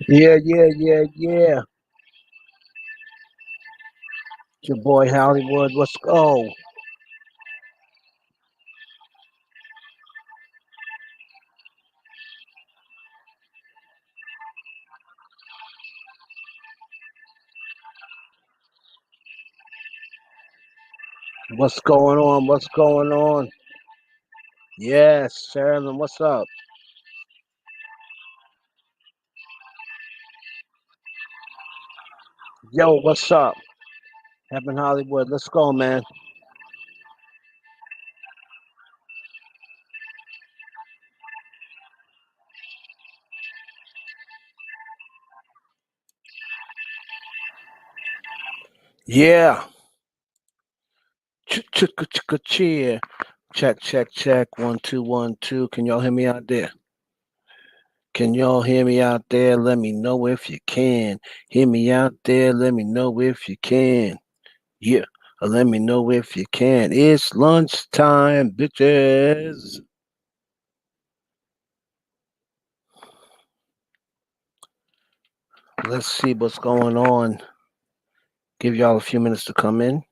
Yeah, yeah, yeah, yeah. It's your boy Hollywood. Let's go. What's going on? What's going on? Yes, Sherilyn, what's up? Yo, what's up? Having Hollywood. Let's go, man. Yeah. Cheer. Check, check, check. 1, 2, 1, 2. Can y'all hear me out there? Can y'all hear me out there? Let me know if you can. Hear me out there. Let me know if you can. Yeah. Let me know if you can. It's lunchtime, bitches. Let's see what's going on. Give y'all a few minutes to come in.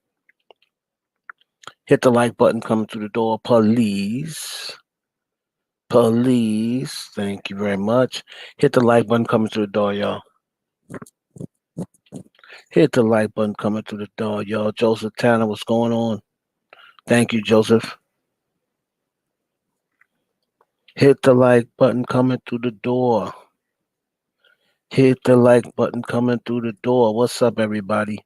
Hit the like button coming through the door, please. Please. Thank you very much. Hit the like button coming through the door, y'all. Hit the like button coming through the door, y'all. Joseph Tanner, what's going on? Thank you, Joseph. Hit the like button coming through the door. Hit the like button coming through the door. What's up, everybody?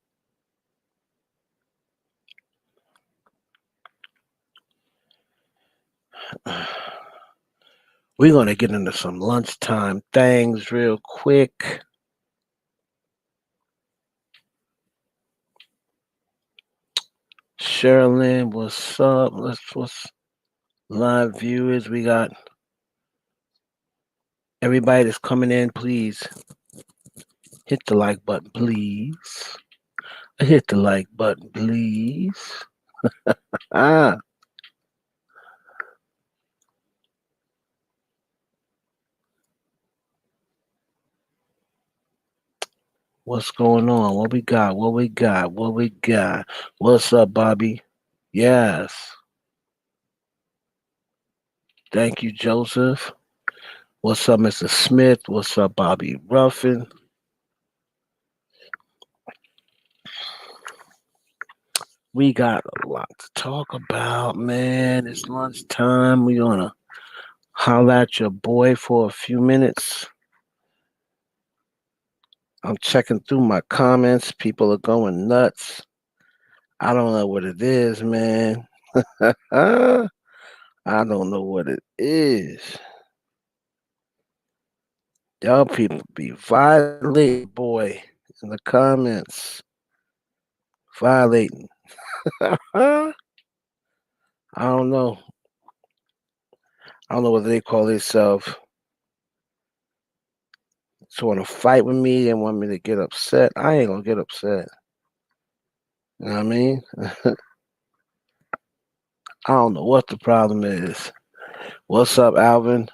We're going to get into some lunchtime things real quick. Sherilyn, what's up? What's live viewers? We got everybody that's coming in, please hit the like button, please. Hit the like button, please. Ah, what's going on? What we got? What we got? What we got? What's up, Bobby? Yes. Thank you, Joseph. What's up, Mr. Smith? What's up, Bobby Ruffin? We got a lot to talk about, man. It's lunchtime. We're gonna holler at your boy for a few minutes. I'm checking through my comments. People are going nuts. I don't know what it is, man. I don't know what it is. Y'all people be violating, boy, in the comments. Violating. I don't know. I don't know what they call themselves. So want to fight with me and want me to get upset. I ain't gonna get upset. You know what I mean? I don't know what the problem is. What's up, Alvin?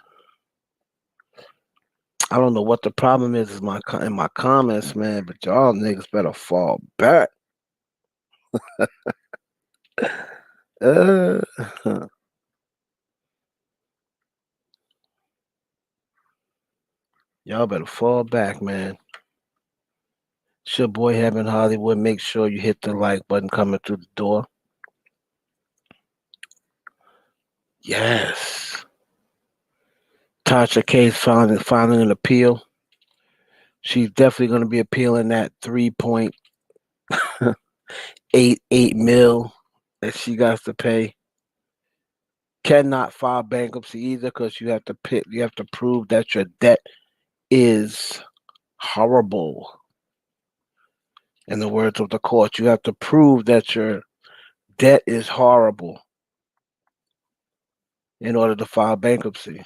I don't know what the problem is in my comments, man. But y'all niggas better fall back. Uh, y'all better fall back, man. It's your boy Heaven Hollywood. Make sure you hit the like button coming through the door. Yes. Tasha K's filing an appeal. She's definitely going to be appealing that 3.88 mil that she got to pay. Cannot file bankruptcy either because you have to prove that your debt is horrible. In the words of the court, you have to prove that your debt is horrible in order to file bankruptcy.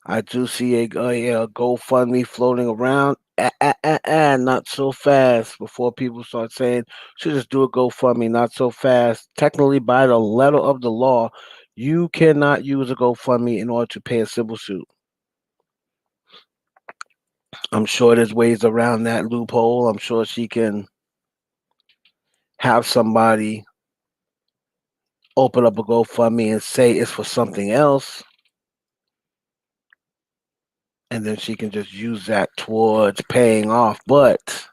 I do see a GoFundMe floating around. Not so fast before people start saying, should just do a GoFundMe, not so fast. Technically, by the letter of the law, you cannot use a GoFundMe in order to pay a civil suit. I'm sure there's ways around that loophole. I'm sure she can have somebody open up a GoFundMe and say it's for something else, and then she can just use that towards paying off. But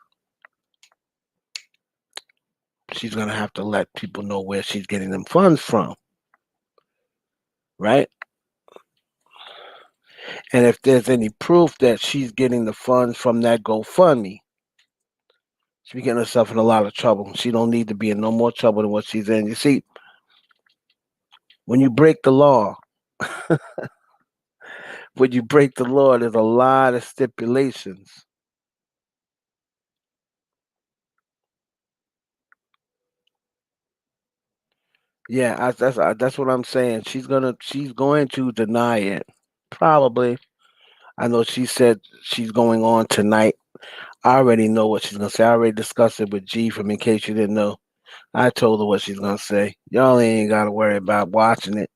she's gonna have to let people know where she's getting them funds from, right? And if there's any proof that she's getting the funds from that GoFundMe, she's getting herself in a lot of trouble. She don't need to be in no more trouble than what she's in. You see, when you break the law, when you break the law, there's a lot of stipulations. Yeah, that's what I'm saying. She's going to deny it, probably. I know she said she's going on tonight. I already know what she's gonna say. I already discussed it with G from In Case You Didn't Know. I told her what she's gonna say. Y'all ain't gotta worry about watching it.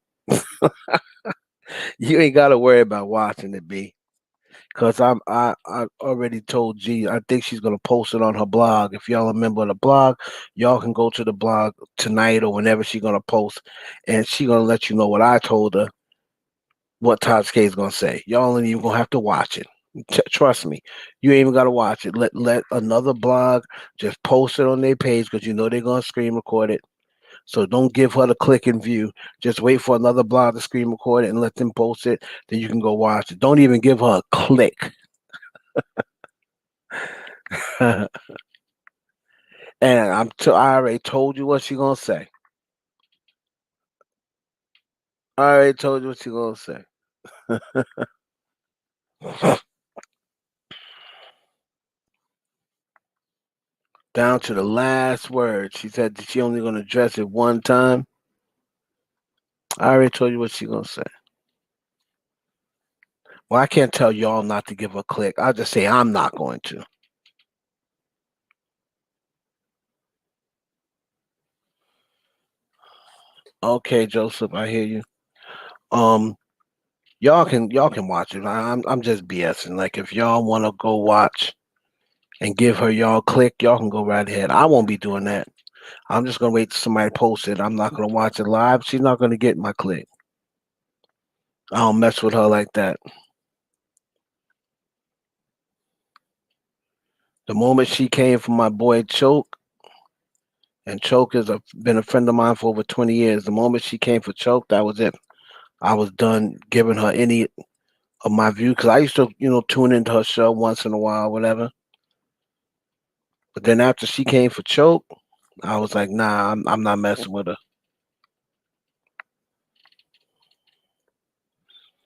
You ain't gotta worry about watching it, B. Cause I already told G. I think she's gonna post it on her blog. If y'all remember the blog, y'all can go to the blog tonight or whenever she's gonna post, and she gonna let you know what I told her. What Todd K is gonna say. Y'all ain't even gonna have to watch it. Trust me, you ain't even gotta watch it. Let another blog just post it on their page because you know they're gonna screen record it. So don't give her the click and view. Just wait for another blog to screen record it and let them post it. Then you can go watch it. Don't even give her a click. And I already told you what she gonna say. I already told you what she gonna say. Down to the last word. She said that she only gonna address it one time. I already told you what she gonna say. Well, I can't tell y'all not to give a click. I'll just say I'm not going to. Okay, Joseph, I hear you. Um, y'all can watch it. I'm just BSing. Like if y'all want to go watch and give her y'all click, y'all can go right ahead. I won't be doing that. I'm just gonna wait till somebody posts it. I'm not gonna watch it live. She's not gonna get my click. I don't mess with her like that. The moment she came for my boy Choke, and Choke has been a friend of mine for over 20 years. The moment she came for Choke, that was it. I was done giving her any of my view because I used to, tune into her show once in a while, whatever. But then after she came for Choke, I was like, nah, I'm not messing with her.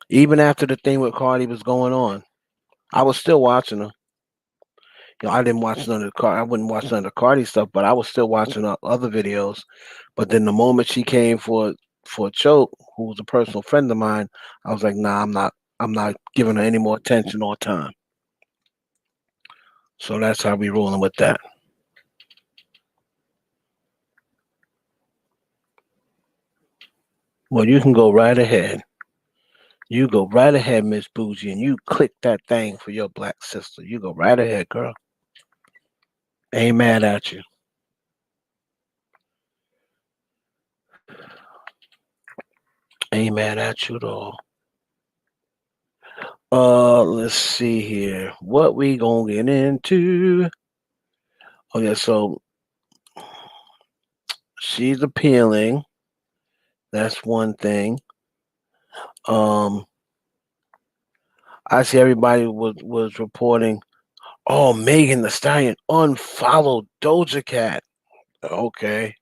Even after the thing with Cardi was going on, I was still watching her. I didn't watch none of the I wouldn't watch none of the Cardi stuff, but I was still watching other videos. But then the moment she came for Choke, who was a personal friend of mine, I was like, nah, I'm not giving her any more attention or time. So that's how we rolling with that. Well, you can go right ahead. You go right ahead, Miss Bougie, and you click that thing for your black sister. You go right ahead, girl. Ain't mad at you. Ain't mad at you at all. Let's see here. What we gonna get into? Okay, so she's appealing. That's one thing. Um, I see everybody was reporting. Oh, Megan the Stallion unfollowed Doja Cat. Okay.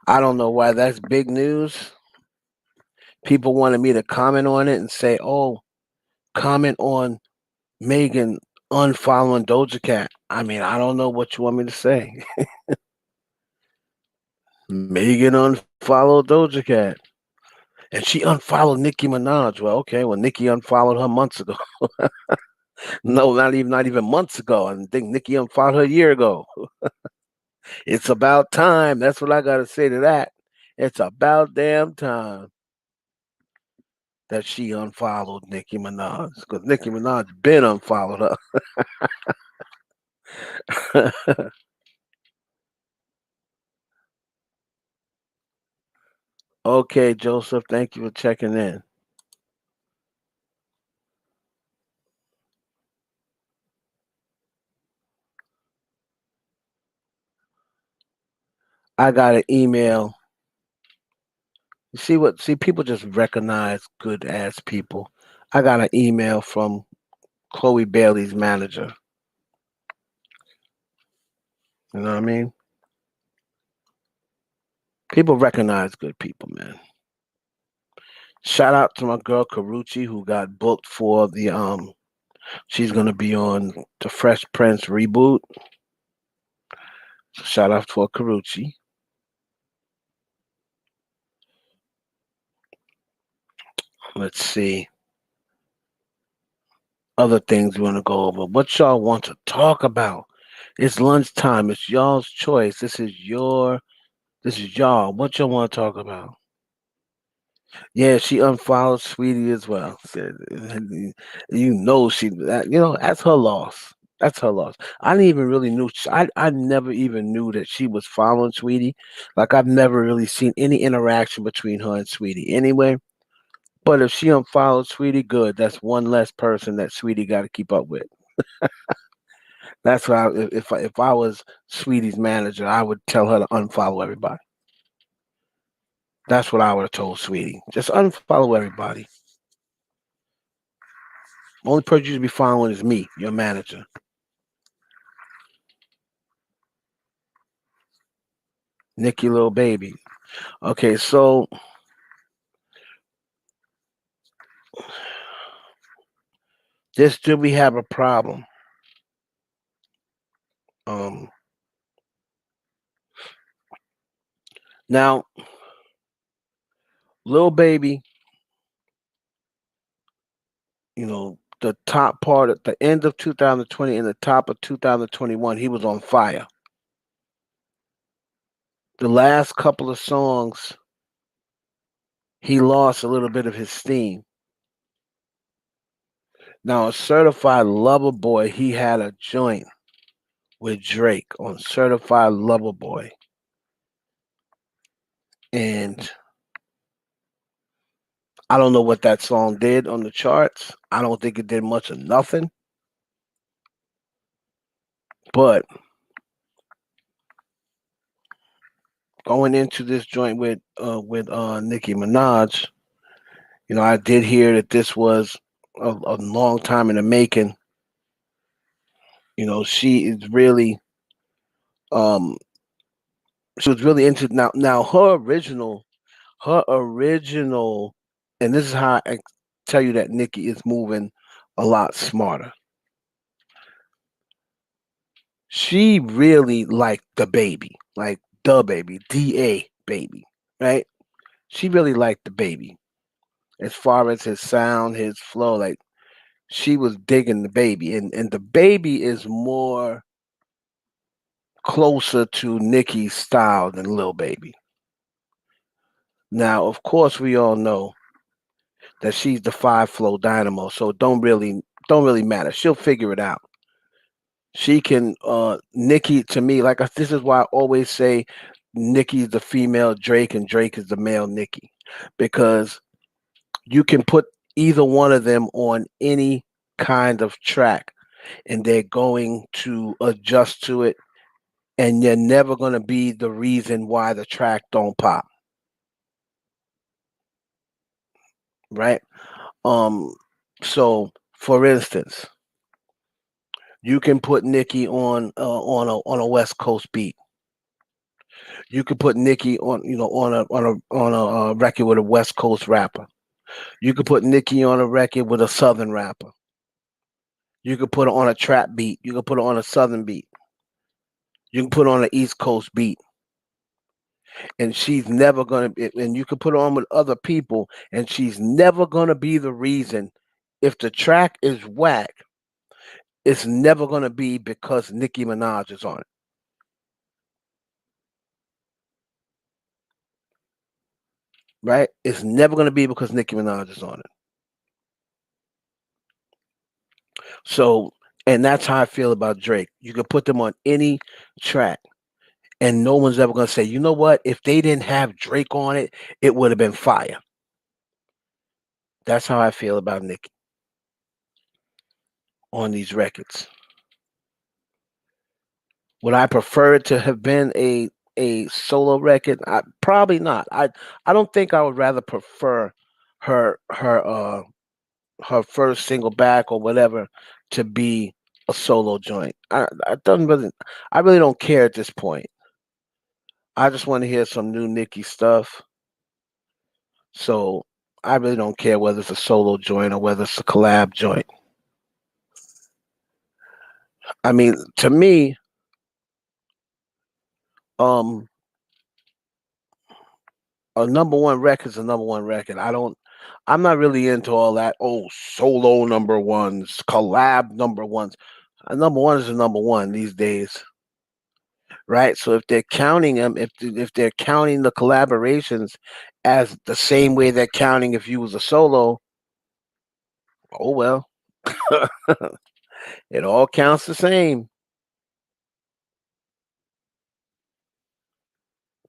I don't know why that's big news. People wanted me to comment on it and say, "Oh, comment on Megan unfollowing Doja Cat." I mean, I don't know what you want me to say. Megan unfollowed Doja Cat, and she unfollowed Nicki Minaj. Well, okay, well, Nicki unfollowed her months ago. No, not even months ago. I think Nicki unfollowed her a year ago. It's about time. That's what I gotta say to that. It's about damn time that she unfollowed Nicki Minaj because Nicki Minaj been unfollowed her. Okay, Joseph, thank you for checking in. I got an email. You see what? See, people just recognize good ass people. I got an email from Chloe Bailey's manager. You know what I mean? People recognize good people, man. Shout out to my girl Karuchi who got booked for the. She's gonna be on the Fresh Prince reboot. So shout out for Karuchi. Let's see other things we want to go over. What y'all want to talk about? It's lunchtime. It's y'all's choice. This is y'all. What y'all want to talk about? Yeah, she unfollowed Sweetie as well. Said, you know that's her loss. That's her loss. I didn't even really knew. I never even knew that she was following Sweetie. Like I've never really seen any interaction between her and Sweetie. Anyway, but if she unfollowed Sweetie, good. That's one less person that Sweetie got to keep up with. That's why if I was Sweetie's manager, I would tell her to unfollow everybody. That's what I would have told Sweetie. Just unfollow everybody. Only person you should be following is me, your manager, Nikki, little baby. Okay, so this do we have a problem? Um, Now, little baby, the top part at the end of 2020 and the top of 2021, he was on fire. The last couple of songs, he lost a little bit of his steam. Now, a certified lover boy, he had a joint with Drake on Certified Lover Boy. And I don't know what that song did on the charts. I don't think it did much of nothing. But going into this joint with Nicki Minaj, I did hear that this was a long time in the making. She is really um she was really into now her original and this is how I tell you that Nicki is moving a lot smarter. She really liked the baby, like the baby, DA baby, right? She really liked the baby as far as his sound, his flow. Like she was digging the baby, and the baby is more closer to Nicki's style than Lil Baby. Now, of course, we all know that she's the five flow dynamo, so don't really matter. She'll figure it out. She can Nicki to me, this is why I always say Nicki's the female Drake and Drake is the male Nicki. Because you can put either one of them on any kind of track and they're going to adjust to it and you're never going to be the reason why the track don't pop, right? um so for instance, You can put Nicki on a West Coast beat. You could put Nicki on on a record with a West Coast rapper. You could put Nicki on a record with a Southern rapper. You could put her on a trap beat. You could put her on a Southern beat. You can put her on an East Coast beat, and she's never gonna. And you could put her on with other people, and she's never gonna be the reason. If the track is whack, it's never gonna be because Nicki Minaj is on it, right? It's never gonna be because Nicki Minaj is on it. So, and that's how I feel about Drake. You can put them on any track, and no one's ever gonna say, you know what? If they didn't have Drake on it, it would have been fire. That's how I feel about Nicki on these records. Would I prefer it to have been a solo record? Probably not. I don't think I would rather prefer her her first single back or whatever to be a solo joint. I don't really I really don't care at this point. I just want to hear some new Nicki stuff. So I really don't care whether it's a solo joint or whether it's a collab joint. I mean, to me, um, a number one record's a number one record. I'm not really into all that. Oh, solo number ones, collab number ones. A number one is a number one these days, right? So if they're counting them, if they're counting the collaborations as the same way they're counting if you was a solo, oh well, it all counts the same.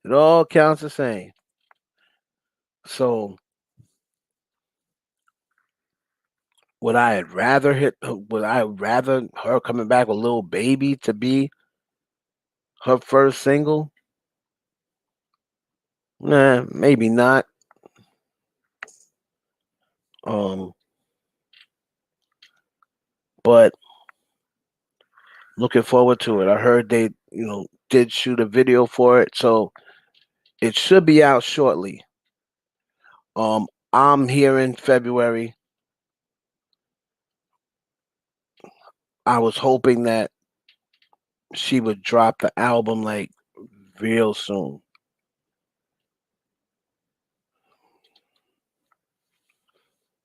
It all counts the same. So would I rather her coming back with Little Baby to be her first single? Nah, maybe not. Um, but looking forward to it. I heard they, did shoot a video for it, so it should be out shortly. Um, I'm here in February. I was hoping that she would drop the album like real soon.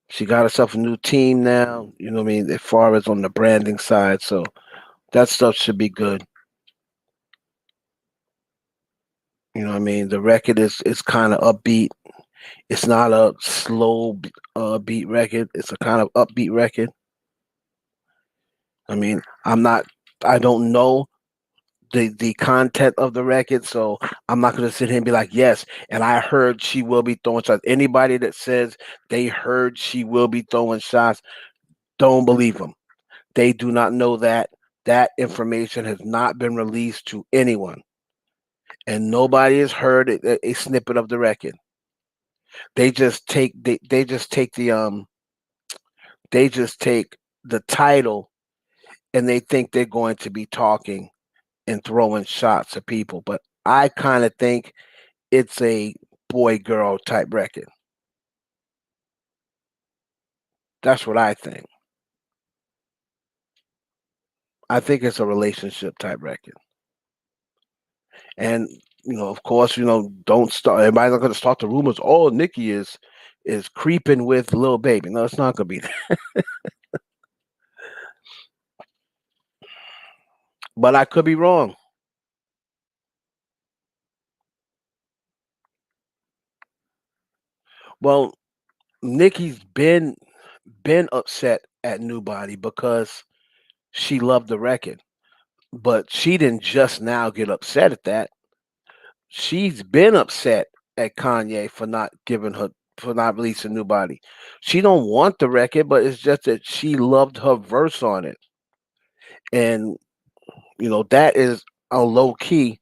She got herself a new team now, you know what I mean, as far as on the branding side, so that stuff should be good. You know what I mean? The record is kind of upbeat. It's not a slow beat record. It's a kind of upbeat record. I mean, I don't know the content of the record, so I'm not gonna sit here and be like, yes. And I heard she will be throwing shots. Anybody that says they heard she will be throwing shots, don't believe them. They do not know that. That information has not been released to anyone, and nobody has heard a snippet of the record. They just take the title and they think they're going to be talking and throwing shots at people. But I kind of think it's a boy girl type record. That's what I think. I think it's a relationship type record. And of course, don't start. Everybody's not going to start the rumors. Oh, Nicki is creeping with Lil Baby. No, it's not going to be that. But I could be wrong. Well, Nicki's been upset at Nobody because she loved the record, but she didn't just now get upset at that. She's been upset at Kanye for not releasing Nobody. She don't want the record, but it's just that she loved her verse on it, and that is a low key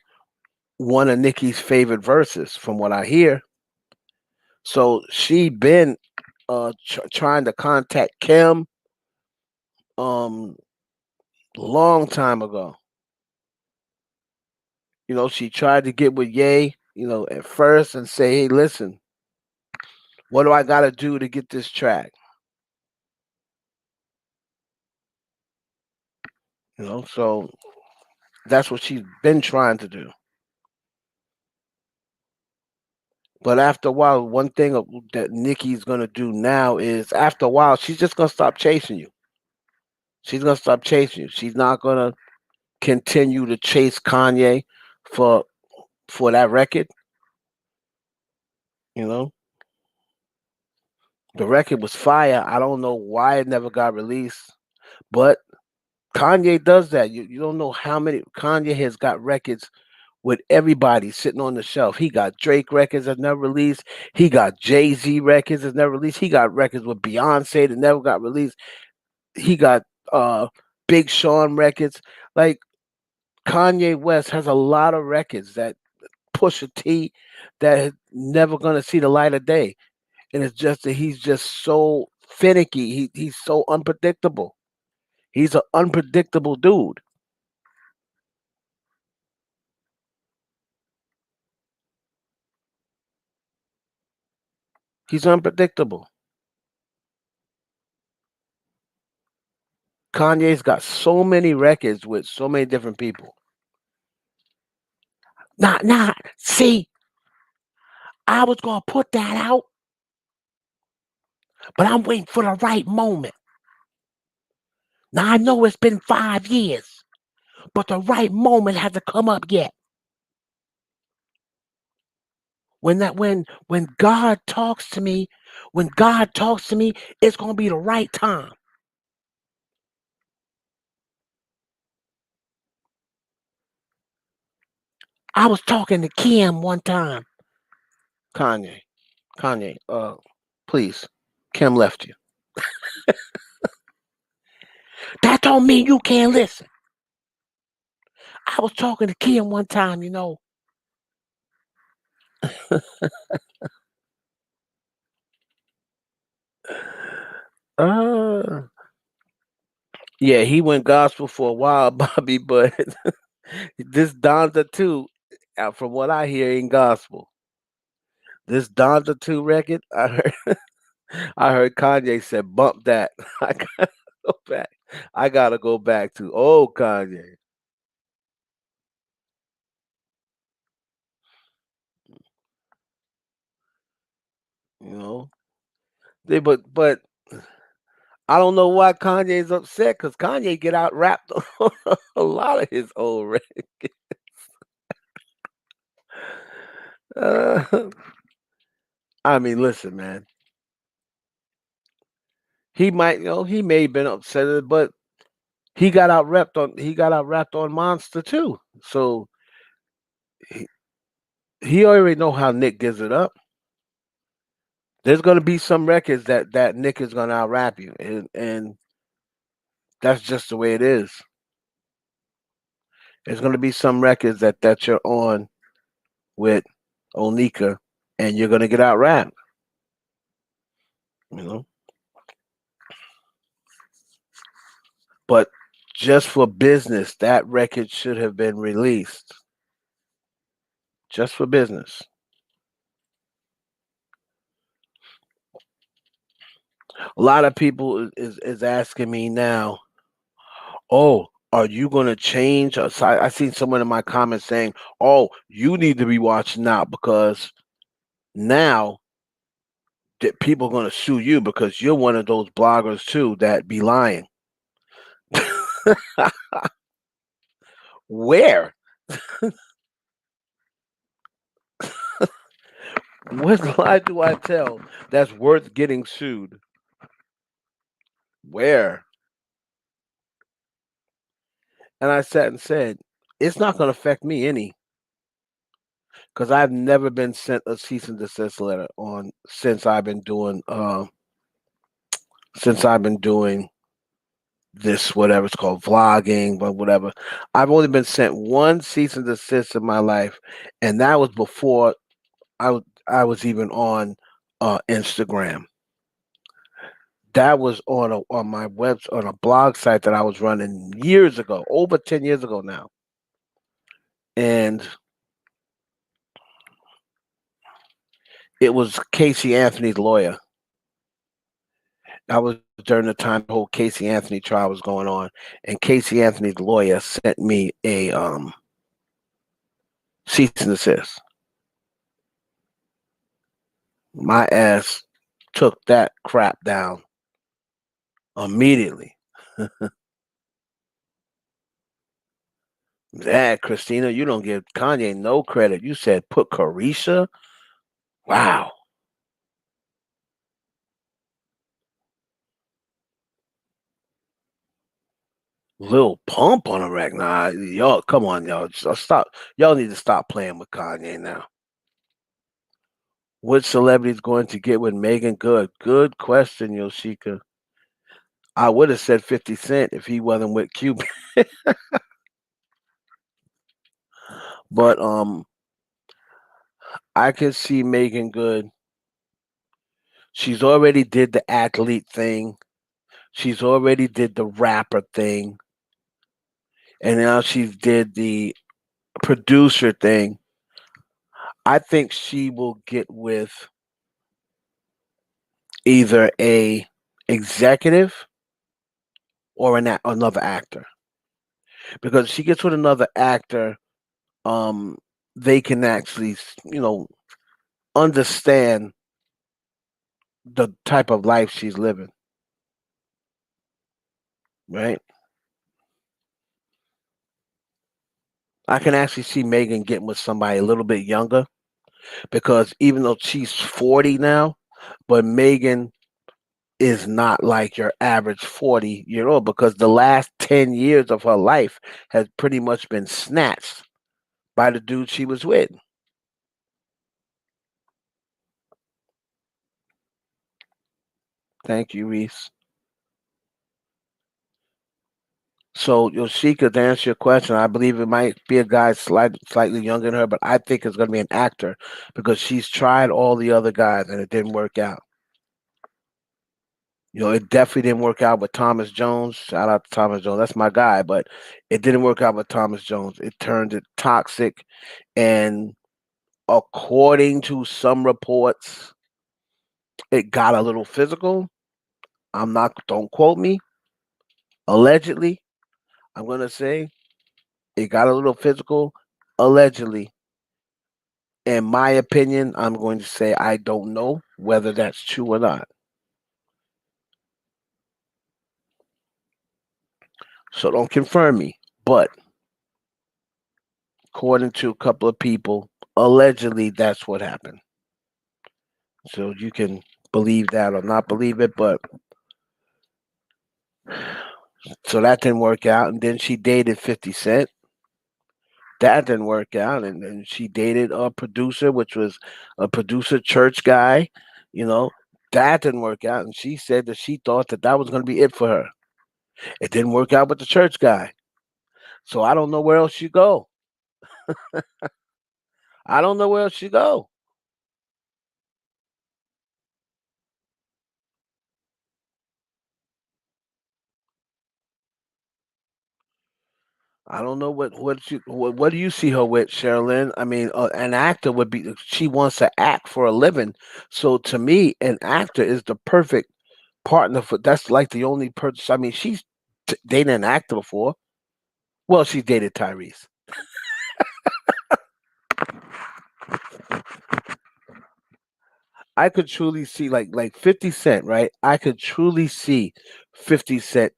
one of Nicki's favorite verses, from what I hear. So she been trying to contact Kim, um, long time ago. She tried to get with Ye, at first and say, hey, listen, what do I got to do to get this track? So that's what she's been trying to do. But after a while, one thing that Nicki's gonna do now is, after a while, she's just gonna stop chasing you. She's gonna stop chasing you. She's not gonna continue to chase Kanye for for that record. You know, the record was fire. I don't know why it never got released, but Kanye does that. You don't know how many Kanye has got records with everybody sitting on the shelf. He got Drake records that never released. He got Jay-Z records that never released. He got records with Beyonce that never got released. He got uh Big Sean records. Like, Kanye West has a lot of records that Pusha T that never gonna see the light of day. And it's just that he's just so finicky. He's so unpredictable. He's an unpredictable dude. He's unpredictable. Kanye's got so many records with so many different people. Nah. See, I was gonna put that out, but I'm waiting for the right moment. Now I know it's been 5 years, but the right moment hasn't come up yet. When God talks to me, it's gonna be the right time. I was talking to Kim one time. Kanye, Kanye, please, Kim left you. That don't mean you can't listen. I was talking to Kim one time. Uh, yeah, he went gospel for a while, Bobby, but this Donda 2, from what I hear, in gospel. This Donda 2 record, I heard Kanye said, bump that. I gotta go back. I gotta go back to old Kanye. You know, but I don't know why Kanye's upset, because Kanye get out rapped on a lot of his old records. Uh, I mean, listen, man. He may have been upset, but he got out rapped on Monster too. So he, he already know how Nick gives it up. There's gonna be some records that Nick is gonna out rap you, and that's just the way it is. There's gonna be some records that you're on with Onika, and you're gonna get out rap. You know, but just for business, that record should have been released. Just for business. A lot of people is asking me now, oh, are you going to change? So I seen someone in my comments saying, oh, you need to be watching out, because now that people are going to sue you, because you're one of those bloggers too that be lying. Where? What lie do I tell that's worth getting sued? Where? And I sat and said, it's not going to affect me any, because I've never been sent a cease and desist letter on since I've been doing this, whatever it's called, vlogging, but whatever. I've only been sent one cease and desist in my life, and that was before I was even on Instagram. That was on my web on a blog site that I was running years ago, over 10 years ago now, and it was Casey Anthony's lawyer. That was during the time the whole Casey Anthony trial was going on, and Casey Anthony's lawyer sent me a cease and desist. My ass took that crap down immediately. That Christina, you don't give Kanye no credit. You said put Carisha. Wow, Lil Pump on a rack. Nah, y'all, come on, y'all. Just stop. Y'all need to stop playing with Kanye now. Which celebrity's going to get with Megan Good? Good question, Yoshika. I would have said 50 Cent if he wasn't with Cuban. But I can see Megan Good. She's already did the athlete thing. She's already did the rapper thing. And now she's did the producer thing. I think she will get with either a executive or another actor. Because if she gets with another actor, um, they can actually, understand the type of life she's living, right? I can actually see Megan getting with somebody a little bit younger because even though she's 40 now, but Megan is not like your average 40-year-old because the last 10 years of her life has pretty much been snatched by the dude she was with. Thank you, Reese. So Yoshika, to answer your question, I believe it might be a guy slightly younger than her, but I think it's going to be an actor because she's tried all the other guys and it didn't work out. It definitely didn't work out with Thomas Jones. Shout out to Thomas Jones. That's my guy, but it didn't work out with Thomas Jones. It turned it toxic. And according to some reports, it got a little physical. Don't quote me. Allegedly, I'm going to say it got a little physical. Allegedly. In my opinion, I'm going to say I don't know whether that's true or not. So don't confirm me. But according to a couple of people, allegedly that's what happened. So you can believe that or not believe it, but so that didn't work out. And then she dated 50 Cent. That didn't work out. And then she dated a producer, which was a producer church guy. You know, that didn't work out. And she said that she thought that that was going to be it for her. It didn't work out with the church guy. So I don't know where else she go. I don't know where else she go. I don't know what do you see her with, Sherilyn? I mean, an actor would be she wants to act for a living. So to me, an actor is the perfect partner for. That's like the only person. I mean, she's dated an actor before. Well, she's dated Tyrese. I could truly see like 50 Cent, right? I could truly see 50 Cent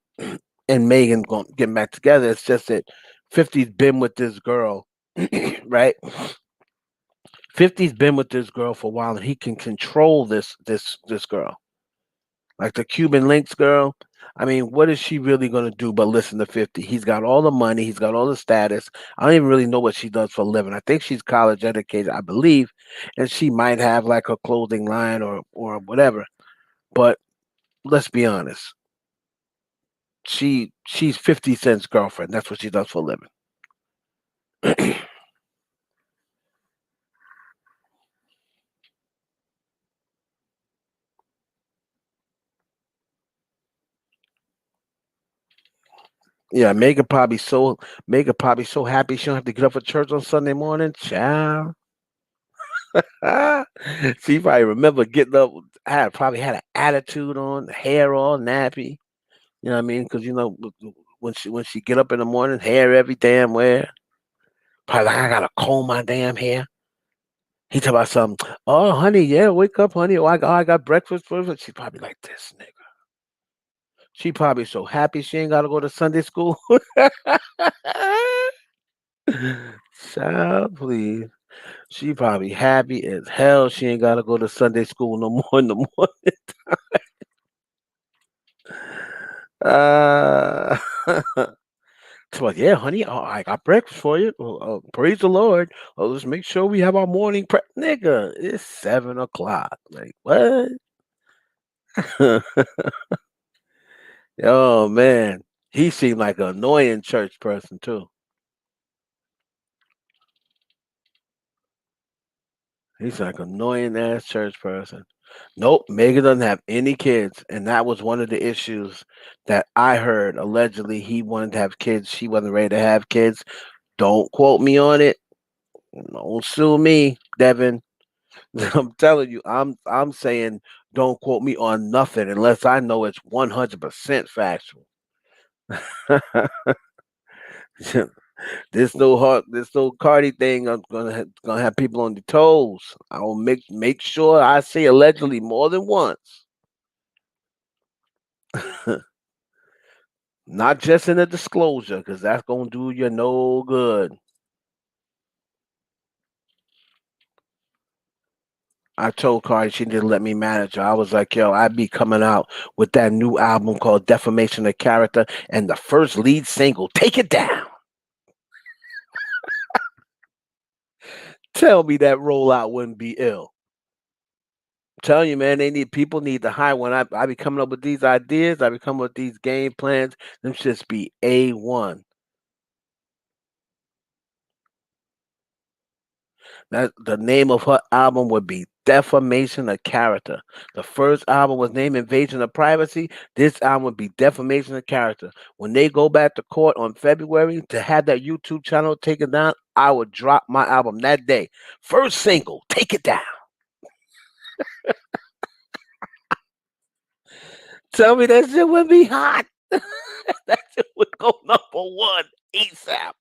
and Megan going getting back together. It's just that 50's been with this girl, right? 50's been with this girl for a while and he can control this girl. Like the Cuban Links girl. I mean, what is she really gonna do but listen to 50? He's got all the money, he's got all the status. I don't even really know what she does for a living. I think she's college educated, I believe, and she might have like a clothing line or whatever. But let's be honest. She's 50 Cent's girlfriend. That's what she does for a living. Yeah, Megan probably so happy she don't have to get up for church on Sunday morning. Child. She probably remember getting up, had probably had an attitude on, hair all nappy. You know what I mean? Because when she get up in the morning, hair every damn where. Probably like I gotta comb my damn hair. He talk about something. Oh, honey, yeah, wake up, honey. Oh, I got breakfast for you. She probably like this nigga. She probably so happy she ain't gotta go to Sunday school. Child, please. She probably happy as hell. She ain't gotta go to Sunday school no more in the morning. Uh, so like, yeah, honey, I got breakfast for you. Praise the Lord. Let's make sure we have our morning Nigga, it's 7 o'clock. Like what? Oh man, he seemed like an annoying church person too. He's like an annoying ass church person. Nope, Megan doesn't have any kids, and that was one of the issues that I heard. Allegedly, he wanted to have kids. She wasn't ready to have kids. Don't quote me on it. Don't sue me, Devin. I'm telling you, I'm saying don't quote me on nothing unless I know it's 100% factual. This no Cardi thing. I'm gonna have people on the toes. I will make sure I say allegedly more than once, not just in a disclosure, because that's gonna do you no good. I told Cardi she didn't let me manage her. I was like, yo, I'd be coming out with that new album called Defamation of Character, and the first lead single, Take It Down. Tell me that rollout wouldn't be ill. Telling you, man, people need to hire when I be coming up with these ideas, I be coming up with these game plans, them just be A1. That the name of her album would be Defamation of Character. The first album was named Invasion of Privacy. This album would be Defamation of Character. When they go back to court on February to have that YouTube channel taken down, I would drop my album that day. First single, Take It Down. Tell me that shit would be hot. That shit would go #1 ASAP.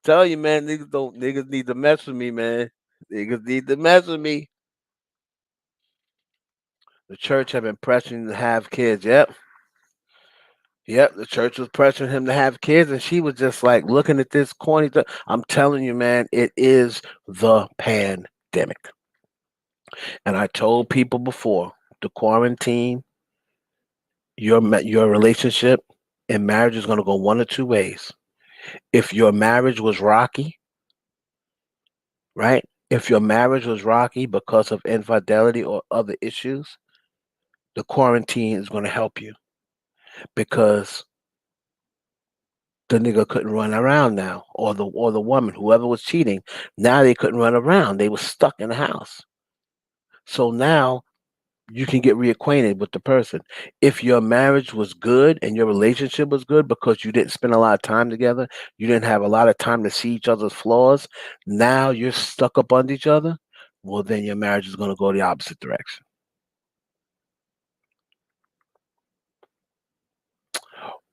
Tell you, man, niggas need to mess with me, man. Niggas need to mess with me. The church have been pressuring him to have kids. Yep. Yep. The church was pressuring him to have kids, and she was just like looking at this corny thing. I'm telling you, man, it is the pandemic. And I told people before the quarantine, your relationship and marriage is going to go one or two ways. If your marriage was rocky, right? If your marriage was rocky because of infidelity or other issues, the quarantine is going to help you because the nigga couldn't run around now, or the woman, whoever was cheating, now they couldn't run around. They were stuck in the house. So now you can get reacquainted with the person. If your marriage was good and your relationship was good because you didn't spend a lot of time together, you didn't have a lot of time to see each other's flaws, now you're stuck up under each other, well, then your marriage is going to go the opposite direction.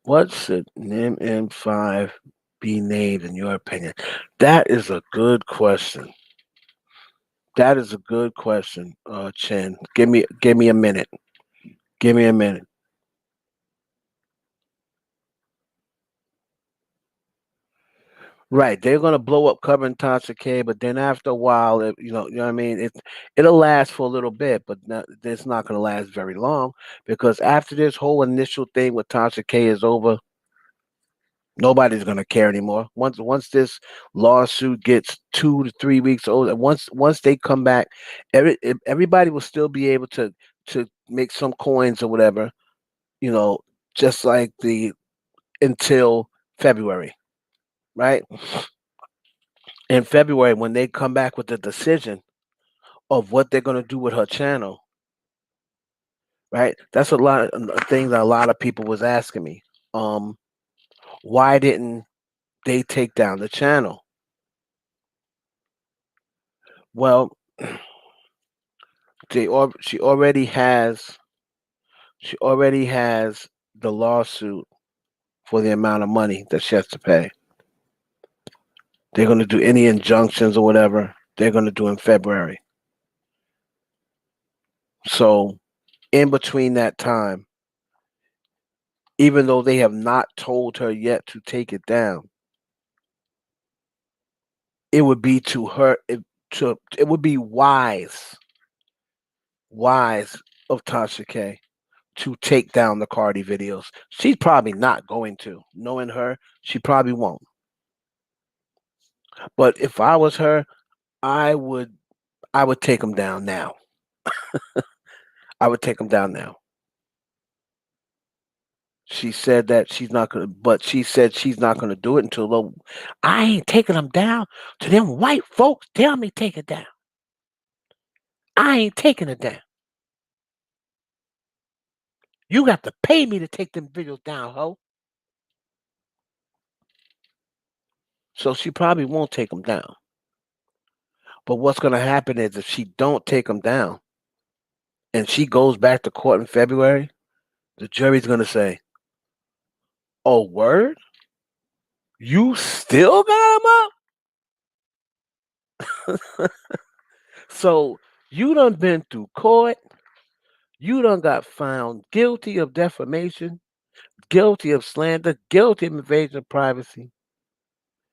What should NIM M5 be named in your opinion? That is a good question. That is a good question, Chen. Give me a minute. Give me a minute. Right, they're gonna blow up covering Tasha K, but then after a while, you know what I mean. It'll last for a little bit, but it's not gonna last very long because after this whole initial thing with Tasha K is over, nobody's gonna care anymore. Once this lawsuit gets 2 to 3 weeks old, and once they come back, everybody will still be able to make some coins or whatever, you know, just like the until February, right? In February, when they come back with the decision of what they're gonna do with her channel, right? That's a lot of things that a lot of people was asking me. Um, Why didn't they take down the channel? Well, she already has the lawsuit for the amount of money that she has to pay. They're going to do any injunctions or whatever. They're going to do in February. So in between that time, even though they have not told her yet to take it down, it would be to her it would be wise of Tasha K to take down the Cardi videos. She's probably not going to. Knowing her, she probably won't. But if I was her, I would I would take them down now. I would take them down now. She said that she's not gonna, but she said she's not gonna do it until I ain't taking them down to them white folks tell me take it down. I ain't taking it down. You got to pay me to take them videos down, ho. So she probably won't take them down. But what's gonna happen is if she don't take them down and she goes back to court in February, the jury's gonna say, "Oh, word? You still got them up?" So you done been through court. You done got found guilty of defamation, guilty of slander, guilty of invasion of privacy.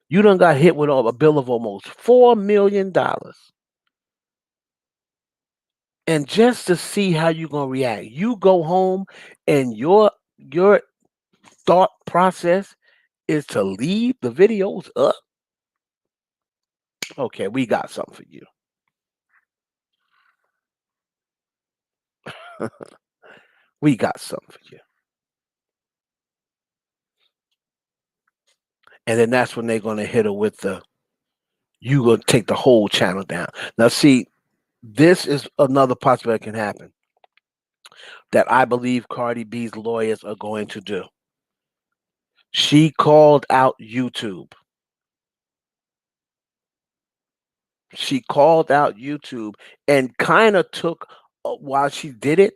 You done got hit with a bill of almost $4 million. And just to see how you gonna react, you go home and your thought process is to leave the videos up. Okay, we got something for you. We got something for you. And then that's when they're gonna hit her with the you gonna take the whole channel down. Now see, this is another possibility that can happen that I believe Cardi B's lawyers are going to do. She called out YouTube. She called out YouTube and kind of took, while she did it,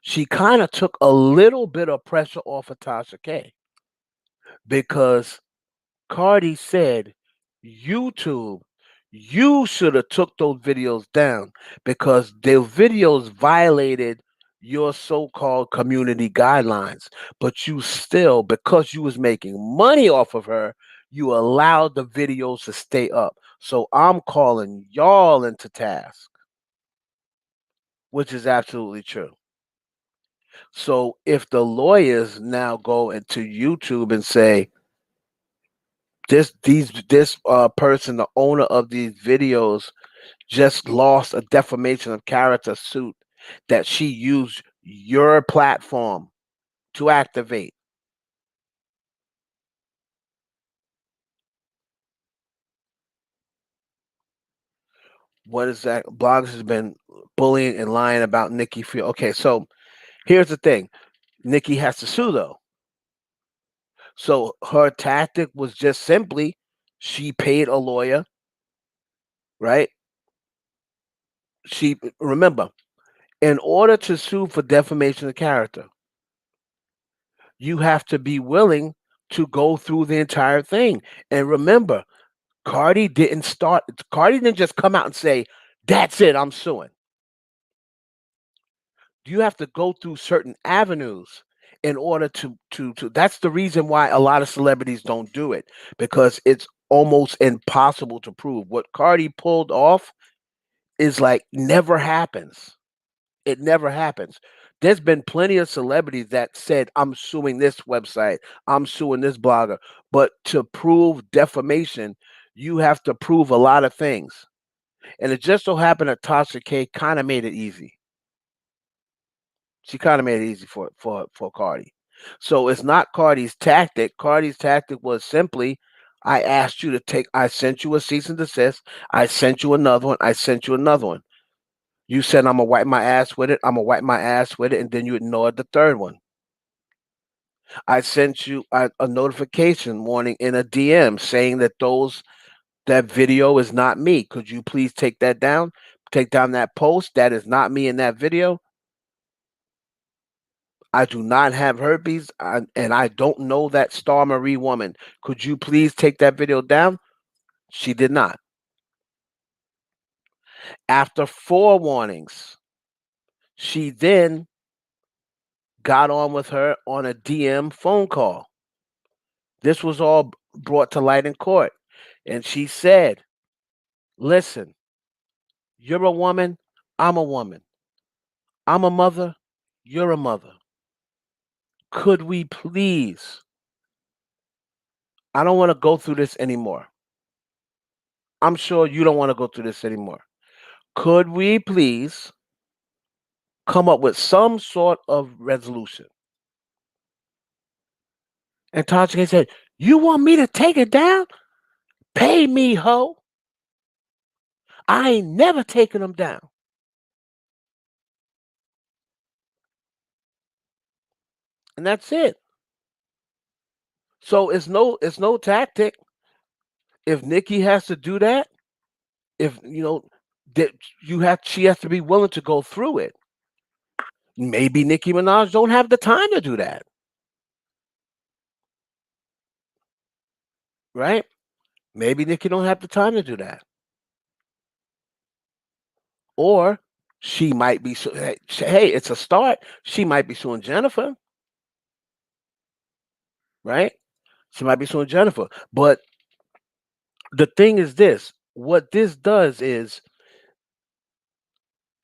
she kind of took a little bit of pressure off of Tasha K because Cardi said, YouTube, you should have took those videos down because their videos violated your so-called community guidelines. But you still, because you was making money off of her, you allowed the videos to stay up. So I'm calling y'all into task, which is absolutely true. So if the lawyers now go into YouTube and say, this person, the owner of these videos, just lost a defamation of character suit that she used your platform to activate. What is that? Blogs has been bullying and lying about Nicki for. Okay, so here's the thing: Nicki has to sue though. So her tactic was just simply she paid a lawyer, right? She remember, in order to sue for defamation of character, you have to be willing to go through the entire thing. And remember, Cardi didn't just come out and say, "That's it, I'm suing." You have to go through certain avenues in order to that's the reason why a lot of celebrities don't do it because it's almost impossible to prove. What Cardi pulled off is like never happens. It never happens. There's been plenty of celebrities that said, "I'm suing this website, I'm suing this blogger." But to prove defamation, you have to prove a lot of things. And it just so happened that Tasha K kind of made it easy. She kind of made it easy for Cardi. So it's not Cardi's tactic. Cardi's tactic was simply, I asked you to take. I sent you a cease and desist. I sent you another one. I sent you another one. You said I'm gonna wipe my ass with it. I'm gonna wipe my ass with it, and then you ignored the third one. I sent you a notification warning in a DM saying that that video is not me. Could you please take that down? Take down that post. That is not me in that video. I do not have herpes, and I don't know that Star Marie woman. Could you please take that video down? She did not. After four warnings, she then got on with her on a DM phone call. This was all brought to light in court. And she said, listen, you're a woman, I'm a woman. I'm a mother, you're a mother. Could we please? I don't want to go through this anymore. I'm sure you don't want to go through this anymore. Could we please come up with some sort of resolution? And Tajika said, you want me to take it down? Pay me, ho. I ain't never taken them down. And that's it. So it's no tactic. If Nikki has to do that, if that she has to be willing to go through it. Maybe Nicki Minaj don't have the time to do that, right? Maybe Nicki don't have the time to do that. Or she might be hey, it's a start. She might be suing Jennifer, right? She might be suing Jennifer. But the thing is this, what this does is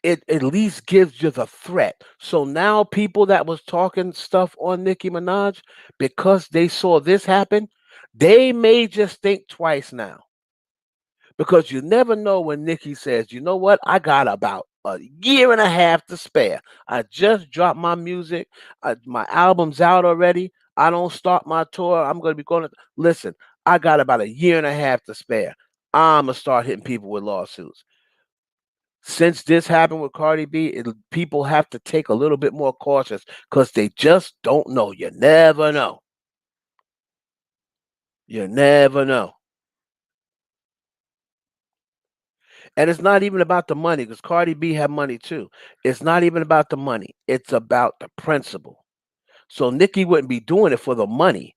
it at least gives you the threat. So now people that was talking stuff on Nicki Minaj, because they saw this happen, they may just think twice now. Because you never know when Nicki says, you know what, I got about a year and a half to spare. I just dropped my music. My album's out already. I don't start my tour. I'm going to be going to listen. I got about a year and a half to spare. I'm going to start hitting people with lawsuits. Since this happened with Cardi B, people have to take a little bit more cautious because they just don't know. You never know. You never know. And it's not even about the money because Cardi B had money too. It's not even about the money. It's about the principle. So Nicki wouldn't be doing it for the money.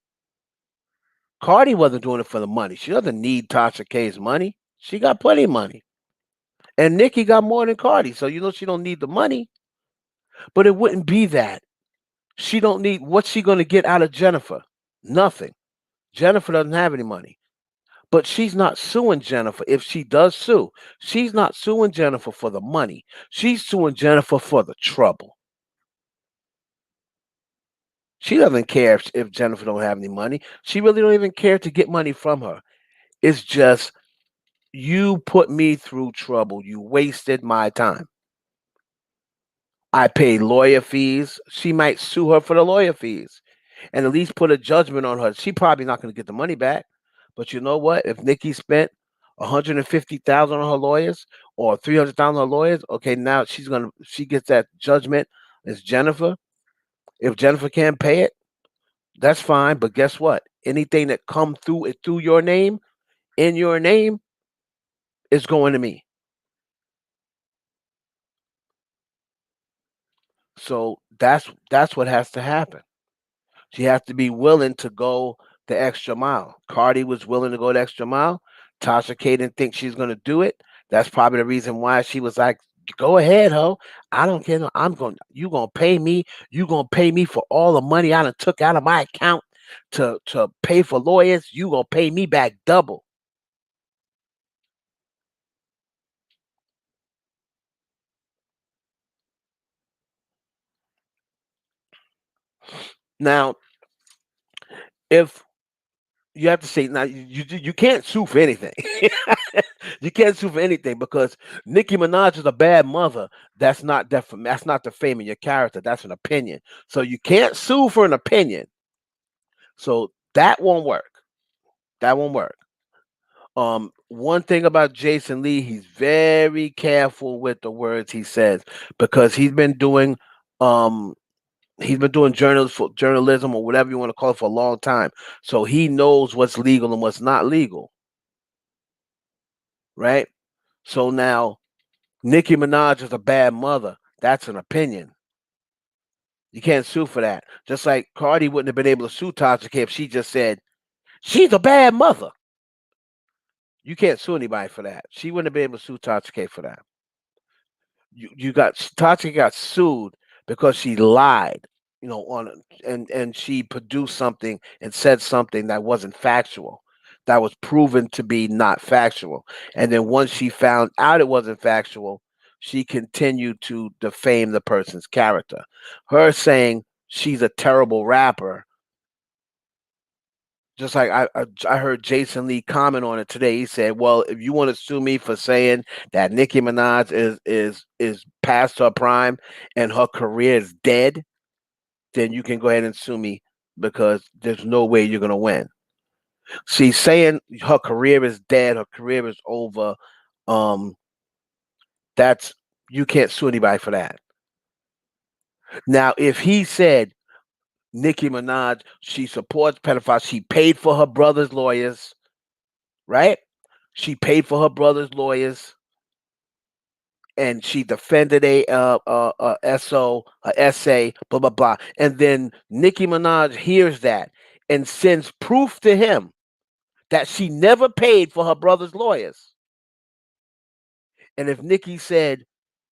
Cardi wasn't doing it for the money. She doesn't need Tasha K's money. She got plenty of money. And Nicki got more than Cardi. So she don't need the money. But it wouldn't be that. She don't need what's she gonna get out of Jennifer? Nothing. Jennifer doesn't have any money. But she's not suing Jennifer. If she does sue, she's not suing Jennifer for the money. She's suing Jennifer for the trouble. She doesn't care if Jennifer don't have any money. She really don't even care to get money from her. It's just you put me through trouble. You wasted my time. I paid lawyer fees. She might sue her for the lawyer fees and at least put a judgment on her. She probably not going to get the money back. But you know what? If Nikki spent 150,000 on her lawyers or 300,000 on her lawyers, okay, now she gets that judgment. It's Jennifer. If Jennifer can't pay it, that's fine. But guess what? Anything that come through your name, in your name, is going to me. So that's what has to happen. She has to be willing to go the extra mile. Cardi was willing to go the extra mile. Tasha K didn't think she's gonna do it. That's probably the reason why she was like, "Go ahead, ho. I don't care. No, I'm going. You gonna pay me? You gonna pay me for all the money I done took out of my account to pay for lawyers? You gonna pay me back double." Now, if you have to say now, you can't sue for anything. You can't sue for anything because Nicki Minaj is a bad mother. That's not defaming your character. That's an opinion. So you can't sue for an opinion. So that won't work. That won't work. One thing about Jason Lee, he's very careful with the words he says because he's been doing um He's been doing journalism or whatever you want to call it for a long time. So he knows what's legal and what's not legal, right? So now Nicki Minaj is a bad mother. That's an opinion. You can't sue for that. Just like Cardi wouldn't have been able to sue Tasha K if she just said she's a bad mother. You can't sue anybody for that. She wouldn't have been able to sue Tasha K for that. You got Tasha got sued because she lied, on and she produced something and said something that wasn't factual, that was proven to be not factual. And then once she found out it wasn't factual, she continued to defame the person's character. Her saying she's a terrible rapper, just like I heard Jason Lee comment on it today. He said, "Well, if you want to sue me for saying that Nicki Minaj is past her prime and her career is dead, then you can go ahead and sue me because there's no way you're gonna win." She's saying her career is dead, her career is over. Um, that's You can't sue anybody for that. Now, if he said Nicki Minaj, she supports pedophiles, she paid for her brother's lawyers, right? She paid for her brother's lawyers, and she defended a essay, blah blah blah. And then Nicki Minaj hears that and sends proof to him that she never paid for her brother's lawyers. And if Nicki said,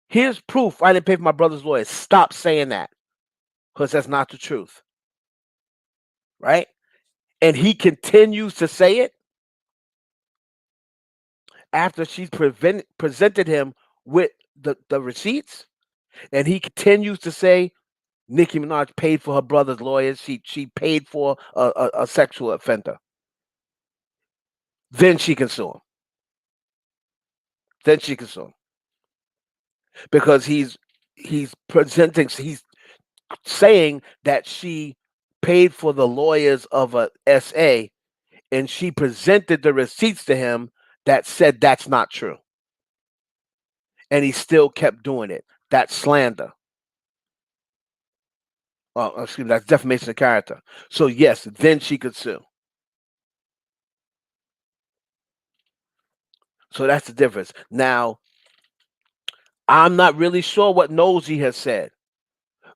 "Here's proof I didn't pay for my brother's lawyers," stop saying that because that's not the truth, right? And he continues to say it after presented him with the receipts, and he continues to say Nicki Minaj paid for her brother's lawyers. She paid for a sexual offender. Then she can sue him. Then she can sue him because he's saying that she paid for the lawyers of a SA, and she presented the receipts to him that said that's not true, and he still kept doing it. That's slander. Excuse me, that's defamation of character. So yes, then she could sue. So that's the difference. Now, I'm not really sure what Nosy has said.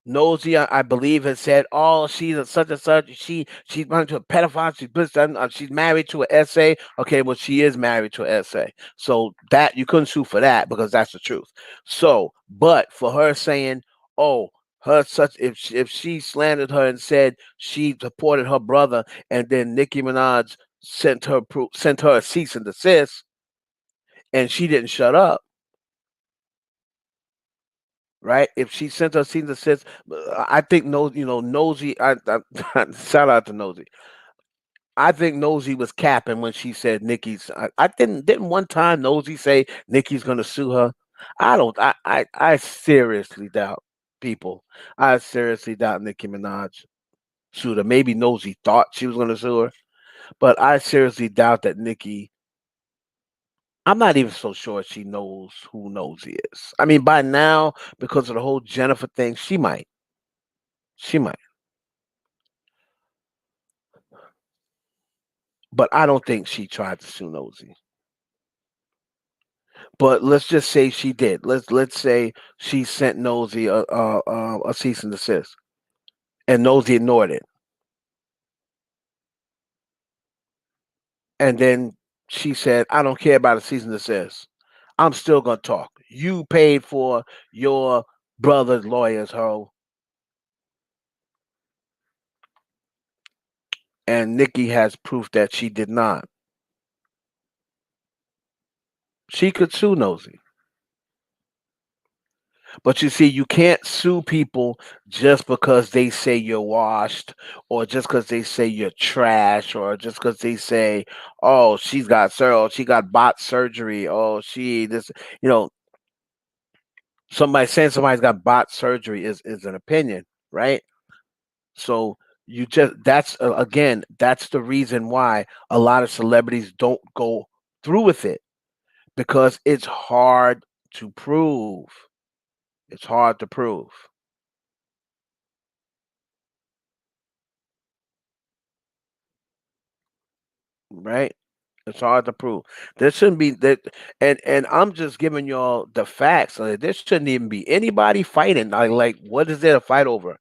Nosy, I believe, has said, "Oh, she's a such and such. She's married to a pedophile. She's married to an SA." Okay, well, she is married to an SA, so that you couldn't sue for that because that's the truth. So, but for her saying, "Oh, her such," if she slandered her and said she supported her brother, and then Nicki Minaj sent her a cease and desist, and she didn't shut up, right? If she sent her cease and desist, I think Nosy. Shout out to Nosy. I think Nosy was capping when she said Nikki's. I didn't one time Nosy say Nikki's gonna sue her. I don't. I seriously doubt people. I seriously doubt Nicki Minaj sued her. Maybe Nosy thought she was gonna sue her, but I seriously doubt that Nikki. I'm not even so sure she knows who Nosy is. I mean, by now, because of the whole Jennifer thing, she might. She might. But I don't think she tried to sue Nosy. But let's just say she did. Let's say she sent Nosy a cease and desist, and Nosy ignored it, and then she said, "I don't care about a cease and desist. I'm still gonna talk. You paid for your brother's lawyers, ho." And Nikki has proof that she did not. She could sue Nosy. But you see, you can't sue people just because they say you're washed, or just because they say you're trash, or just because they say, "Oh, she got bot surgery." Oh, she this, you know, somebody saying somebody's got bot surgery is an opinion, right? So you just that's again, that's the reason why a lot of celebrities don't go through with it because it's hard to prove. It's hard to prove. right? It's hard to prove. There shouldn't be that, and I'm just giving y'all the facts. Like, there shouldn't even be anybody fighting. Like, what is there to fight over?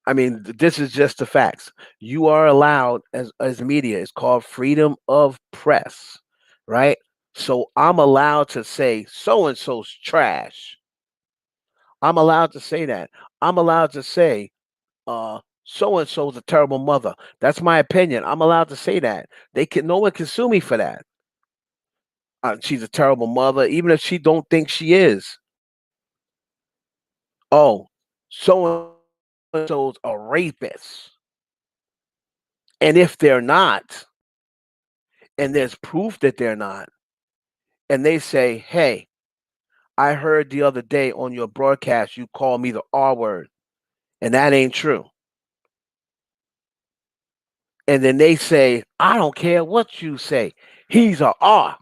I mean, this is just the facts. You are allowed as media. It's called freedom of press, right? So I'm allowed to say so and so's trash. I'm allowed to say that. I'm allowed to say so and so's a terrible mother. That's my opinion. I'm allowed to say that. They can no one can sue me for that. She's a terrible mother, even if she don't think she is. Oh, so and so's a rapist, and if they're not, and there's proof that they're not, and they say, "Hey, I heard the other day on your broadcast you called me the R word, and that ain't true," and then they say, "I don't care what you say, he's a R,"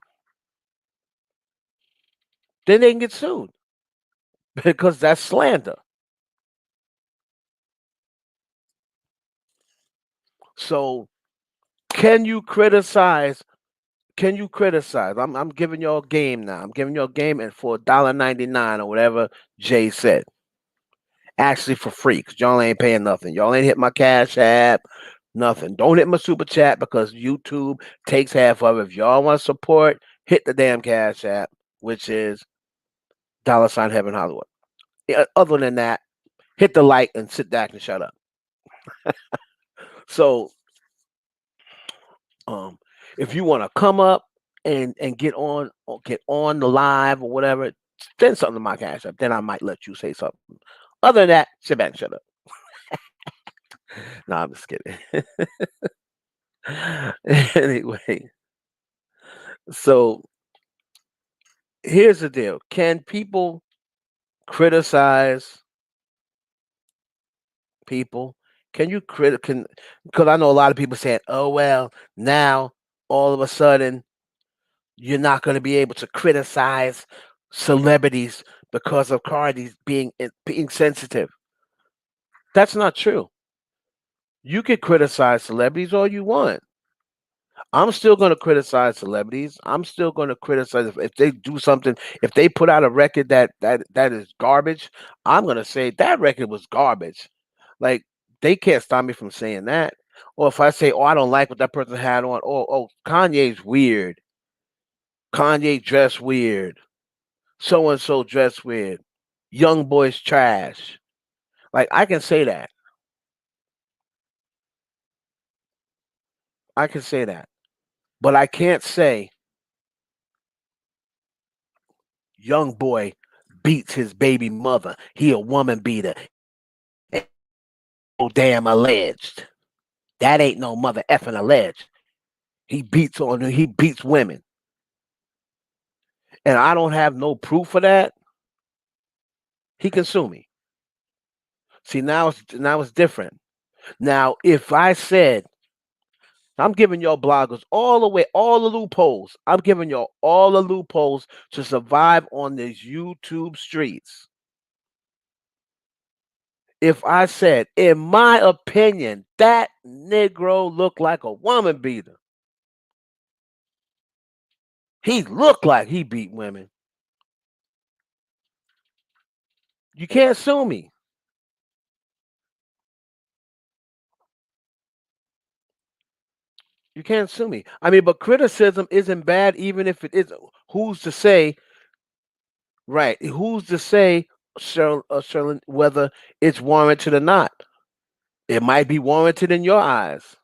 then they can get sued because that's slander. So, can you criticize Can you criticize? I'm giving y'all a game now. I'm giving y'all a game and for $1.99 or whatever Jay said. Actually for free, because y'all ain't paying nothing. Y'all ain't hit my cash app, nothing. Don't hit my super chat because YouTube takes half of it. If y'all want to support, hit the damn cash app, which is $ Heaven Hollywood. Yeah, other than that, hit the like and sit back and shut up. So Um, if you want to come up and get on or get on the live or whatever, send something to my cash app. Then I might let you say something. Other than that, sit back and shut up. No, I'm just kidding. Anyway, so here's the deal: can people criticize people? Can you can? Because I know a lot of people saying, "Oh well, now all of a sudden you're not going to be able to criticize celebrities because of Cardi's being sensitive." That's not true. You can criticize celebrities all you want. I'm still going to criticize celebrities. I'm still going to criticize if they do something. If they put out a record that is garbage, I'm going to say that record was garbage. Like they can't stop me from saying that. Or if I say, "Oh, I don't like what that person had on," "Oh, Kanye's weird. Kanye dressed weird. So and so dressed weird. Young boy's trash." Like I can say that. I can say that. But I can't say young boy beats his baby mother. He a woman beater. And oh damn alleged. That ain't no mother effing alleged. He beats women. And I don't have no proof for that. He can sue me. See now it's different. Now if I said I'm giving y'all bloggers all the way, all the loopholes. I'm giving y'all all the loopholes to survive on these YouTube streets. If I said, in my opinion, that Negro looked like a woman beater, he looked like he beat women, you can't sue me. You can't sue me. I mean, but criticism isn't bad, even if it is. Who's to say, right? Who's to say, Sherlyn, whether it's warranted or not? It might be warranted in your eyes.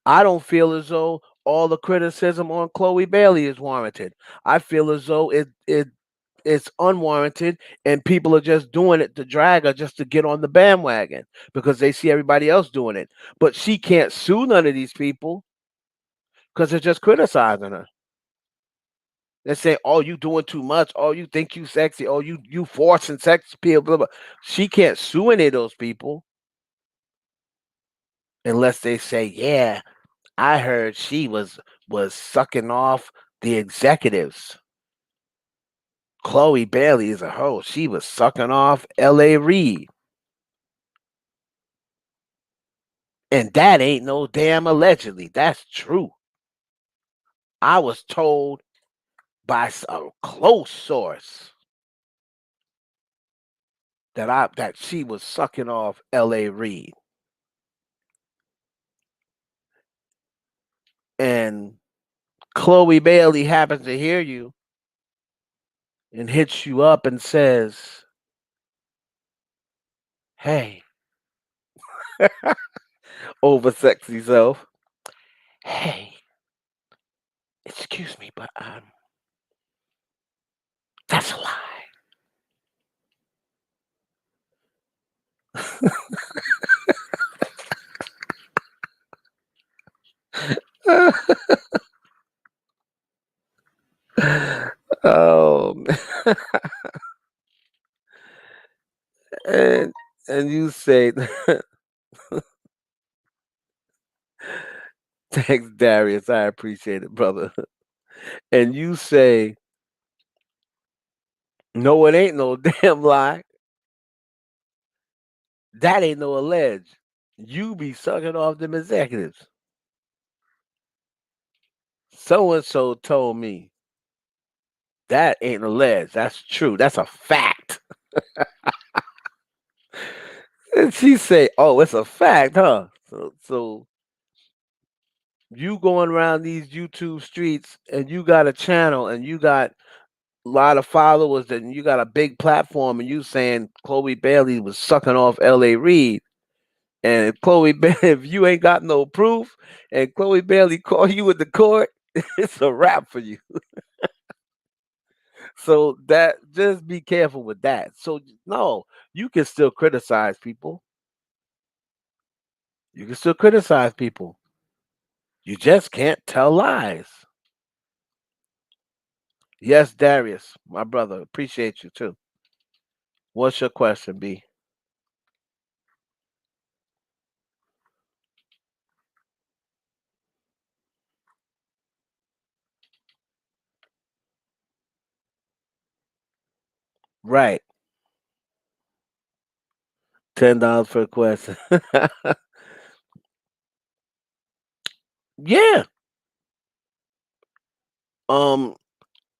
I don't feel as though all the criticism on Chloe Bailey is warranted. I feel as though it's unwarranted and people are just doing it to drag her just to get on the bandwagon because they see everybody else doing it. But she can't sue none of these people because they're just criticizing her. They say, "Oh, you doing too much. Oh, you think you sexy. Oh, you forcing sex appeal." Blah, blah. She can't sue any of those people unless they say, "Yeah, I heard she was sucking off the executives. Chloe Bailey is a hoe. She was sucking off L.A. Reid." And that ain't no damn allegedly. That's true. I was told by a close source that she was sucking off L.A. Reid, and Chloe Bailey happens to hear you and hits you up and says, "Hey, over sexy self, hey, excuse me, but that's a lie." Oh, man. and and you say, "Thanks, Darius. I appreciate it, brother." And you say, "No, it ain't no damn lie. That ain't no allege. You be sucking off them executives. So and so told me that ain't alleged. That's true. That's a fact." And she say, "Oh, it's a fact, huh? So you going around these YouTube streets and you got a channel and you got a lot of followers and you got a big platform and you saying Chloe Bailey was sucking off L.A. Reid, and if if you ain't got no proof and Chloe Bailey call you in the court, it's a wrap for you." So that just be careful with that. So no, you can still criticize people. You can still criticize people. You just can't tell lies. Yes, Darius, my brother, appreciate you too. What's your question, B? Right. $10 for a question. Yeah. Um,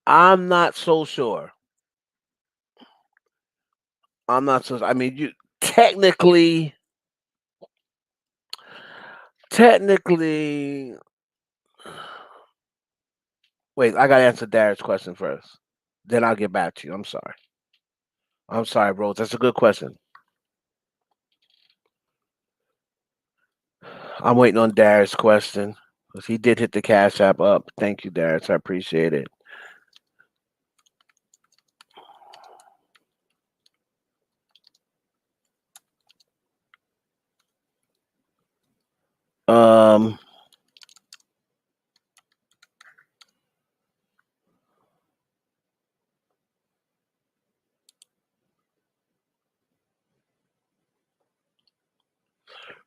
I'm not so sure. I'm not so. I mean, you technically, technically. Wait, I gotta answer Darius' question first. Then I'll get back to you. I'm sorry. I'm sorry, Rose. That's a good question. I'm waiting on Darius' question because he did hit the cash app up. Thank you, Darius. I appreciate it. Um,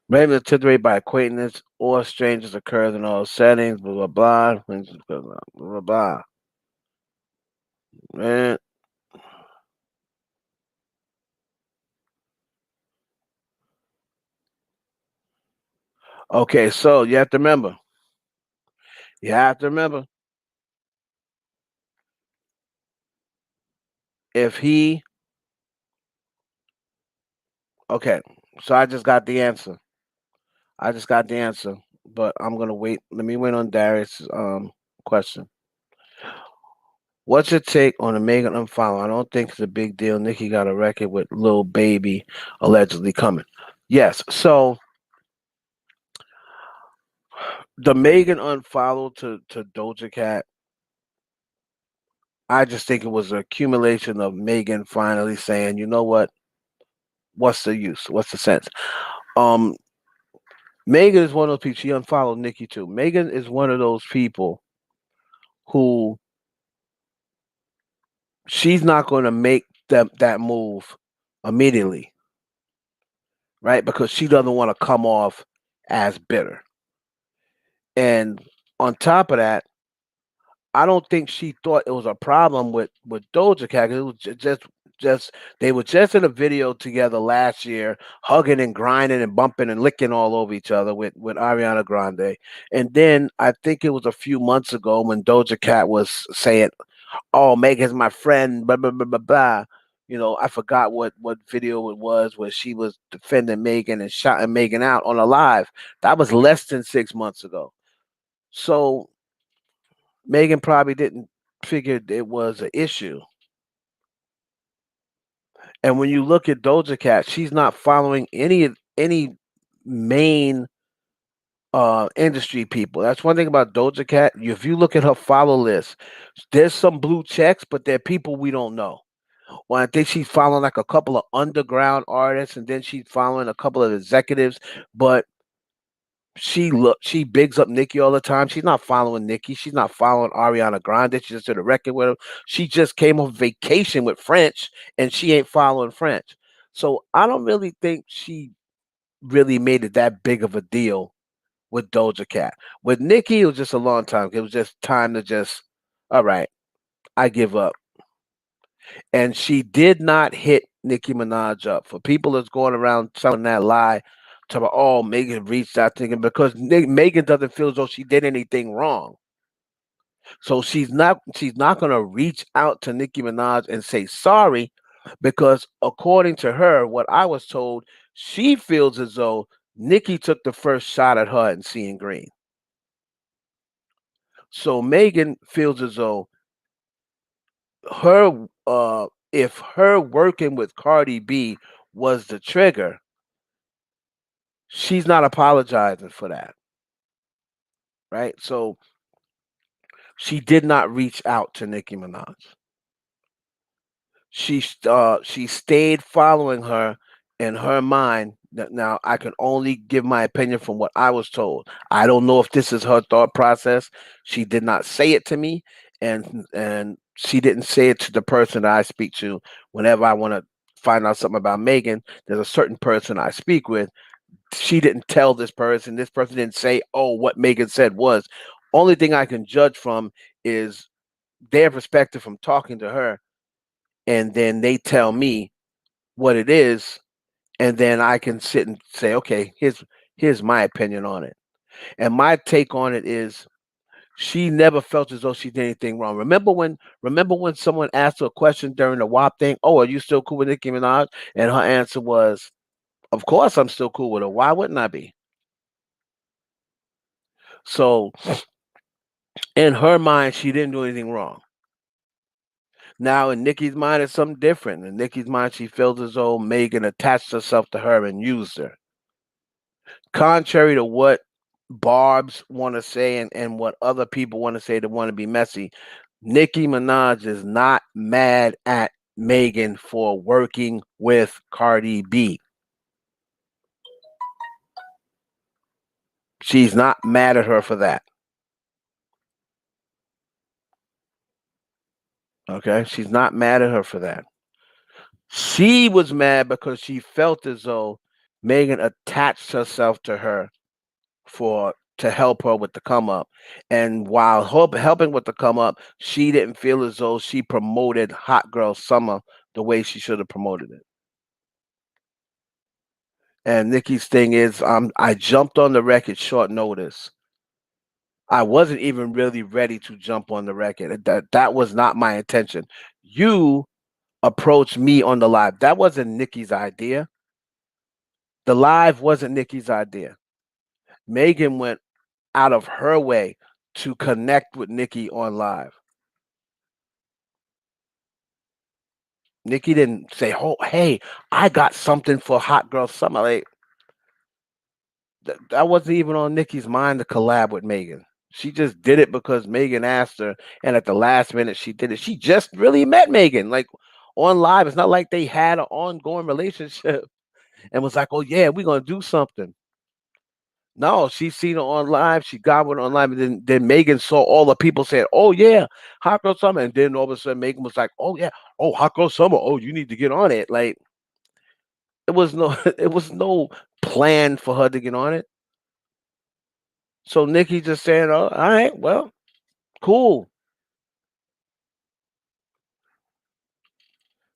maybe the titillate by acquaintance or strangers occurs in all settings. Blah blah blah. Blah blah blah. Man. Okay, so you have to remember. You have to remember if he. Okay, so I just got the answer. I just got the answer, but I'm gonna wait. Let me wait on Darius' question. What's your take on the Megan unfollow? I don't think it's a big deal. Nicki got a record with Lil Baby allegedly coming. Yes, so the Megan unfollow to Doja Cat, I just think it was an accumulation of Megan finally saying, you know what? What's the use? What's the sense? Um, Megan is one of those people. She unfollowed Nicki too. Megan is one of those people who she's not going to make that move immediately, right? Because she doesn't want to come off as bitter. And on top of that, I don't think she thought it was a problem with Doja Cat. It was just they were just in a video together last year, hugging and grinding and bumping and licking all over each other with Ariana Grande. And then I think it was a few months ago when Doja Cat was saying, "Oh, Megan's my friend," blah blah blah blah blah. I forgot what video it was where she was defending Megan and shouting Megan out on a live. That was less than 6 months ago. So Megan probably didn't figure it was an issue. And when you look at Doja Cat, she's not following any main industry people. That's one thing about Doja Cat. If you look at her follow list, there's some blue checks, but they're people we don't know. Well, I think she's following like a couple of underground artists, and then she's following a couple of executives. But she bigs up Nicki all the time. She's not following Nicki. She's not following Ariana Grande. She just did a record with her. She just came on vacation with French, and she ain't following French. So I don't really think she really made it that big of a deal with Doja Cat. With Nicki, it was just a long time. It was just time to just, all right, I give up. And she did not hit Nicki Minaj up. For people that's going around telling that lie, to about, oh, Megan reached out to him because Megan doesn't feel as though she did anything wrong. So she's not gonna reach out to Nicki Minaj and say sorry because according to her, what I was told, she feels as though Nicki took the first shot at her and seeing green. So Megan feels as though her if her working with Cardi B was the trigger, she's not apologizing for that, right? So she did not reach out to Nicki Minaj. She stayed following her in her mind. Now I can only give my opinion from what I was told. I don't know if this is her thought process. She did not say it to me, and she didn't say it to the person that I speak to. Whenever I want to find out something about Megan, there's a certain person I speak with. She didn't tell this person. This person didn't say, "Oh, what Megan said was." Only thing I can judge from is their perspective from talking to her, and then they tell me what it is, and then I can sit and say, okay, here's my opinion on it. And my take on it is she never felt as though she did anything wrong. Remember when someone asked her a question during the WAP thing, oh, are you still cool with Nicki Minaj? And her answer was, of course I'm still cool with her. Why wouldn't I be? So in her mind, she didn't do anything wrong. Now in Nicki's mind, it's something different. In Nicki's mind, she feels as though Megan attached herself to her and used her. Contrary to what Barb's want to say and what other people want to say that want to be messy, Nicki Minaj is not mad at Megan for working with Cardi B. She's not mad at her for that. Okay? She's not mad at her for that. She was mad because she felt as though Megan attached herself to her for to help her with the come up. And while helping with the come up, she didn't feel as though she promoted Hot Girl Summer the way she should have promoted it. And Nikki's thing is, I jumped on the record short notice. I wasn't even really ready to jump on the record. That was not my intention. You approached me on the live. That wasn't Nikki's idea. The live wasn't Nikki's idea. Megan went out of her way to connect with Nikki on live. Nikki didn't say, "Oh, hey, I got something for Hot Girl Summer." Like, that wasn't even on Nikki's mind to collab with Megan. She just did it because Megan asked her, and at the last minute, she did it. She just really met Megan, like on live. It's not like they had an ongoing relationship and was like, "Oh yeah, we're gonna do something." No, she seen it on live. She got one on live, and then Megan saw all the people saying, "Oh yeah, Hot Girl Summer," and then all of a sudden Megan was like, "Oh yeah, oh Hot Girl Summer, oh you need to get on it." Like it was no, it was no plan for her to get on it. So Nikki just saying, "Oh, all right, well, cool."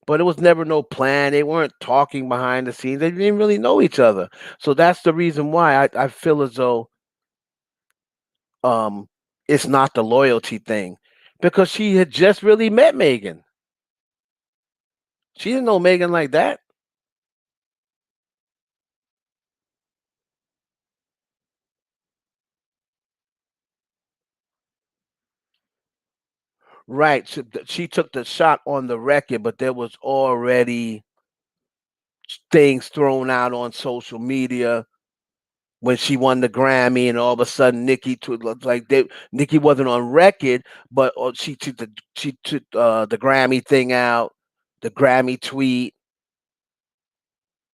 but it was never no plan. They weren't talking behind the scenes. They didn't really know each other. So that's the reason why I feel as though um it's not the loyalty thing. Because she had just really met Megan. She didn't know Megan like that. Right. She took the shot on the record, but there was already things thrown out on social media when she won the Grammy, and all of a sudden Nicki took like they Nicki wasn't on record, but she took the Grammy thing out, the Grammy tweet,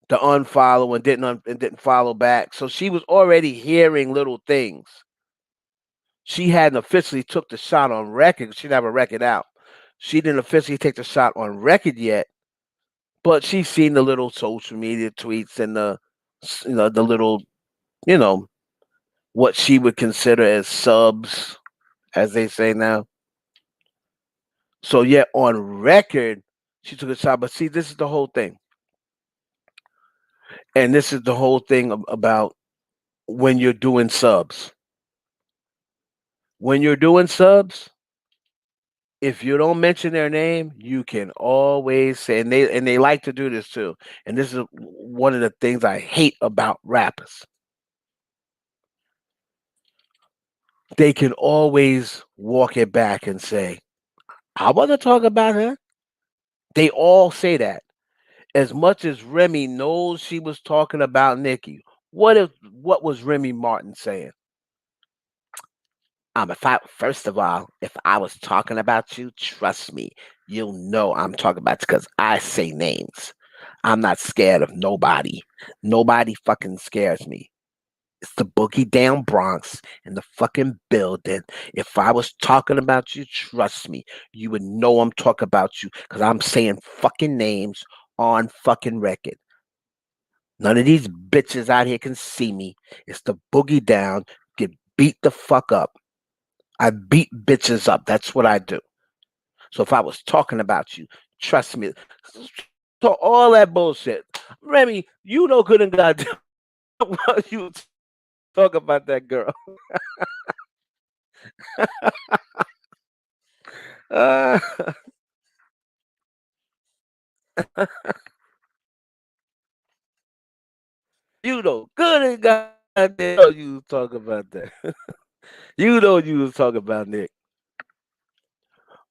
the unfollow, and didn't follow back. So she was already hearing little things. She hadn't officially took the shot on record. She didn't have a record out. She didn't officially take the shot on record yet, but she's seen the little social media tweets and the little you know what she would consider as subs, as they say now. So yeah, on record, she took a shot. But see, this is the whole thing, and this is the whole thing about when you're doing subs. When you're doing subs, if you don't mention their name, you can always say, and they like to do this too. And this is one of the things I hate about rappers. They can always walk it back and say, "I want to talk about her." They all say that. As much as Remy knows she was talking about Nicki, what was Remy Martin saying? If I first of all, if I was talking about you, trust me, you'll know I'm talking about you because I say names. I'm not scared of nobody. Nobody fucking scares me. It's the boogie down Bronx in the fucking building. If I was talking about you, trust me, you would know I'm talking about you because I'm saying fucking names on fucking record. None of these bitches out here can see me. It's the boogie down. Get beat the fuck up. I beat bitches up. That's what I do. So if I was talking about you, trust me. So all that bullshit, Remy, you know good and goddamn well you talk about that girl. Uh, you know good and goddamn well you talk about that. You know you was talking about Nick.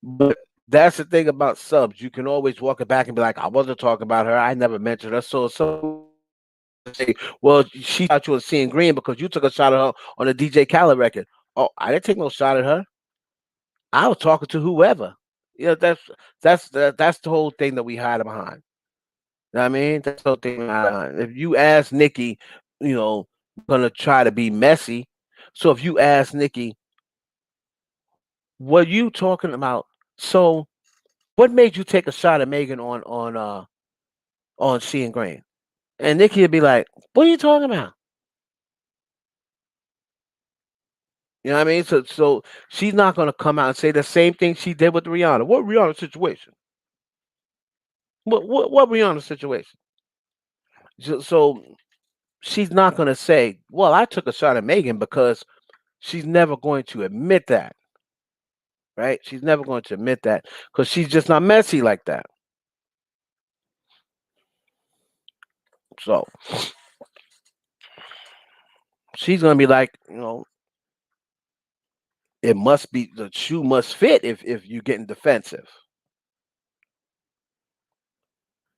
But that's the thing about subs. You can always walk it back and be like, I wasn't talking about her. I never mentioned her. So say, well, she thought you were seeing green because you took a shot at her on the DJ Khaled record. Oh, I didn't take no shot at her. I was talking to whoever. You know, that's the whole thing that we hide behind. You know what I mean? That's the whole thing we hide behind. If you ask Nikki, you know, gonna try to be messy. So if you ask Nikki, what you talking about? So what made you take a shot at Megan on Seeing Green? And Nikki would be like, what are you talking about? You know what I mean? So she's not gonna come out and say the same thing she did with Rihanna. What Rihanna situation? What Rihanna situation? So she's not gonna say, well, I took a shot at Megan because she's never going to admit that, right? She's never going to admit that because she's just not messy like that. So she's gonna be like, it must be the shoe must fit if you're getting defensive.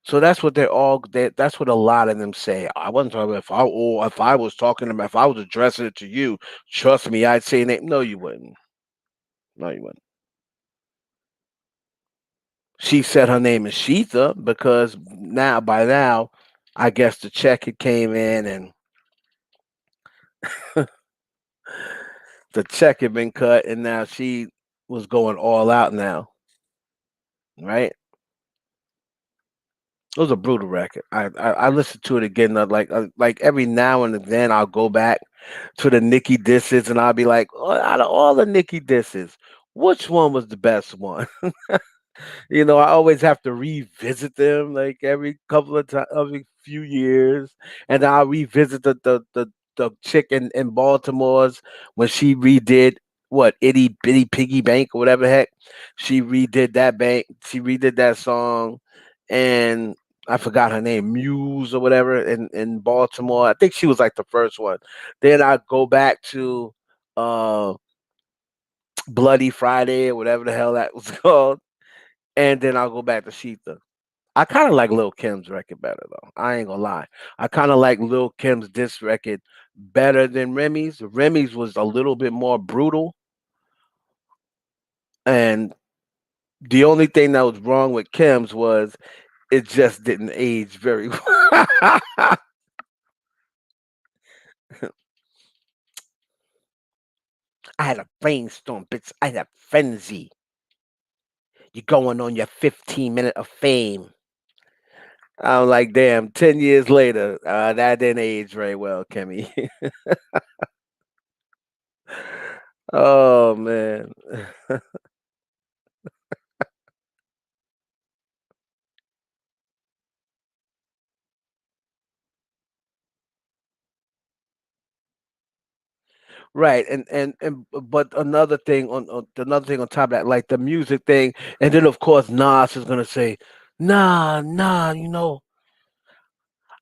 So that's what that's what a lot of them say. I wasn't talking about if I was talking about if I was addressing it to you, trust me, I'd say name. No, you wouldn't. No, you wouldn't. She said her name is Sheetha because by now, I guess the check had came in and the check had been cut and now she was going all out now, right? It was a brutal record. I listened to it again. Like every now and then I'll go back to the Nicki disses and I'll be like, out of all the Nicki disses, which one was the best one? I always have to revisit them like every couple of times, every few years, and I'll revisit the chick in Baltimore's when she redid what Itty Bitty Piggy Bank or whatever the heck. She redid that bank. She redid that song, and I forgot her name, Muse or whatever in Baltimore. I think she was like the first one. Then I go back to uh Bloody Friday or whatever the hell that was called, and then I'll go back to Sheetha. I kind of like Lil Kim's record better though. I ain't gonna lie. I kind of like Lil Kim's diss record better than Remy's. Remy's was a little bit more brutal, and the only thing that was wrong with Kim's was it just didn't age very well. I had a brainstorm, bitch. I had a frenzy. You're going on your 15 minute of fame. I'm like, damn, 10 years later, that didn't age very well, Kimmy. Oh, man. Right, but another thing on top of that, like the music thing, and then of course Nas is gonna say, "Nah, nah,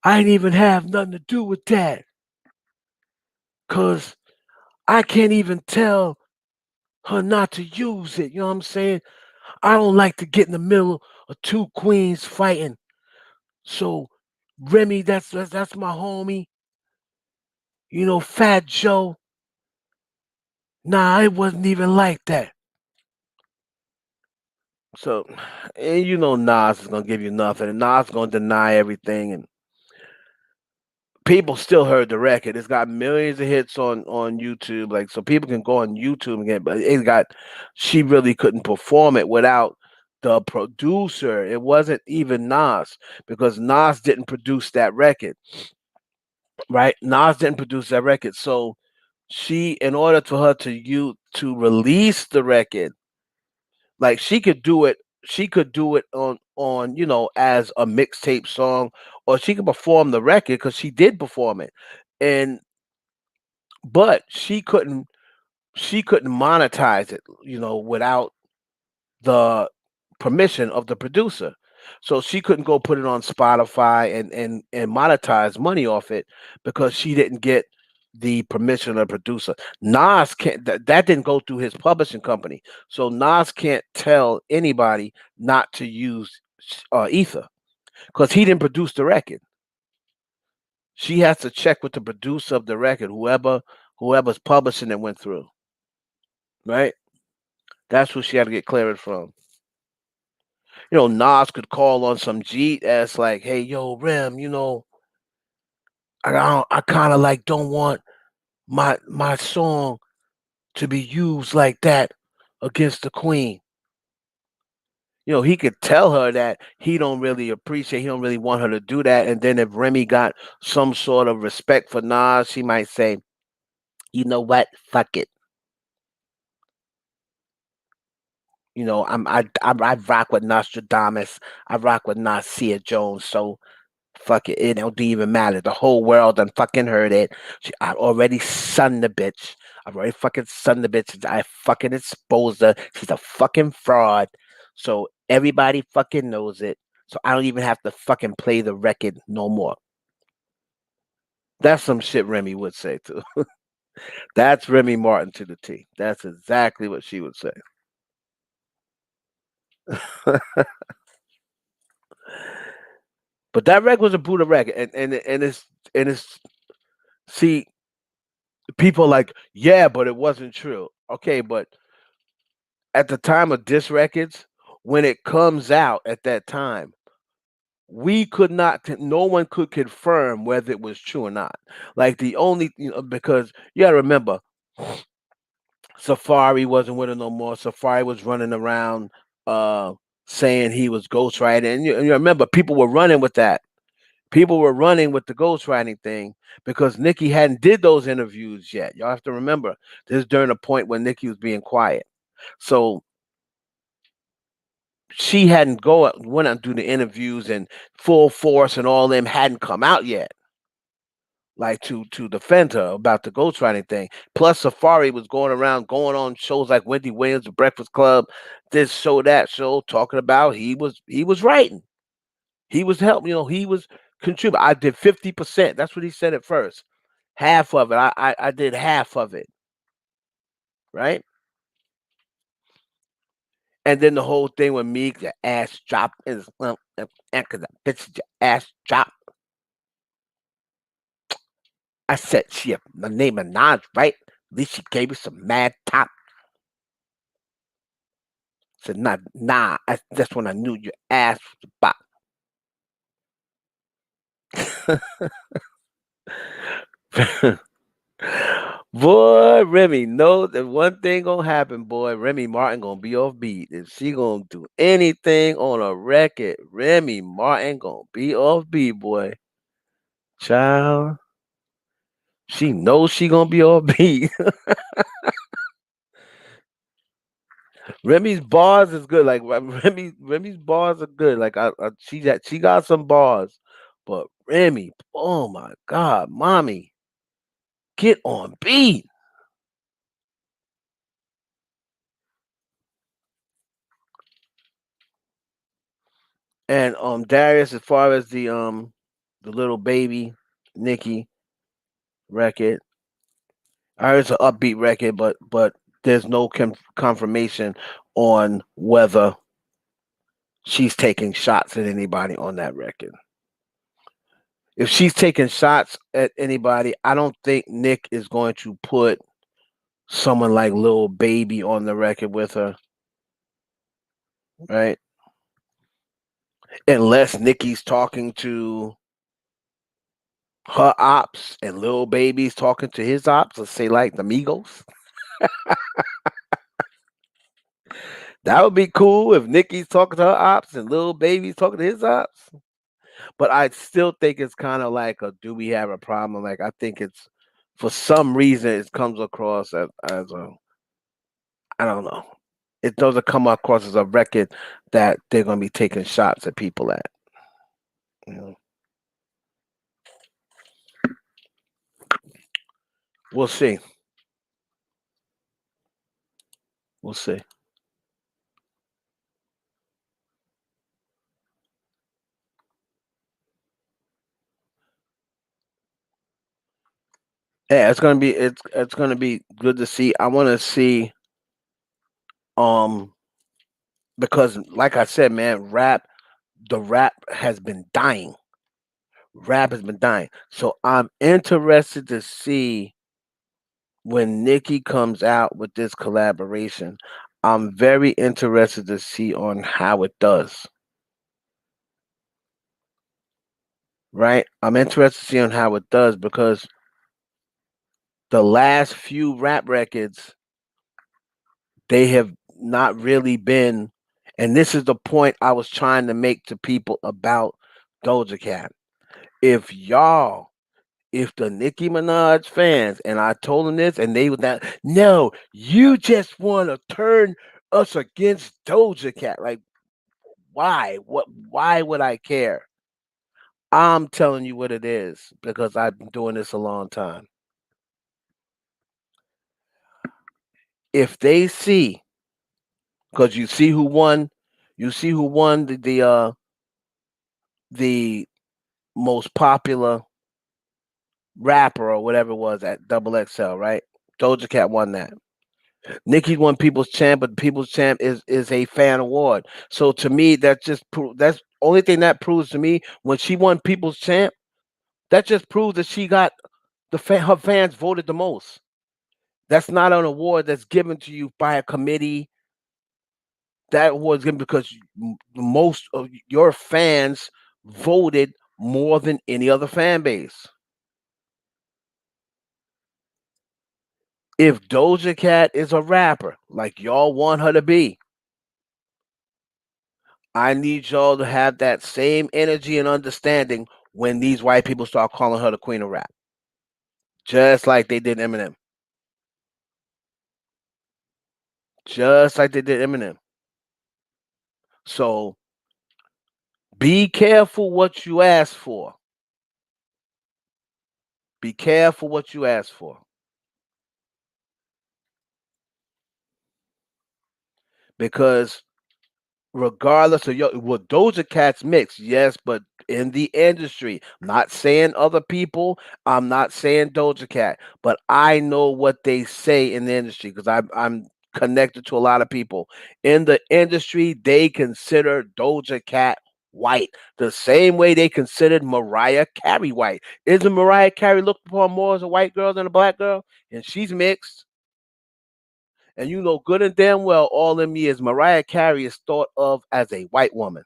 I ain't even have nothing to do with that, cause I can't even tell her not to use it." You know what I'm saying? I don't like to get in the middle of two queens fighting. So Remy, that's my homie. Fat Joe. Nah, it wasn't even like that. So, and Nas is gonna give you nothing, and Nas gonna deny everything, and people still heard the record. It's got millions of hits on YouTube, like so people can go on YouTube again, but it got she really couldn't perform it without the producer. It wasn't even Nas because Nas didn't produce that record, right? Nas didn't produce that record, so in order for her to release the record, like she could do it on as a mixtape song, or she could perform the record because she did perform it, and but she couldn't monetize it, without the permission of the producer. So she couldn't go put it on Spotify and monetize money off it because she didn't get the permission of the producer. Nas can't that didn't go through his publishing company. So Nas can't tell anybody not to use Ether because he didn't produce the record. She has to check with the producer of the record, whoever's publishing it went through, right? That's who she had to get clearance from. Nas could call on some G as like, "Hey, yo, Rem, I kind of like don't want my song to be used like that against the queen." He could tell her that he don't really want her to do that. And then if Remy got some sort of respect for Nas, she might say, "You know what? Fuck it. I rock with Nostradamus. I rock with Nasir Jones. So fuck it. It don't even matter. The whole world done fucking heard it. I already sunned the bitch. I've already fucking sunned the bitch. I fucking exposed her. She's a fucking fraud. So everybody fucking knows it. So I don't even have to fucking play the record no more." That's some shit Remy would say too. That's Remy Martin to the T. That's exactly what she would say. But that record was a brutal record, and it's see, people are like, yeah, but it wasn't true. Okay, but at the time of disc records, when it comes out at that time, we could not, no one could confirm whether it was true or not. Like the only, because you gotta remember, Safari wasn't with her no more. Safari was running around uh saying he was ghostwriting. And you remember people were running with that. People were running with the ghostwriting thing because Nicki hadn't did those interviews yet. Y'all have to remember this during a point when Nicki was being quiet. So she hadn't went out and do the interviews, and Full Force and all them hadn't come out yet, like to defend her about the ghostwriting thing. Plus, Safari was going around, going on shows like Wendy Williams, The Breakfast Club, this show, that show, talking about he was writing, he was helping, he was contributing. I did 50%. That's what he said at first. Half of it, I did half of it, right? And then the whole thing with me, the ass drop is because the bitch your ass drop. I said she the name of Nas, right? At least she gave me some mad top. Said nah. That's when I knew your ass was about. Boy, Remy, know that one thing gonna happen, boy. Remy Martin gonna be off beat. If she gonna do anything on a record, Remy Martin gonna be off beat, boy. Child, she knows she gonna be off beat. Remy's bars is good. Like Remy's bars are good. Like she got some bars, but Remy, oh my God, mommy, get on beat. And Darius, as far as the little baby Nicki record, I heard it's an upbeat record, but there's no confirmation on whether she's taking shots at anybody on that record. If she's taking shots at anybody, I don't think Nick is going to put someone like Lil Baby on the record with her, right? Unless Nicki's talking to her ops and Lil Baby's talking to his ops, let's say like the Migos. That would be cool if Nicki's talking to her ops and Lil Baby's talking to his ops. But I still think it's kind of like a do we have a problem? Like I think it's for some reason it comes across as a I don't know. It doesn't come across as a record that they're gonna be taking shots at people at. You know, we'll see. We'll see. Yeah, it's gonna be good to see. I want to see um because like I said, man, rap has been dying. Rap has been dying. So I'm interested to see when Nicki comes out with this collaboration. I'm very interested to see on how it does. Right? I'm interested to see on how it does because the last few rap records they have not really been, and this is the point I was trying to make to people about Doja Cat. If y'all, if the Nicki Minaj fans, and I told them this, and they would not, no, you just want to turn us against Doja Cat. Like, why? Why would I care? I'm telling you what it is because I've been doing this a long time. If they see, because you see who won the most popular rapper or whatever it was at Double XL, right? Doja Cat won that. Nicki won People's Champ, but People's Champ is a fan award. So to me, that's only thing that proves to me when she won People's Champ. That just proves that she got her fans voted the most. That's not an award that's given to you by a committee. That award's given because most of your fans voted more than any other fan base. If Doja Cat is a rapper like y'all want her to be, I need y'all to have that same energy and understanding when these white people start calling her the queen of rap, just like they did Eminem, just like they did Eminem. So be careful what you ask for. Be careful what you ask for. Because regardless of your well, Doja Cat's mixed, yes, but in the industry, I'm not saying other people, I'm not saying Doja Cat, but I know what they say in the industry because I'm connected to a lot of people in the industry. They consider Doja Cat white the same way they considered Mariah Carey white. Isn't Mariah Carey looked upon more as a white girl than a black girl? And she's mixed. And you know good and damn well all them years Mariah Carey is thought of as a white woman.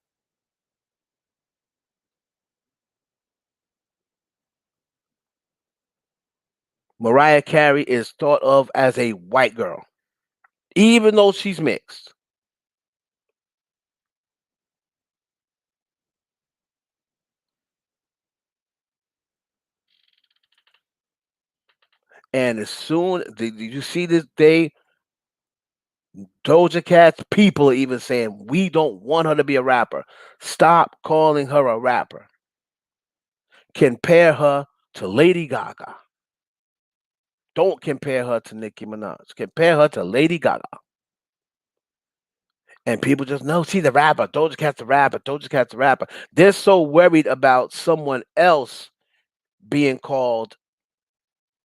Mariah Carey is thought of as a white girl, even though she's mixed. And as soon did you see this day, Doja Cat's people are even saying we don't want her to be a rapper. Stop calling her a rapper. Compare her to Lady Gaga. Don't compare her to Nicki Minaj. Compare her to Lady Gaga. And people just know she's a rapper. Doja Cat's a rapper. Doja Cat's a rapper. They're so worried about someone else being called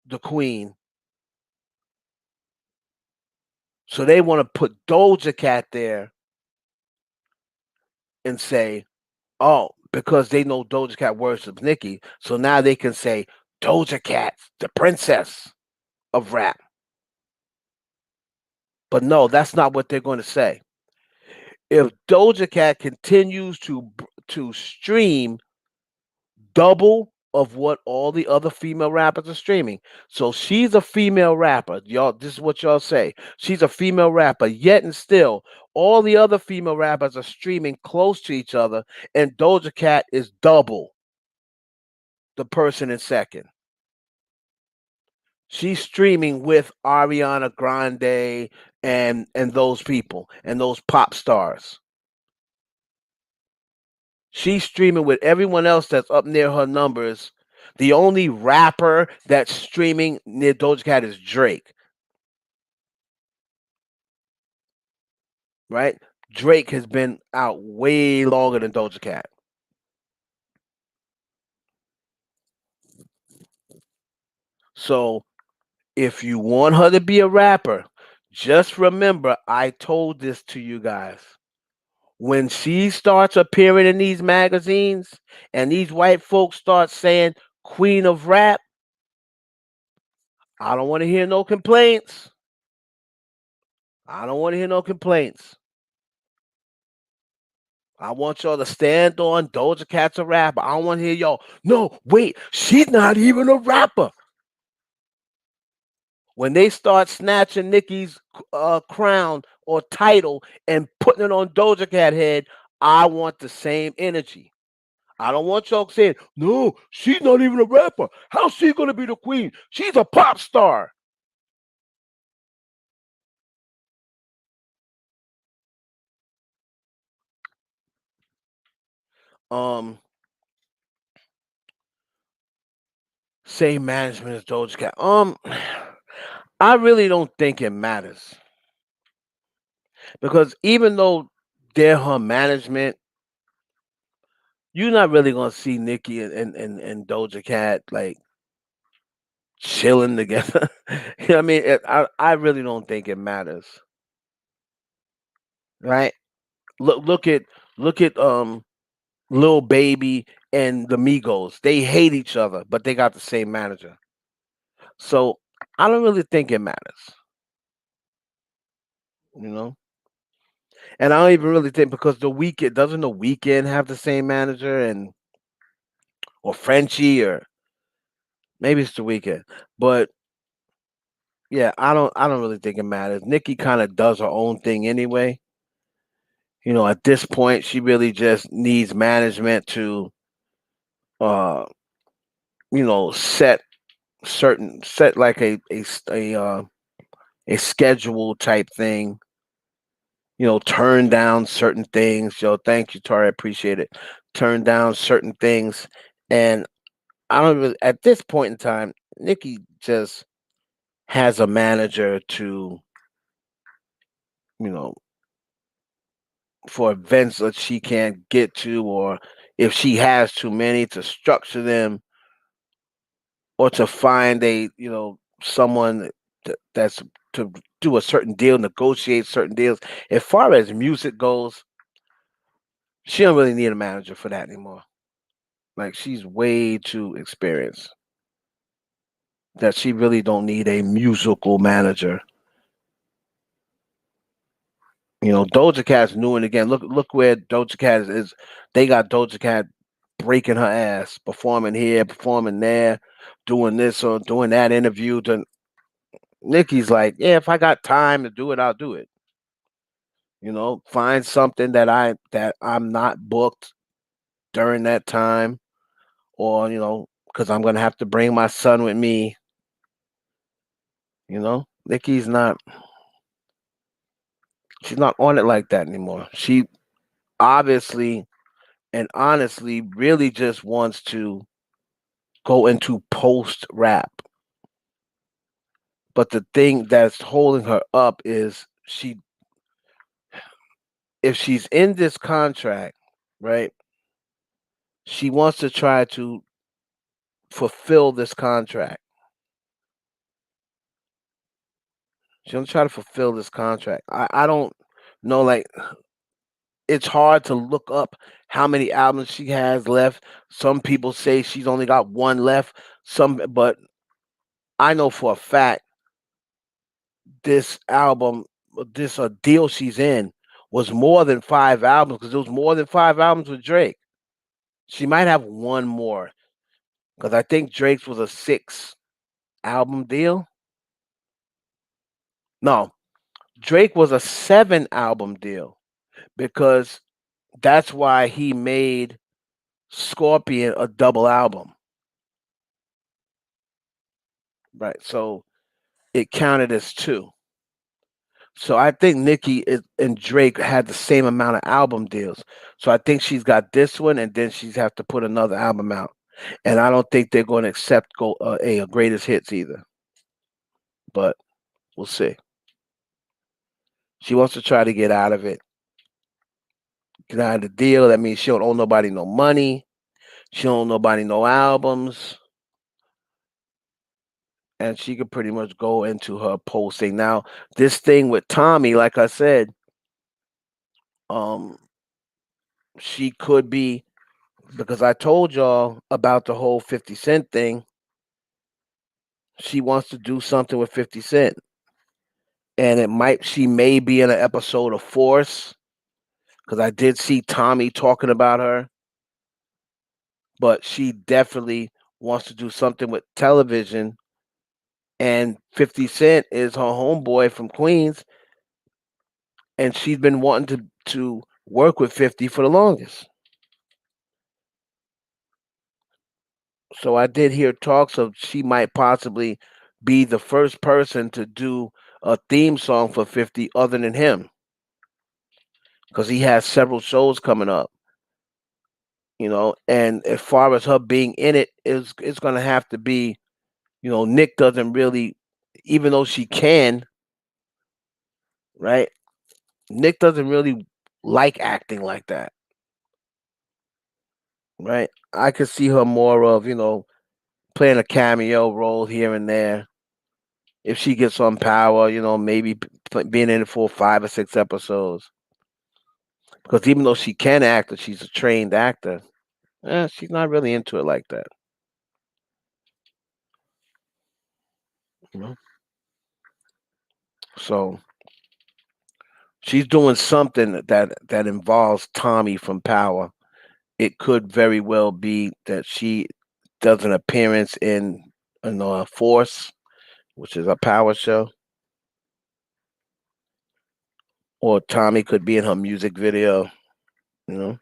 the queen. So they want to put Doja Cat there and say, oh, because they know Doja Cat worships Nicki. So now they can say Doja Cat's the princess of rap. But no, that's not what they're going to say. If Doja Cat continues to stream double of what all the other female rappers are streaming. So she's a female rapper. Y'all, this is what y'all say. She's a female rapper, yet and still, all the other female rappers are streaming close to each other, and Doja Cat is double the person in second. She's streaming with Ariana Grande and those people and those pop stars. She's streaming with everyone else that's up near her numbers. The only rapper that's streaming near Doja Cat is Drake, right? Drake has been out way longer than Doja Cat. So if you want her to be a rapper, just remember I told this to you guys. When she starts appearing in these magazines and these white folks start saying Queen of Rap, I don't want to hear no complaints. I don't want to hear no complaints. I want y'all to stand on Doja Cat's a rapper. I don't want to hear y'all. No, wait, she's not even a rapper. When they start snatching Nicki's crown or title and putting it on Doja Cat head, I want the same energy. I don't want y'all saying, no, she's not even a rapper. How's she gonna be the queen? She's a pop star. Um, same management as Doja Cat. I really don't think it matters because even though they're her management, you're not really gonna see Nicki and Doja Cat like chilling together. You know what I mean? I really don't think it matters, right? Look at Lil Baby and the Migos. They hate each other, but they got the same manager. So I don't really think it matters, you know. And I don't even really think because the weekend doesn't the weekend have the same manager and or Frenchie or maybe it's the weekend, but yeah, I don't really think it matters. Nikki kind of does her own thing anyway. You know, at this point, she really just needs management to, uh, set like a schedule type thing. turn down certain things. Yo, thank you, Tori. I appreciate it. Turn down certain things. And I don't really, at this point in time, Nikki just has a manager to, you know, for events that she can't get to, or if she has too many, to structure them, or to find someone that's to do a certain deal, negotiate certain deals. As far as music goes, she don't really need a manager for that anymore. Like, she's way too experienced that she really don't need a musical manager. Doja Cat's new and again. Look where Doja Cat is. They got Doja Cat breaking her ass, performing here, performing there, doing this or doing that interview. Nikki's like, yeah, if I got time to do it, I'll do it. Find something that I'm not booked during that time, or because I'm gonna have to bring my son with me. Nikki's not. She's not on it like that anymore. She obviously and honestly really just wants to go into post rap. But the thing that's holding her up is if she's in this contract, right? She wants to try to fulfill this contract. She wants to try to fulfill this contract. I don't know, like, it's hard to look up how many albums she has left. Some people say she's only got one left. But I know for a fact this album, this deal she's in, was more than 5 albums, because there was more than 5 albums with Drake. She might have one more, because I think Drake's was a 6 album deal. No, Drake was a 7 album deal, because that's why he made Scorpion a double album, right? So it counted as two. So I think and Drake had the same amount of album deals. So I think she's got this one, and then she's have to put another album out. And I don't think they're going to accept a greatest hits either. But we'll see. She wants to try to get out of it, get out of the deal. That means she don't owe nobody no money. She don't owe nobody no albums, and she could pretty much go into her posting now. This thing with Tommy, like I said, um, she could be, because I told y'all about the whole 50 Cent thing. She wants to do something with 50 Cent, and she may be in an episode of Force, because I did see Tommy talking about her, but she definitely wants to do something with television. And 50 Cent is her homeboy from Queens, and she's been wanting to work with 50 for the longest. So I did hear talks of she might possibly be the first person to do a theme song for 50 other than him, because he has several shows coming up. And as far as her being in it's going to have to be, Nick doesn't really, even though she can, right? Nick doesn't really like acting like that, right? I could see her more of, playing a cameo role here and there. If she gets on Power, maybe being in it for 5 or 6 episodes. Because even though she can act, and she's a trained actor, she's not really into it like that. You know? So she's doing something that involves Tommy from Power. It could very well be that she does an appearance in Force, which is a Power show, or Tommy could be in her music video. You know,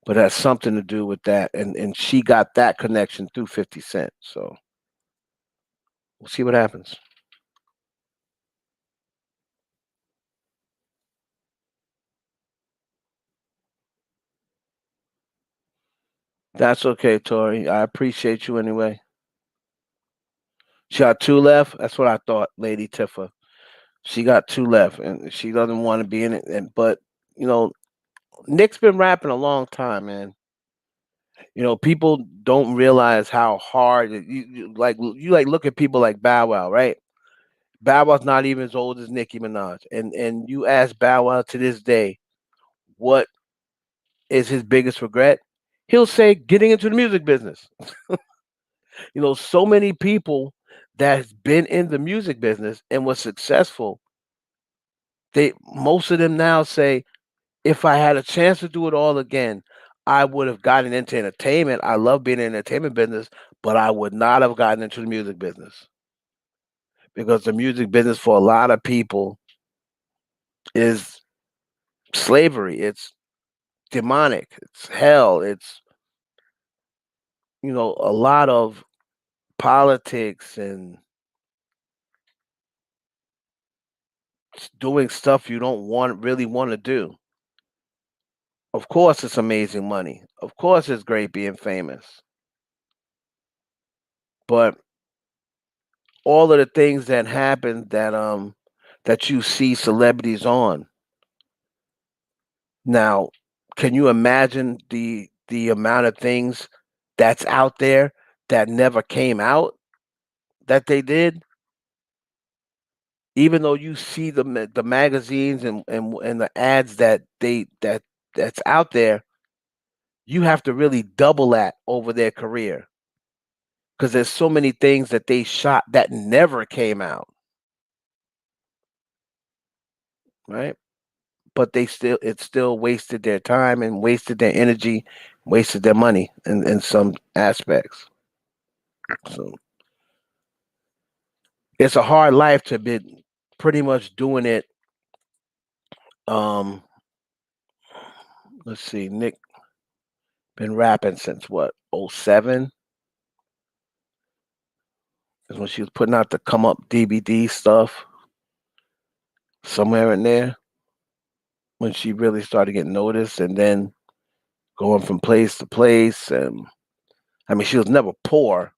but it has something to do with that, and she got that connection through 50 Cent. So we'll see what happens. That's okay, Tori. I appreciate you anyway. She got two left. That's what I thought, Lady Tifa. She got two left, and she doesn't want to be in it. But you know, Nick's been rapping a long time, man. People don't realize how hard you look at people like Bow Wow, right? Bow Wow's not even as old as Nicki Minaj, and you ask Bow Wow to this day, what is his biggest regret? He'll say getting into the music business. So many people that's been in the music business and was successful, they most of them now say, if I had a chance to do it all again, I would have gotten into entertainment. I love being in the entertainment business, but I would not have gotten into the music business because the music business for a lot of people is slavery. It's demonic. It's hell. It's a lot of politics and doing stuff you don't want to do. Of course, it's amazing money. Of course, it's great being famous. But all of the things that happen that you see celebrities on now, can you imagine the amount of things that's out there that never came out that they did? Even though you see the magazines and the ads that's out there, you have to really double that over their career because there's so many things that they shot that never came out, right? But it still wasted their time and wasted their energy, wasted their money in some aspects. So it's a hard life to be pretty much doing it. Um, let's see, Nick been rapping since what, '07 is when she was putting out the Come Up DVD stuff, somewhere in there when she really started getting noticed, and then going from place to place. And I mean, she was never poor,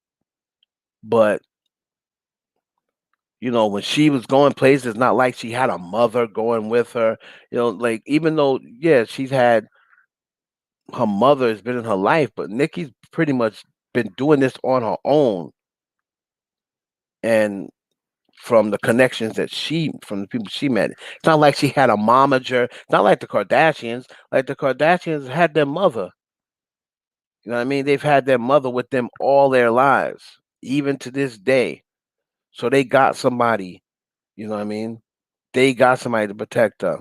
but when she was going places, it's not like she had a mother going with her. Like, even though, yeah, she's had her mother has been in her life, but Nikki's pretty much been doing this on her own. And from the connections from the people she met, it's not like she had a momager. It's not like the Kardashians. Like the Kardashians had their mother. You know what I mean? They've had their mother with them all their lives, even to this day. So they got somebody, you know what I mean? They got somebody to protect her.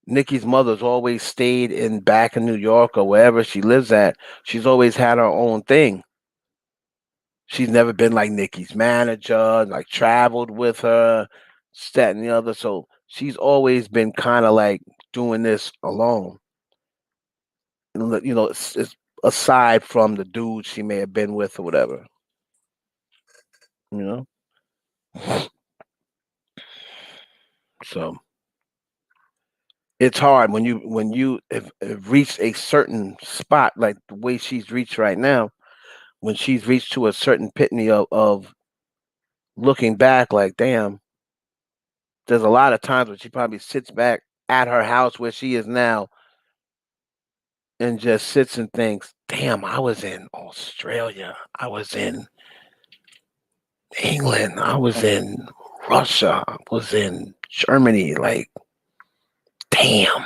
Nikki's mother's always stayed in back in New York or wherever she lives at. She's always had her own thing. She's never been like Nikki's manager, like traveled with her, that and the other. So she's always been kind of like doing this alone. It's aside from the dude she may have been with or whatever. You know. So it's hard when you have reached a certain spot like the way she's reached right now. When she's reached to a certain pitney of looking back, like, damn, there's a lot of times when she probably sits back at her house where she is now and just sits and thinks, damn, I was in Australia. I was in England. I was in Russia. I was in Germany. Like, damn,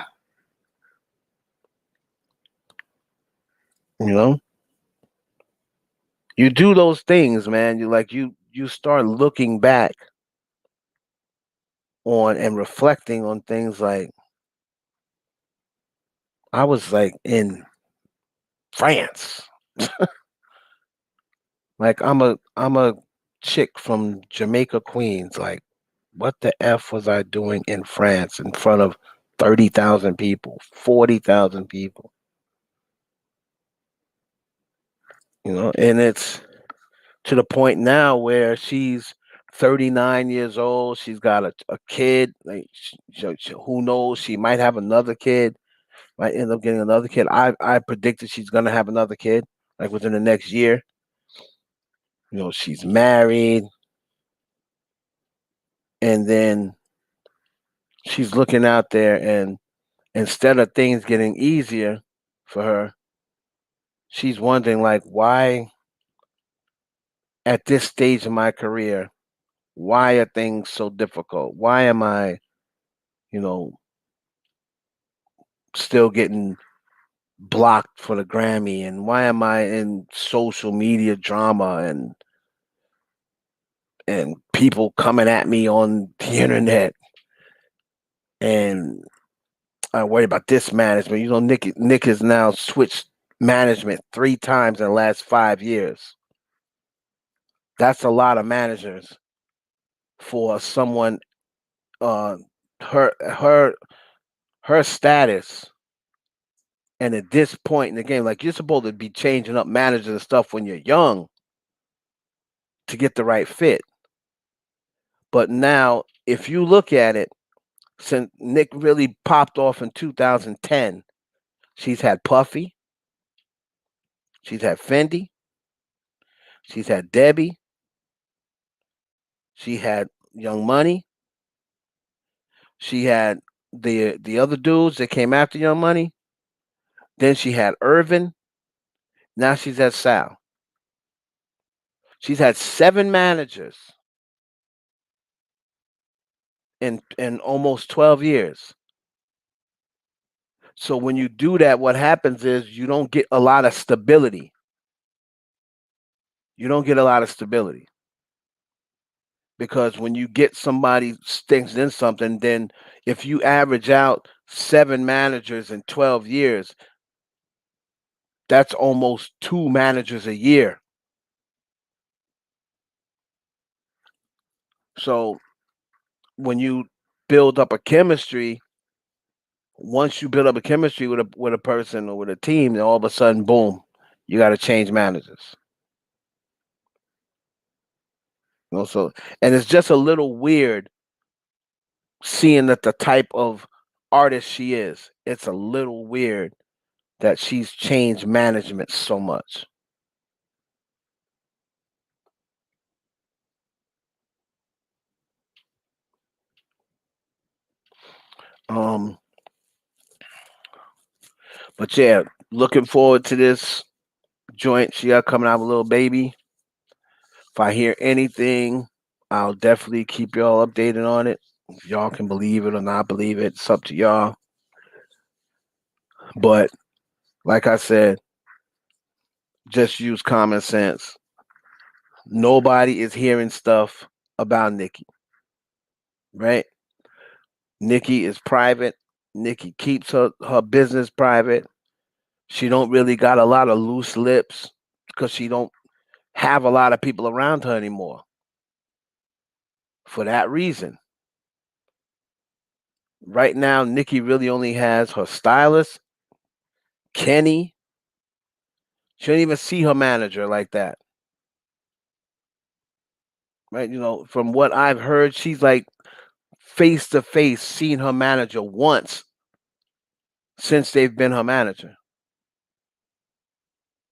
you know? You do those things, man. You start looking back on and reflecting on things like I was like in France. Like I'm a chick from Jamaica, Queens. Like, what the F was I doing in France in front of 30,000 people, 40,000 people? And it's to the point now where she's 39 years old. She's got a kid. Like, who knows? She might have another kid. might end up getting another kid. I predicted she's gonna have another kid, like within the next year. She's married, and then she's looking out there, and instead of things getting easier for her, she's wondering like, why at this stage of my career, why are things so difficult? Why am I, you know, still getting blocked for the Grammy, and why am I in social media drama and people coming at me on the internet, and I worry about this management. Nick has now switched management 3 times in the last 5 years. That's a lot of managers for someone. Uh, her her her status, and at this point in the game, like you're supposed to be changing up managers and stuff when you're young to get the right fit. But now, if you look at it, since Nick really popped off in 2010, she's had Puffy, she's had Fendi, she's had Debbie, she had Young Money, she had the other dudes that came after Young Money. Then she had Irvin. Now she's at Sal. She's had 7 managers in almost 12 years. So when you do that, what happens is you don't get a lot of stability. You don't get a lot of stability because when you get somebody stinks in something, then if you average out 7 managers in 12 years, that's almost 2 managers a year. So when you build up a chemistry, once you build up a chemistry with a person or with a team, then all of a sudden, boom, you got to change managers. So and it's just a little weird seeing that the type of artist she is. It's a little weird that she's changed management so much. Um, but yeah, looking forward to this joint. She got coming out with a little baby. If I hear anything, I'll definitely keep y'all updated on it. If y'all can believe it or not believe it, it's up to y'all. But like I said, just use common sense. Nobody is hearing stuff about Nicki, right? Nicki is private. Nicki keeps her business private. She don't really got a lot of loose lips because she don't have a lot of people around her anymore. For that reason, right now, Nicki really only has her stylist, Kenny. She don't even see her manager like that, right? From what I've heard, she's like face to face seen her manager once since they've been her manager.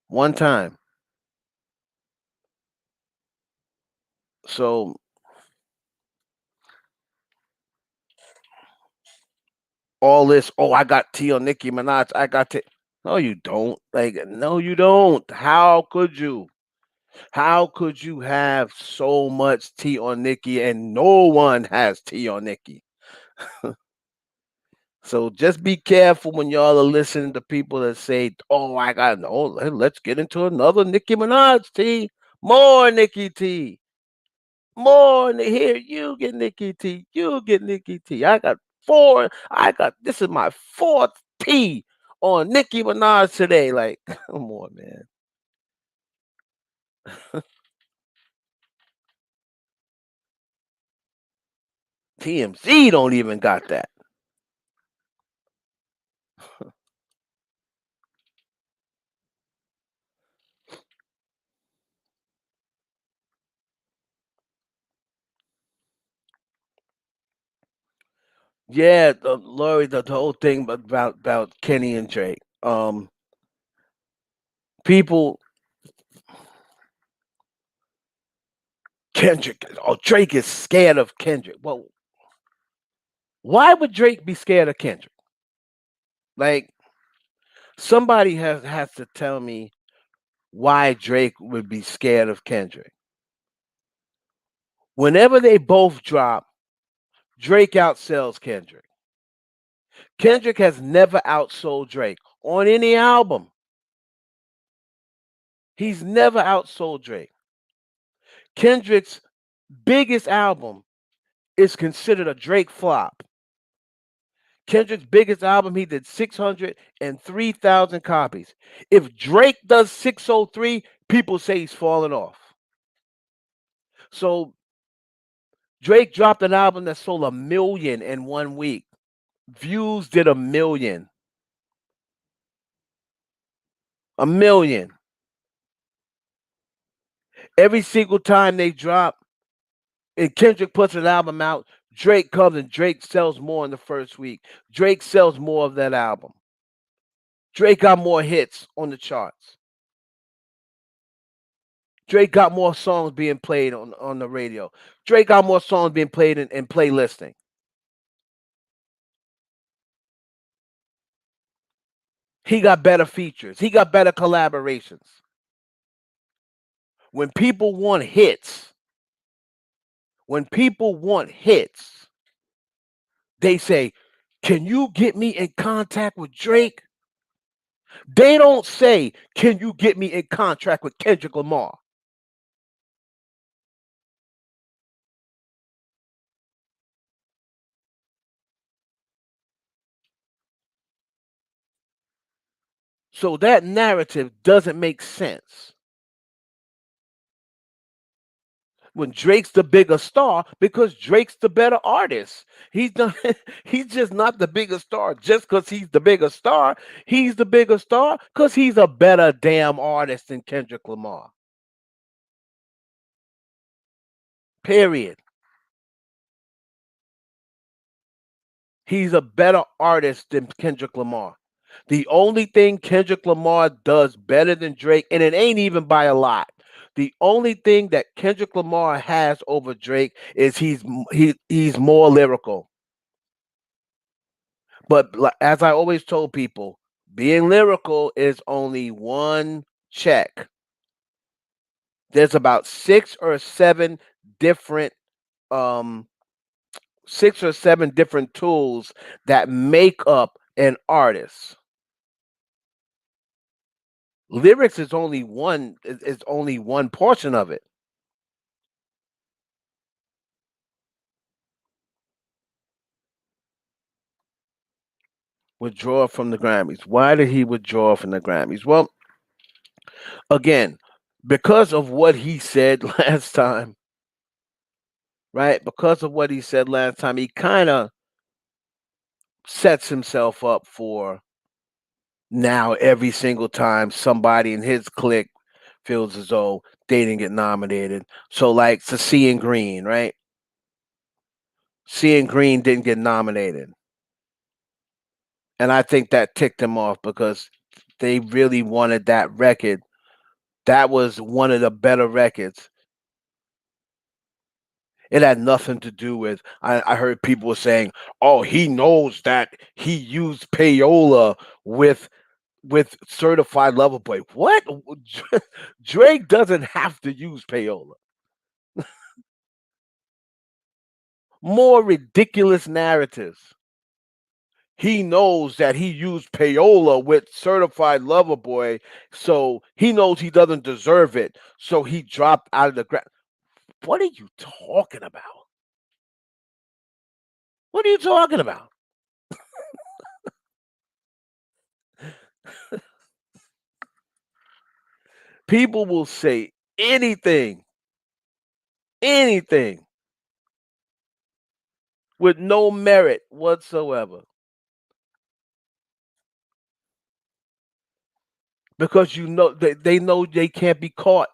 One time. So all this, oh, I got tea on Nicki Minaj. I got tea. No, you don't. Like, no, you don't. How could you? How could you have so much tea on Nicki and no one has tea on Nicki? So just be careful when y'all are listening to people that say, "Oh, I got no. Let's get into another Nicki Minaj tea. More Nicki tea. More here. You get Nicki tea. You get Nicki tea. I got 4. I got this is my 4th tea on Nicki Minaj today. Like, come on, man. TMZ don't even got that. Yeah, Lori, the whole thing about Kenny and Drake. People, Kendrick, oh, Drake is scared of Kendrick. Well, why would Drake be scared of Kendrick? Like, somebody has to tell me why Drake would be scared of Kendrick. Whenever they both drop, Drake outsells Kendrick. Kendrick has never outsold Drake on any album. He's never outsold Drake. Kendrick's biggest album is considered a Drake flop. Kendrick's biggest album, he did 603,000 copies. If Drake does 603, people say he's falling off. So Drake dropped an album that sold 1 million in 1 week. Views did 1 million. 1 million. Every single time they drop, and Kendrick puts an album out, Drake comes and Drake sells more in the first week. Drake sells more of that album. Drake got more hits on the charts. Drake got more songs being played on the radio. Drake got more songs being played in playlisting. He got better features. He got better collaborations. When people want hits, when people want hits, they say, "Can you get me in contact with Drake?" They don't say, "Can you get me in contract with Kendrick Lamar?" So that narrative doesn't make sense. When Drake's the bigger star, because Drake's the better artist. He's not, he's just not the bigger star just because he's the bigger star. He's the bigger star because he's a better damn artist than Kendrick Lamar. Period. He's a better artist than Kendrick Lamar. The only thing Kendrick Lamar does better than Drake, and it ain't even by a lot. The only thing that Kendrick Lamar has over Drake is he's more lyrical. But as I always told people, being lyrical is only one check. There's about different um 6 or 7 different tools that make up an artist. Lyrics is only one portion of it. Withdraw from the Grammys. Why did he withdraw from the Grammys? Well, again, because of what he said last time, right? Because of what he said last time, he kind of sets himself up for now every single time somebody in his clique feels as though they didn't get nominated. So like to Seeing Green, right? Seeing Green didn't get nominated. And I think that ticked him off because they really wanted that record. That was one of the better records. It had nothing to do with. I heard people saying, "Oh, he knows that he used payola with Certified Lover Boy." What? Drake doesn't have to use payola. More ridiculous narratives. He knows that he used payola with Certified Lover Boy, so he knows he doesn't deserve it. So he dropped out of the ground. What are you talking about? What are you talking about? People will say anything, anything with no merit whatsoever because you know they know they can't be caught.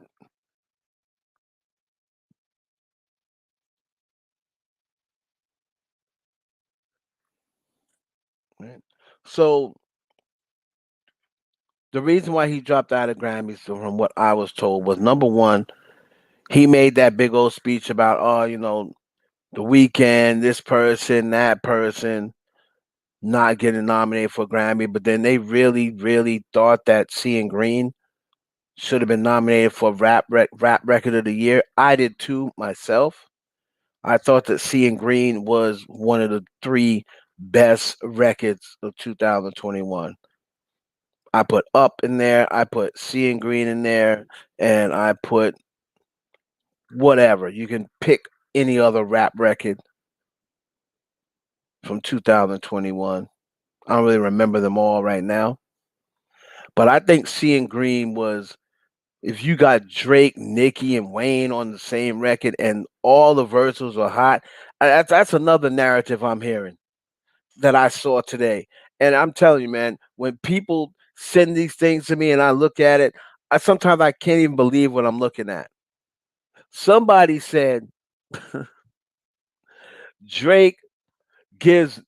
So the reason why he dropped out of Grammys, from what I was told, was number one, he made that big old speech about, oh, the weekend, this person, that person not getting nominated for Grammy, but then they really, really thought that Seeing Green should have been nominated for rap record of the year. I did too myself. I thought that Seeing Green was one of the three best records of 2021. I put Up in there, I put Seeing Green in there, and I put whatever. You can pick any other rap record from 2021. I don't really remember them all right now, but I think Seeing Green was, if you got Drake, Nicki, and Wayne on the same record and all the verses are hot, that's another narrative I'm hearing that I saw today. And I'm telling you, man, when people send these things to me and I look at it, sometimes I can't even believe what I'm looking at. Somebody said Drake gives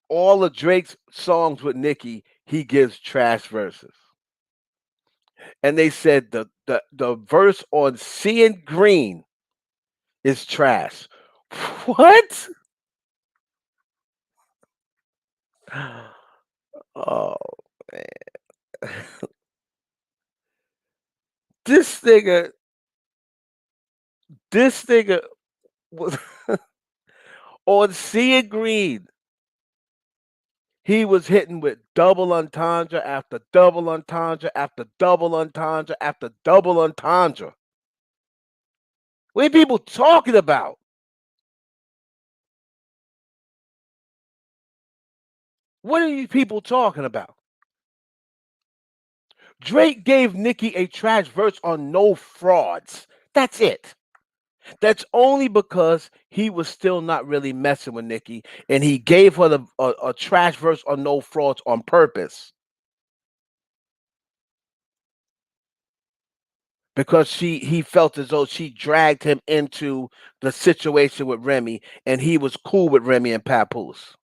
all of Drake's songs with Nicki, he gives trash verses. And they said the verse on Seeing Green is trash. What? Oh man. This nigga, this nigga was on Seeing Green. He was hitting with double entendre after double entendre after double entendre after double entendre. What are people talking about? What are you people talking about? Drake gave Nicki a trash verse on No Frauds. That's it. That's only because he was still not really messing with Nicki, and he gave her a trash verse on No Frauds on purpose because he felt as though she dragged him into the situation with Remy, and he was cool with Remy and Papoose.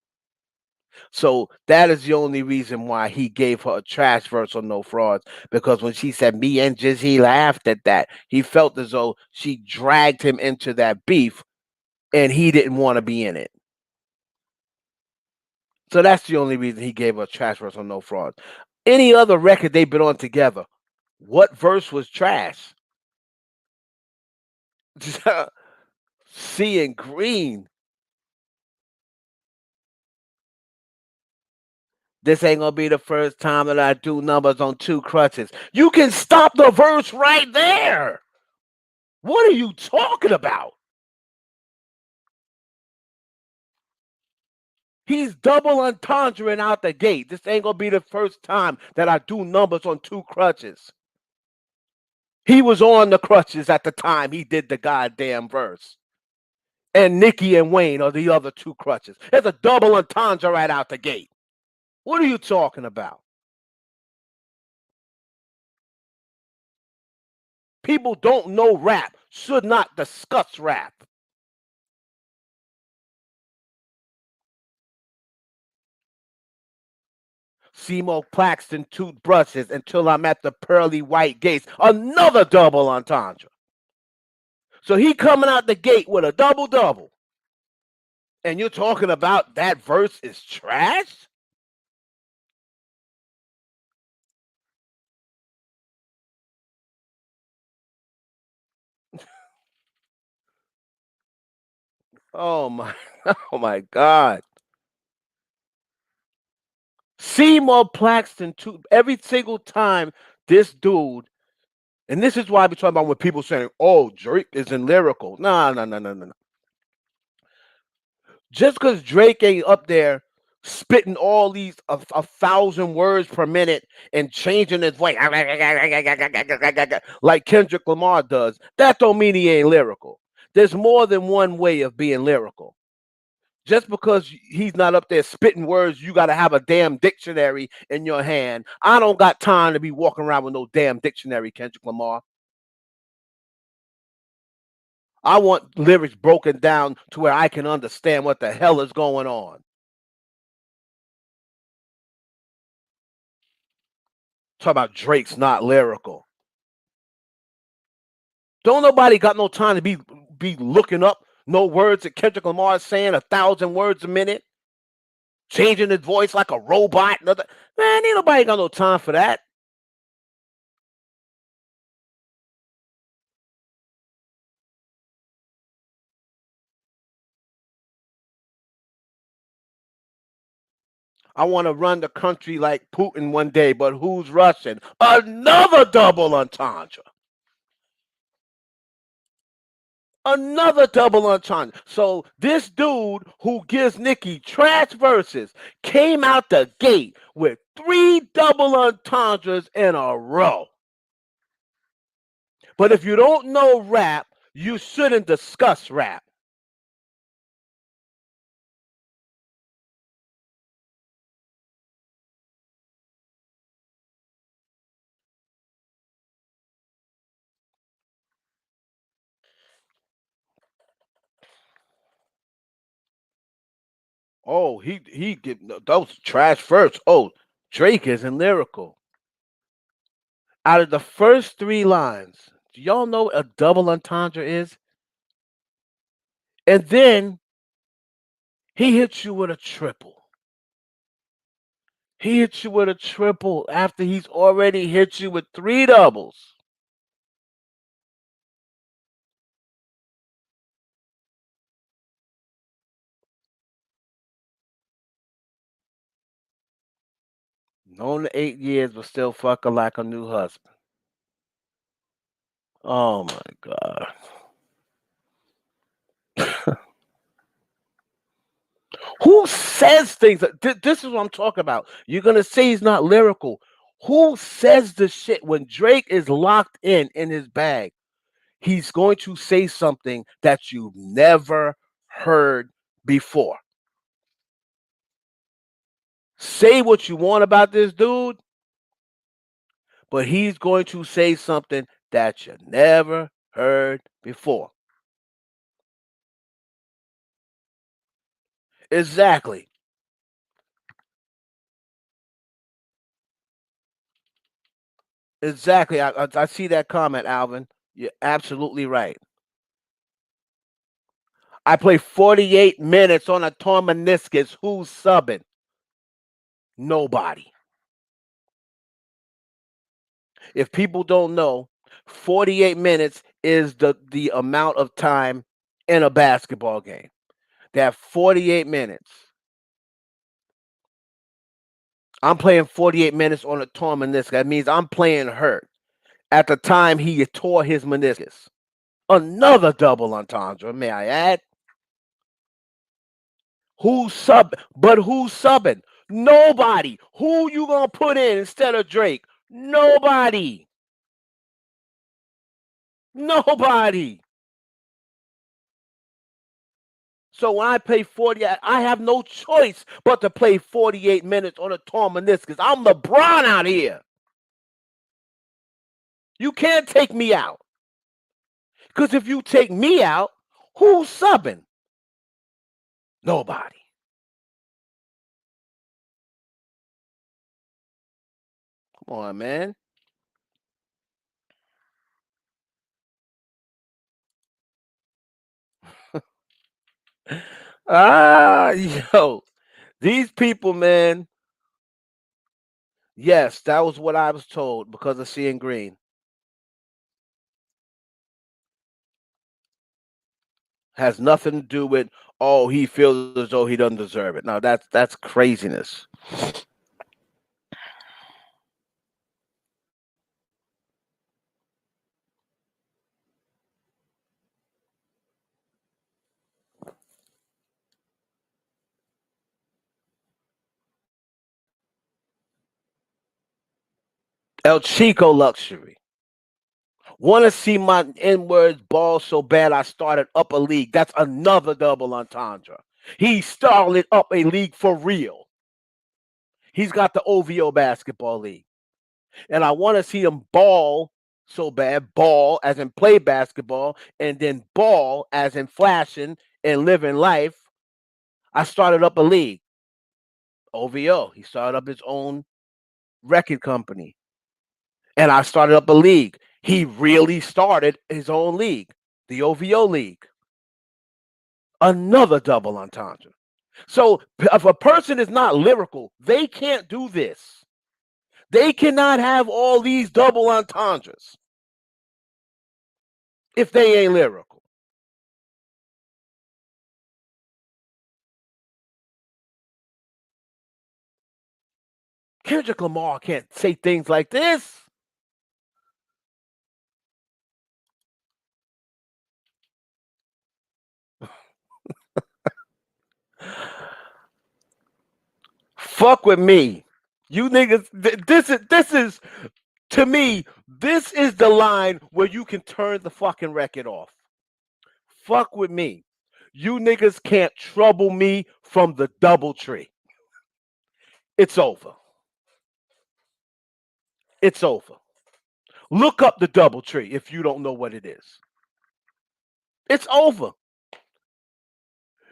So that is the only reason why he gave her a trash verse on No Frauds, because when she said me and Jizz, he laughed at that. He felt as though she dragged him into that beef and he didn't want to be in it. So that's the only reason he gave her a trash verse on No Frauds. Any other record they've been on together, what verse was trash? Seeing Green. This ain't gonna be the first time that I do numbers on two crutches. You can stop the verse right there. What are you talking about? He's double entendreing out the gate. This ain't gonna be the first time that I do numbers on two crutches. He was on the crutches at the time he did the goddamn verse. And Nicki and Wayne are the other two crutches. There's a double entendre right out the gate. What are you talking about? People don't know rap, should not discuss rap. Seymour Claxton toothbrushes until I'm at the pearly white gates. Another double entendre. So he coming out the gate with a double double. And you're talking about that verse is trash? Oh my, oh my God. Seymour Plaxton, too, every single time this dude, and this is why I be talking about when people saying, oh, Drake isn't lyrical. No, no, no, no, no. Just because Drake ain't up there spitting all these a thousand words per minute and changing his voice like Kendrick Lamar does, that don't mean he ain't lyrical. There's more than one way of being lyrical. Just because he's not up there spitting words, you got to have a damn dictionary in your hand. I don't got time to be walking around with no damn dictionary, Kendrick Lamar. I want lyrics broken down to where I can understand what the hell is going on. Talk about Drake's not lyrical. Don't nobody got no time to be looking up no words that Kendrick Lamar is saying 1,000 words a minute, changing his voice like a robot. Nothing. Man, ain't nobody got no time for that. I want to run the country like Putin one day, but who's Russian? Another double entendre. Another double entendre. So this dude who gives Nicki trash verses came out the gate with three double entendres in a row. But if you don't know rap, you shouldn't discuss rap. Oh, he get those trash first. Oh, Drake isn't lyrical. Out of the first three lines, do y'all know what a double entendre is? And then he hits you with a triple. He hits you with a triple after he's already hit you with three doubles. Known 8 years, but still fucking like a new husband. Oh my god. Who says things? This is what I'm talking about. You're gonna say he's not lyrical. Who says the shit when Drake is locked in his bag? He's going to say something that you've never heard before. Say what you want about this dude, but he's going to say something that you never heard before. Exactly. Exactly. I see that comment, Alvin. You're absolutely right. I play 48 minutes on a torn meniscus. Who's subbing? Nobody. If people don't know, 48 minutes is the amount of time in a basketball game. They have 48 minutes. I'm playing 48 minutes on a torn meniscus. That means I'm playing hurt. At the time he tore his meniscus. Another double entendre, may I add. Who's sub? But who's subbing? Nobody. Who you gonna put in instead of Drake? Nobody. Nobody. So when I play 40, I have no choice but to play 48 minutes on a torn meniscus. I'm LeBron out here. You can't take me out. Because if you take me out, who's subbing? Nobody. Come on, man. Yo, these people, man. Yes, that was what I was told because of seeing green. Has nothing to do with oh he feels as though he doesn't deserve it. No, that's craziness. El Chico luxury. Want to see my N words ball so bad I started up a league. That's another double entendre. He started up a league for real. He's got the OVO basketball league. And I want to see him ball so bad, ball as in play basketball, and then ball as in flashing and living life. I started up a league. OVO. He started up his own record company. And I started up a league. He really started his own league, the OVO League. Another double entendre. So if a person is not lyrical, they can't do this. They cannot have all these double entendres if they ain't lyrical. Kendrick Lamar can't say things like this. Fuck with me. You niggas, this is to me, this is the line where you can turn the fucking record off. Fuck with me. You niggas can't trouble me from the double tree. It's over. It's over. Look up the double tree if you don't know what it is. It's over.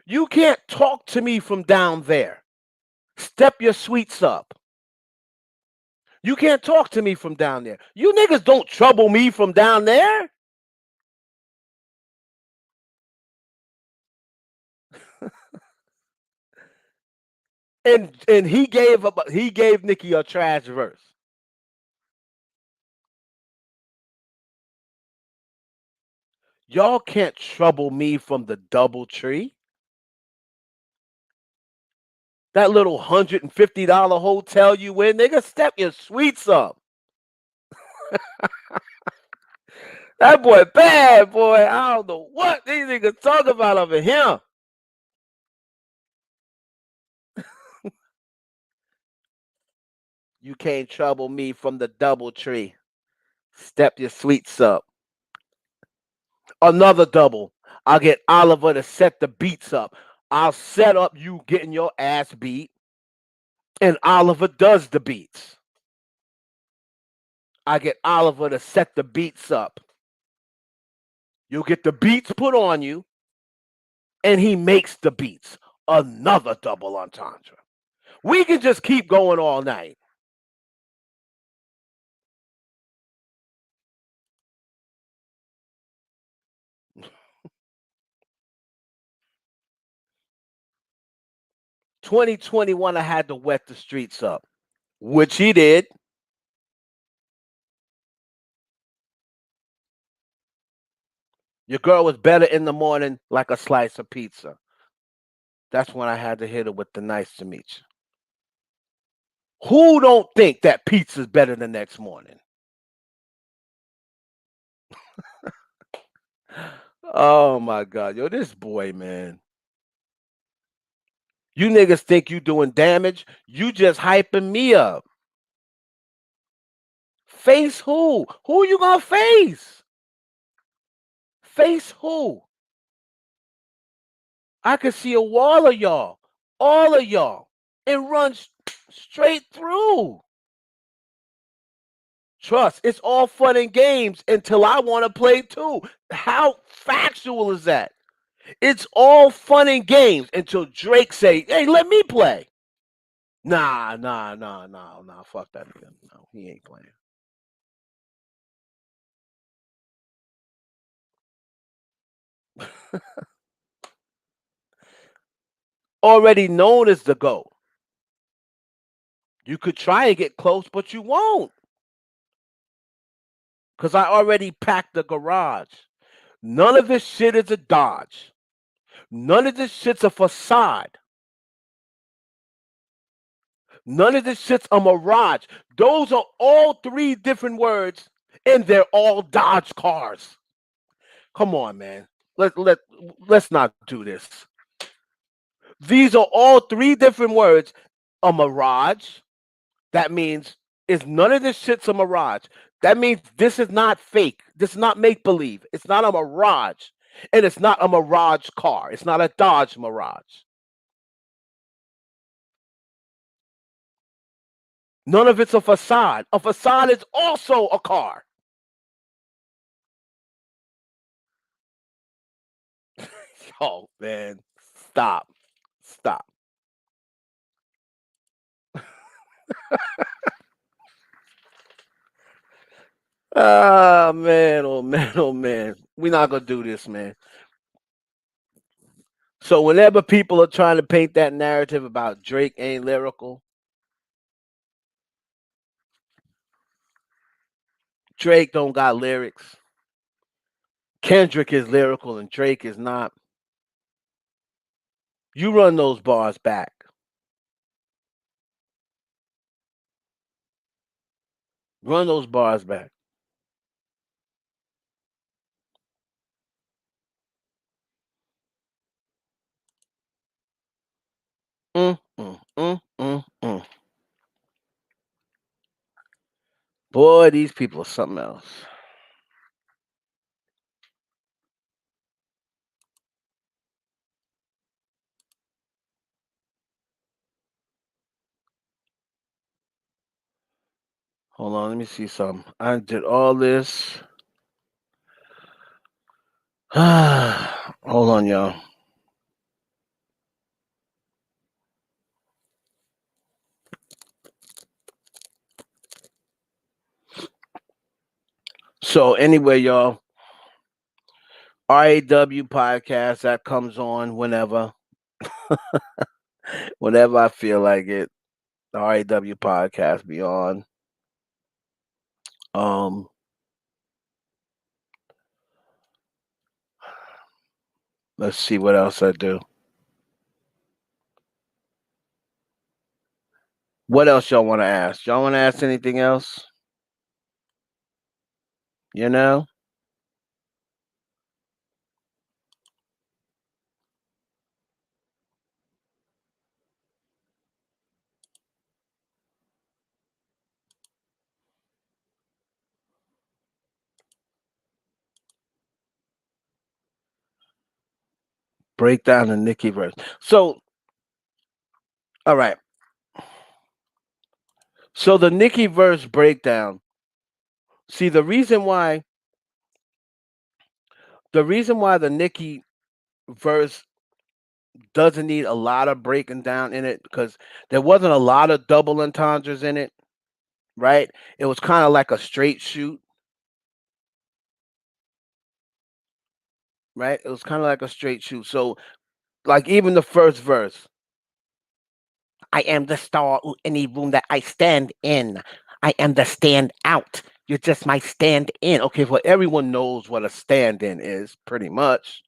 You can't talk to me from down there. Step your sweets up. You can't talk to me from down there. You niggas don't trouble me from down there. And he gave Nicki a trash verse. Y'all can't trouble me from the double tree. That little $150 hotel you in, nigga, step your sweets up. That boy bad, boy. I don't know what these niggas talk about over here. You can't trouble me from the double tree. Step your sweets up. Another double. I'll get Oliver to set the beats up. I'll set up you getting your ass beat, and Oliver does the beats. I get Oliver to set the beats up. You'll get the beats put on you, and he makes the beats. Another double entendre. We can just keep going all night. 2021, I had to wet the streets up, which he did. Your girl was better in the morning like a slice of pizza. That's when I had to hit her with the nice to meet you. Who don't think that pizza's better the next morning? Oh my God. Yo, this boy, man. You niggas think you doing damage. You just hyping me up. Face who? Who you gonna face? Face who? I could see a wall of y'all. All of y'all. And run straight through. Trust, it's all fun and games until I want to play too. How factual is that? It's all fun and games until Drake say, "Hey, let me play." Nah. Fuck that nigga. No, he ain't playing. Already known as the GOAT. You could try and get close, but you won't. Because I already packed the garage. None of this shit is a dodge. None of this shit's a facade. None of this shit's a mirage. Those are all three different words, and they're all Dodge cars. Come on, man. Let's not do this. These are all three different words. A mirage. That means is none of this shit's a mirage. That means this is not fake. This is not make believe. It's not a mirage, and it's not a mirage car. It's not a Dodge Mirage. None of it's a facade. A facade is also a car. Oh man, stop, stop. Ah man, oh man, oh man. We're not gonna do this, man. So whenever people are trying to paint that narrative about Drake ain't lyrical, Drake don't got lyrics. Kendrick is lyrical and Drake is not. You run those bars back. Run those bars back. Mm. Boy, these people are something else. Hold on, let me see something. I did all this. Hold on, y'all. So anyway, y'all, RAW podcast that comes on whenever I feel like it. The RAW podcast be on. Um, let's see what else I do. What else y'all want to ask? Y'all want to ask anything else? You know? Break down the Nicki verse. So, all right. So the Nicki verse breakdown. See, the reason why the Nicki verse doesn't need a lot of breaking down in it because there wasn't a lot of double entendres in it, right? It was kind of like a straight shoot, right? It was kind of like a straight shoot. So, like even the first verse, I am the star of any room that I stand in. I am the stand out. You're just my stand in. Okay, well everyone knows what a stand in is pretty much.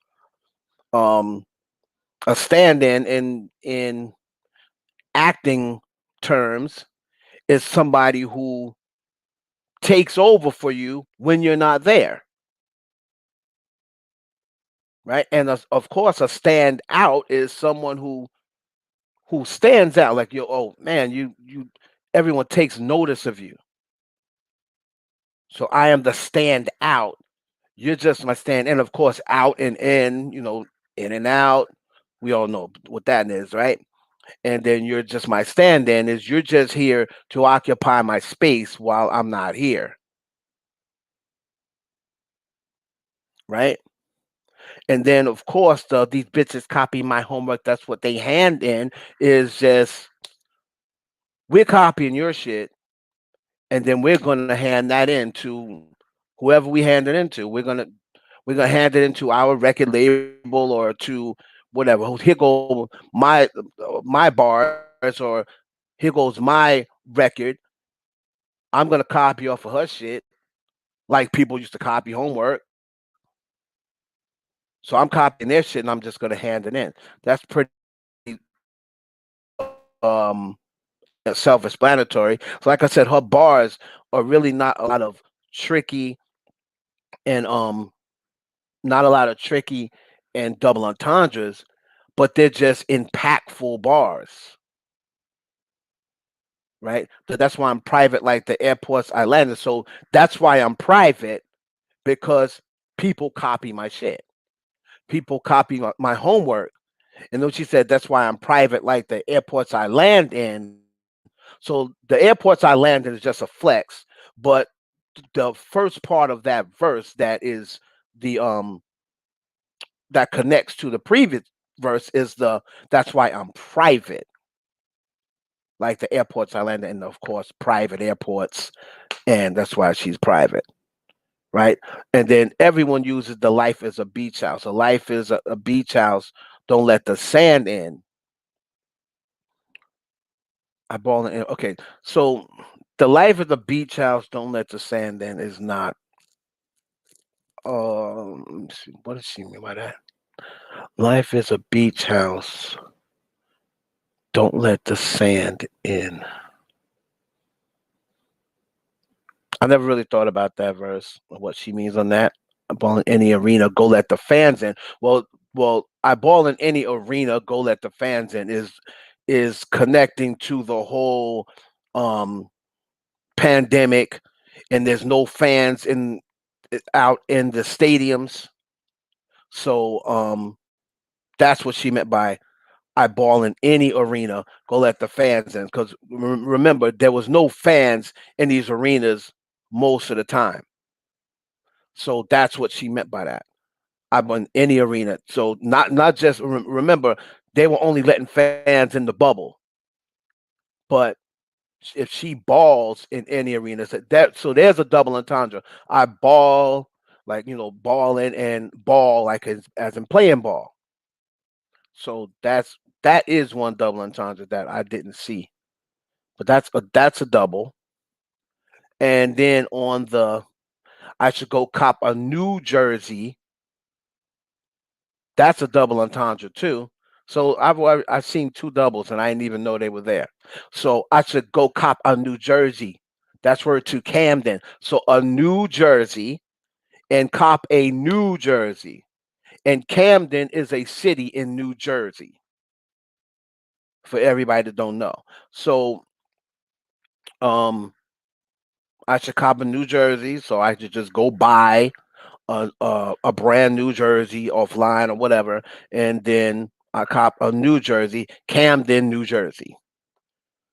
Um, a stand in acting terms is somebody who takes over for you when you're not there, right? And of course, a stand out is someone who stands out. Like you, oh man, you, everyone takes notice of you. So I am the stand out. You're just my stand, and of course, out and in. In and out. We all know what that is, right? And then you're just my stand in is you're just here to occupy my space while I'm not here, right? And then of course these bitches copy my homework. That's what they hand in is just we're copying your shit, and then we're gonna hand that in to whoever we hand it into. We're gonna hand it into our record label or to whatever. Here go my bars or here goes my record. I'm gonna copy off of her shit like people used to copy homework. So I'm copying their shit and I'm just gonna hand it in. That's pretty um self-explanatory. So like I said, her bars are really not a lot of tricky and not a lot of tricky and double entendres, but they're just impactful bars, right? So that's why I'm private like the airports I landed. So that's why I'm private because people copy my shit. People copy my homework. And then she said, that's why I'm private like the airports I land in. So the airports I land in is just a flex, but the first part of that verse the that connects to the previous verse is the that's why I'm private, like the airports I land in, and of course private airports, and that's why she's private. right? And then everyone uses the life as a beach house. A life is a beach house. Don't let the sand in. I ball in. Okay, so the life is a beach house. Don't let the sand in is not. Let me see. What does she mean by that? Life is a beach house. Don't let the sand in. I never really thought about that verse, what she means on that. I ball in any arena, go let the fans in. Well, I ball in any arena, go let the fans in is connecting to the whole um pandemic, and there's no fans in out in the stadiums. So that's what she meant by I ball in any arena, go let the fans in. Because remember, there was no fans in these arenas most of the time. So that's what she meant by that. I'm in any arena. So not just remember they were only letting fans in the bubble, but if she balls in any arena, so there's a double entendre. I ball like balling and ball like as in playing ball. So that is one double entendre that I didn't see, but that's a double. And then on the I should go cop a new jersey. That's a double entendre too. So I've seen two doubles and I didn't even know they were there. So I should go cop a New Jersey. That's where to Camden. So a New Jersey and cop a New Jersey. And Camden is a city in New Jersey for everybody that don't know. So um I should cop a New Jersey. So I should just go buy a brand New Jersey offline or whatever, and then I cop a New Jersey, Camden, New Jersey.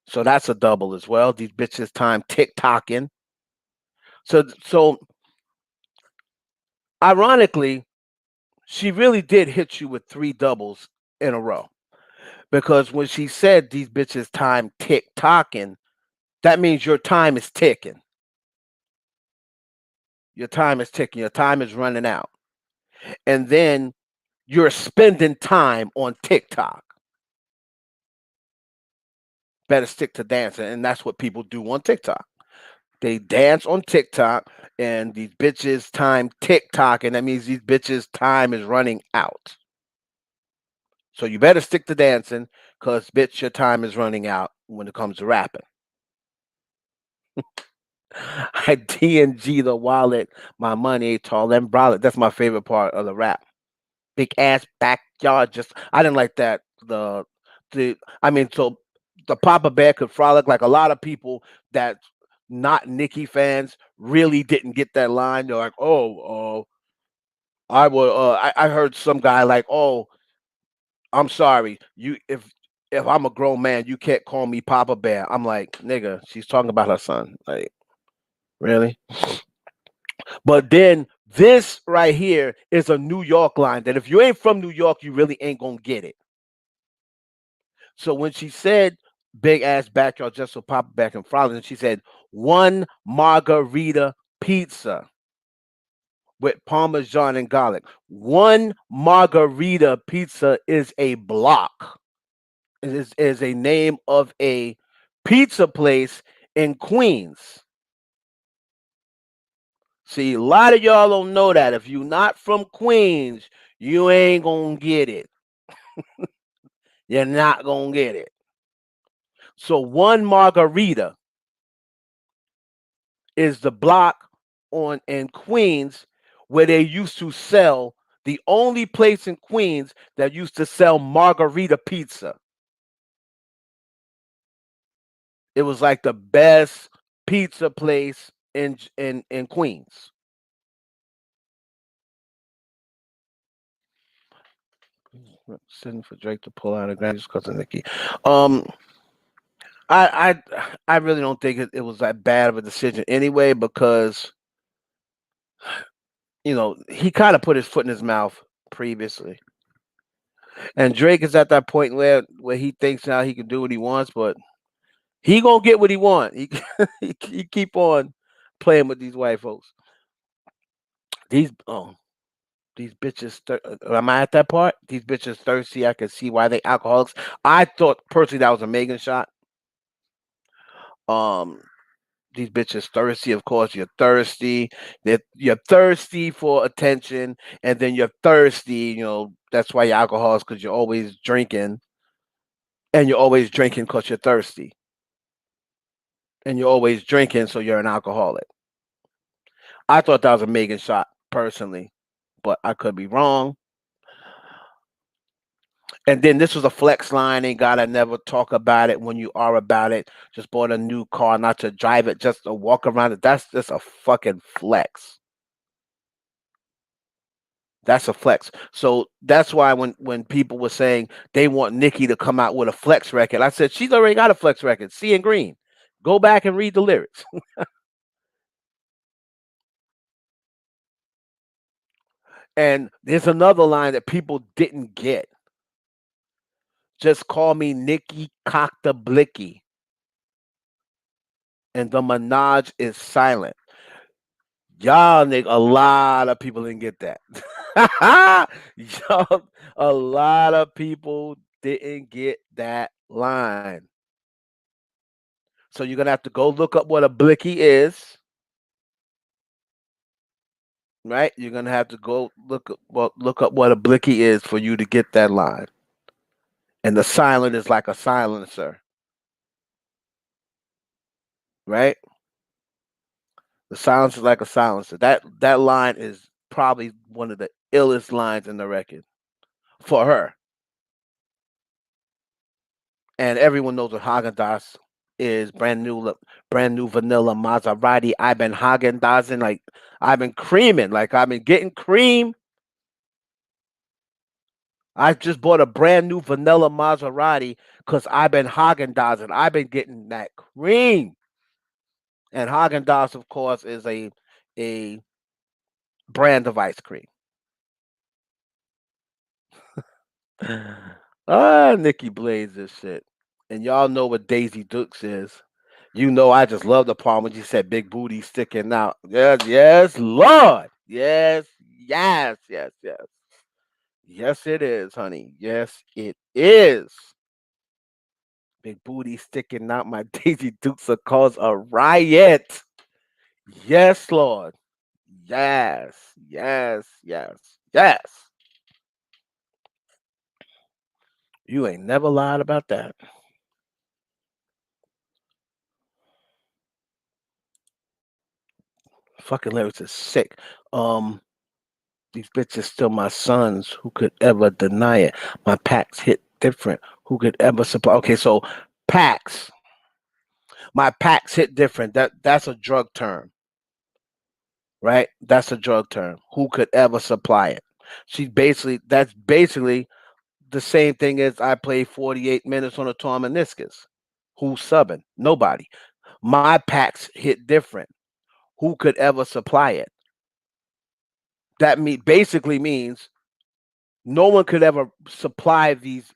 So that's a double as well. These bitches time tick tocking. So ironically, she really did hit you with three doubles in a row because when she said these bitches time tick tocking, that means your time is ticking. Your time is ticking. Your time is running out, and then you're spending time on TikTok. Better stick to dancing, and that's what people do on TikTok. They dance on TikTok, and these bitches time TikTok, and that means these bitches time is running out. So you better stick to dancing, cause bitch, your time is running out when it comes to rapping. I DNG the wallet, my money tall and brolic. That's my favorite part of the rap. Big ass backyard. Just I didn't like that. The I mean, so the Papa Bear could frolic like a lot of people that not Nicki fans really didn't get that line. They're like, oh, I will. I heard some guy like, oh, I'm sorry, you if I'm a grown man, you can't call me Papa Bear. I'm like, nigga, she's talking about her son. Like, really? But then this right here is a New York line that if you ain't from New York, you really ain't gonna get it. So when she said big ass backyard just so Papa back and frolic, and she said one margarita pizza with Parmesan and garlic. One margarita pizza is a block. It is a name of a pizza place in Queens. See, a lot of y'all don't know that. If you're not from Queens, you ain't gonna get it. You're not gonna get it. So one margarita is the block on in Queens where they used to sell the only place in Queens that used to sell margarita pizza. It was like the best pizza place in Queens. Sitting for Drake to pull out a Grammy just because of Nicki. Um, I really don't think it was that bad of a decision anyway because he kind of put his foot in his mouth previously, and Drake is at that point where he thinks now he can do what he wants, but he gonna get what he want. He he keep on playing with these white folks. These these bitches. Am I at that part? These bitches thirsty. I can see why they alcoholics. I thought personally that was a Megan shot. Um, these bitches thirsty. Of course, you're thirsty. You're thirsty for attention, and then you're thirsty. That's why you're alcoholics because you're always drinking, and you're always drinking because you're thirsty, and you're always drinking, so you're an alcoholic. I thought that was a Megan shot personally, but I could be wrong. And then this was a flex line. Ain't gotta never talk about it when you are about it. Just bought a new car, not to drive it, just to walk around it. That's just a fucking flex. That's a flex. So that's why when people were saying they want Nicki to come out with a flex record, I said she's already got a flex record. See in green. Go back and read the lyrics. And there's another line that people didn't get. Just call me Nicki Cock the Blicky, and the Minaj is silent. Y'all nigga, a lot of people didn't get that. Y'all, a lot of people didn't get that line. So you're gonna have to go look up what a blicky is, right? You're gonna have to go look up what a blicky is for you to get that line. And the silent is like a silencer, right? The silence is like a silencer. That line is probably one of the illest lines in the record for her. And everyone knows what Haagen Dazs is. Brand new vanilla Maserati. I've been Haagen Dazsing, like I've been creaming, like I've been getting cream. I just bought a brand new vanilla Maserati because I've been Haagen Dazsing. I've been getting that cream. And Haagen Dazs, of course, is a brand of ice cream. Nikki Blaze this shit. And y'all know what Daisy Dukes is. You know I just love the part when she said big booty sticking out. Yes, yes, Lord. Yes, yes, yes, yes. Yes, it is, honey. Yes, it is. Big booty sticking out my Daisy Dukes will cause a riot. Yes, Lord. Yes, yes, yes, yes. You ain't never lied about that. Fucking lyrics is sick. Um, these bitches still my sons. Who could ever deny it? My packs hit different. Who could ever supply? Okay, so packs. My packs hit different. That's a drug term, right? That's a drug term. Who could ever supply it? That's basically the same thing as I play 48 minutes on a Tom and Niskus. Who's subbing? Nobody. My packs hit different. Who could ever supply it? Basically means no one could ever supply these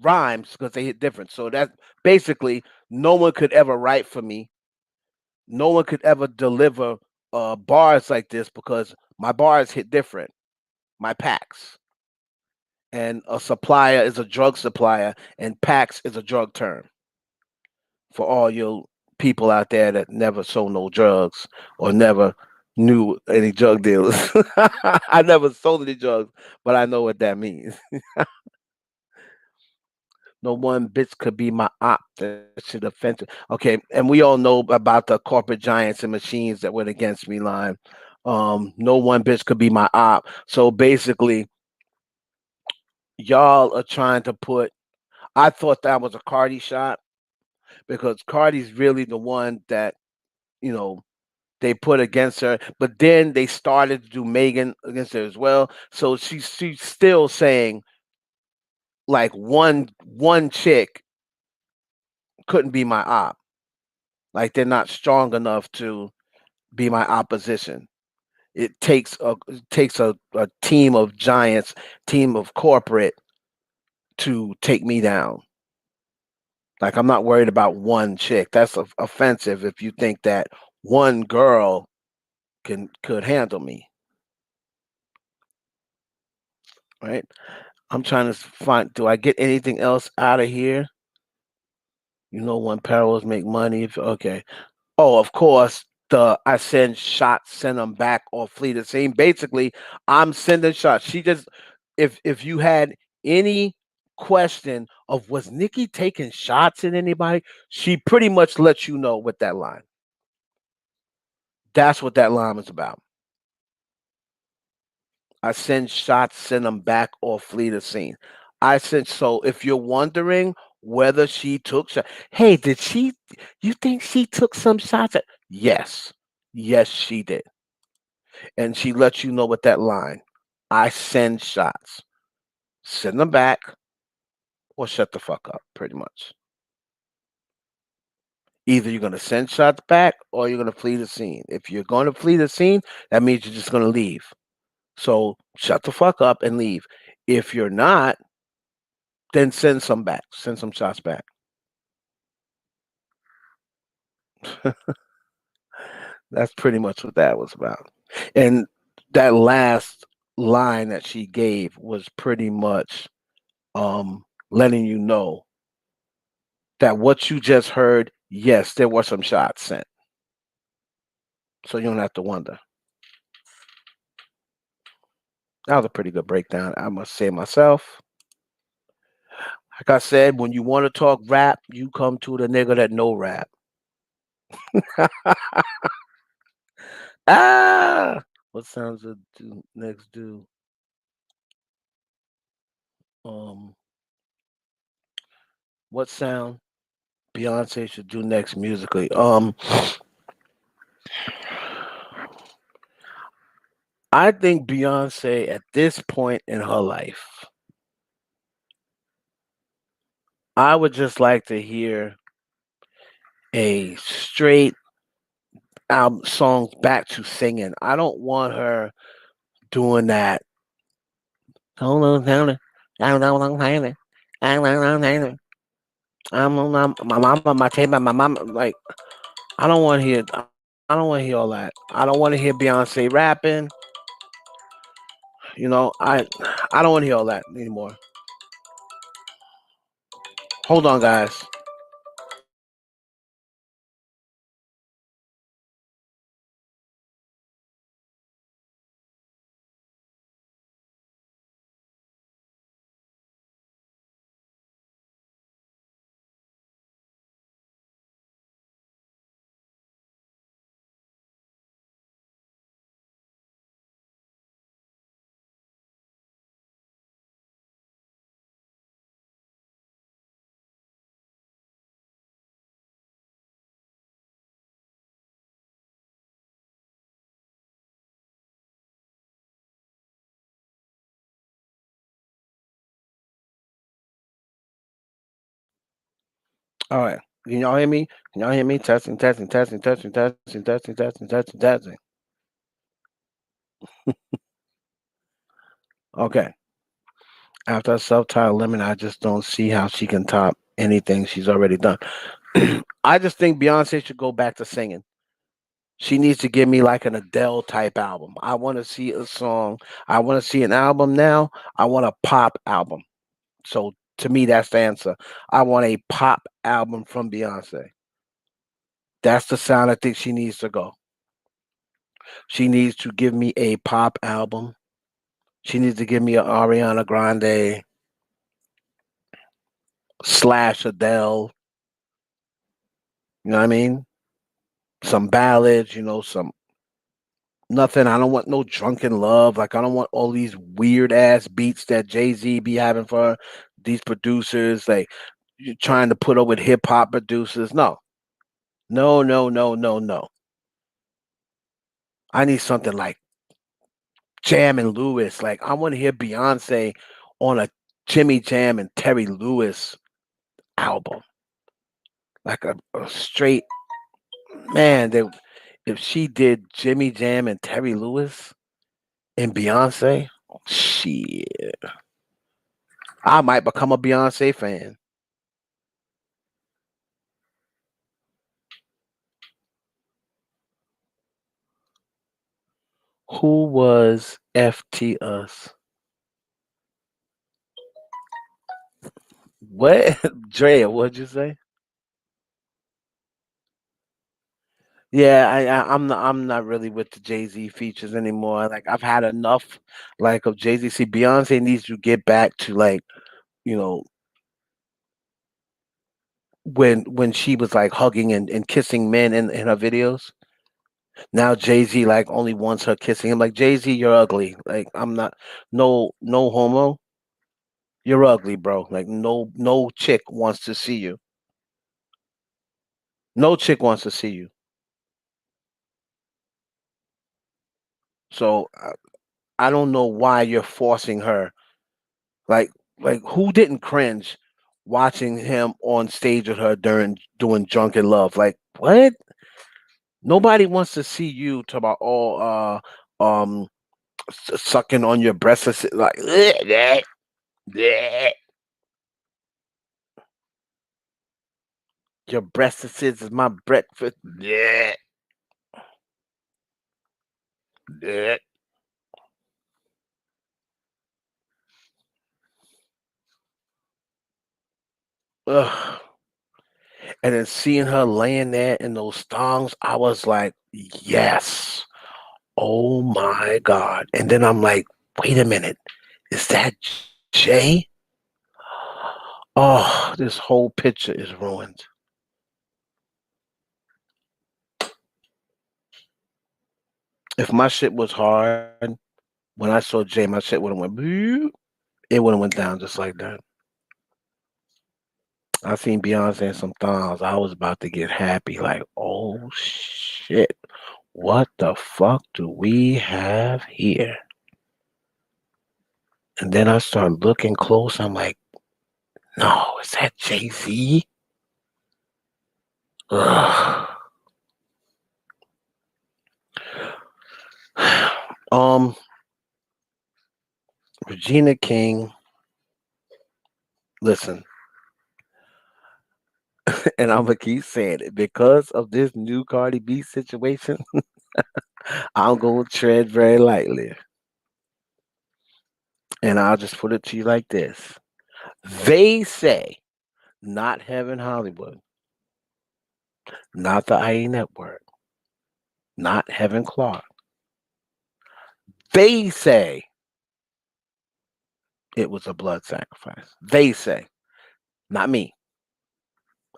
rhymes because they hit different. So that basically no one could ever write for me. No one could ever deliver bars like this because my bars hit different. My packs. And a supplier is a drug supplier, and packs is a drug term for all your people out there that never sold no drugs or never knew any drug dealers. I never sold any drugs, but I know what that means. No one bitch could be my op. That shit offensive. Okay, and we all know about the corporate giants and machines that went against me line. No one bitch could be my op. So basically, y'all are trying to put. I thought that was a Cardi shot because Cardi's really the one that you know they put against her. But then they started to do Megan against her as well. So she's still saying like one chick couldn't be my op. Like they're not strong enough to be my opposition. It takes a team of giants, team of corporate to take me down. Like I'm not worried about one chick. That's offensive if you think that one girl could handle me, right? I'm trying to find. Do I get anything else out of here? When perils make money. Okay. Oh, of course. I send shots, send them back, or flee the scene. Basically, I'm sending shots. She just, if you had any question of was Nikki taking shots at anybody, she pretty much lets you know with that line. That's what that line is about. I send shots, send them back, or flee the scene. I said so. If you're wondering whether she took shots, hey, did she? You think she took some shots? Yes, yes, she did, and she lets you know with that line. I send shots, send them back, or shut the fuck up. Pretty much. Either you're gonna send shots back, or you're gonna flee the scene. If you're going to flee the scene, that means you're just gonna leave. So shut the fuck up and leave. If you're not, then send some back. Send some shots back. That's pretty much what that was about. And that last line that she gave was pretty much letting you know that what you just heard, yes, there were some shots sent. So you don't have to wonder. That was a pretty good breakdown, I must say myself. Like I said, when you want to talk rap, you come to the nigga that know rap. Ah, what sounds to do next? Do um, what sound Beyonce should do next musically? I think Beyonce at this point in her life, I would just like to hear a straight album songs back to singing. I don't want her doing that. Hold on, hold on. My mama, my table, my mama. Like I don't want to hear. I don't want to hear all that. I don't want to hear Beyonce rapping. I don't want to hear all that anymore. Hold on, guys. All right. Can y'all hear me? Can y'all hear me? Testing, testing, testing, testing, testing, testing, testing, testing, testing. Okay. After a self-titled lemon, I just don't see how she can top anything she's already done. I just think Beyonce should go back to singing. She needs to give me like an Adele type album. I want to see a song. I want to see an album now. I want a pop album. So to me, that's the answer. I want a pop album from Beyonce. That's the sound I think she needs to go. She needs to give me a pop album. She needs to give me a Ariana Grande slash Adele. You know what I mean? Some ballads, some nothing. I don't want no drunken love. Like I don't want all these weird ass beats that Jay-Z be having for these producers. Like you trying to put up with hip hop producers. No. No, no, no, no, no. I need something like Jam and Lewis. Like I want to hear Beyonce on a Jimmy Jam and Terry Lewis album. Like a straight man. If she did Jimmy Jam and Terry Lewis and Beyonce, shit, I might become a Beyonce fan. Who was FT us? What? Drea, what'd you say? Yeah, I'm not really with the Jay Z features anymore. Like I've had enough, like of Jay Z. See, Beyonce needs to get back to like you know when she was like hugging and kissing men in her videos. Now Jay Z like only wants her kissing him. Like Jay Z, you're ugly. Like I'm not no homo. You're ugly, bro. Like no chick wants to see you. No chick wants to see you. So I don't know why you're forcing her. Like like who didn't cringe watching him on stage with her during doing drunken love? Like what? Nobody wants to see you talk about all sucking on your breasts like bleh, bleh. Your breast is my breakfast. Bleh, bleh. Ugh. And then seeing her laying there in those thongs, I was like, yes. Oh my God. And then I'm like, wait a minute. Is that Jay? Oh, this whole picture is ruined. If my shit was hard, when I saw Jay, my shit would have went boop. It would have went down just like that. I seen Beyonce in some thongs. I was about to get happy, like, oh shit. What the fuck do we have here? And then I start looking close. I'm like, no, is that Jay Z? Ugh. Um, Regina King. Listen, and I'm gonna keep saying it because of this new Cardi B situation. I'm gonna tread very lightly, and I'll just put it to you like this: they say, not Heaven Hollywood, not the IE Network, not Heaven Clark. They say it was a blood sacrifice. They say, not me.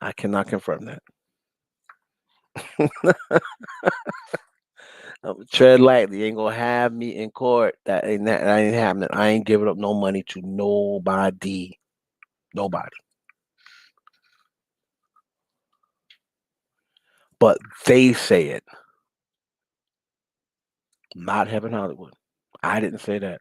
I cannot confirm that. Tread lightly. You ain't gonna have me in court. That ain't happening. I ain't giving up no money to nobody. Nobody. But they say it, not Heaven Hollywood. I didn't say that.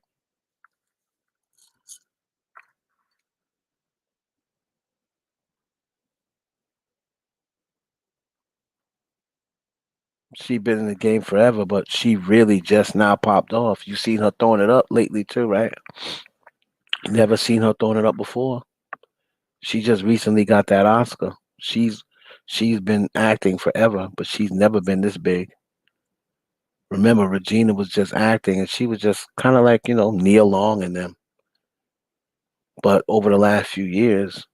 She been in the game forever, but she really just now popped off. You seen her throwing it up lately too, right? You never seen her throwing it up before. She just recently got that Oscar. She's been acting forever, but she's never been this big. Remember, Regina was just acting, and she was just kind of like Neil Long and them. But over the last few years,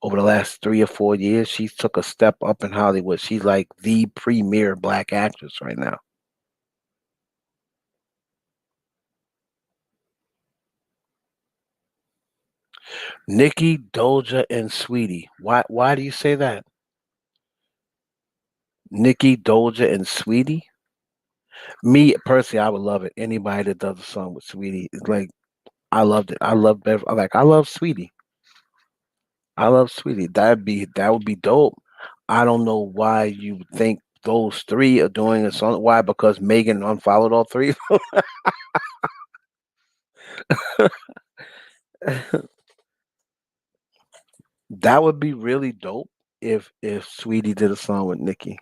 over the last 3 or 4 years, she's took a step up in Hollywood. She's like the premier black actress right now. Nicki, Doja, and Sweetie. Why do you say that? Nicki, Doja, and Sweetie? Me personally, I would love it. Anybody that does a song with Sweetie is like I loved it. I love I love Sweetie. I love Sweetie. That would be dope. I don't know why you think those three are doing a song. Why? Because Megan unfollowed all three. That would be really dope if Sweetie did a song with Nicki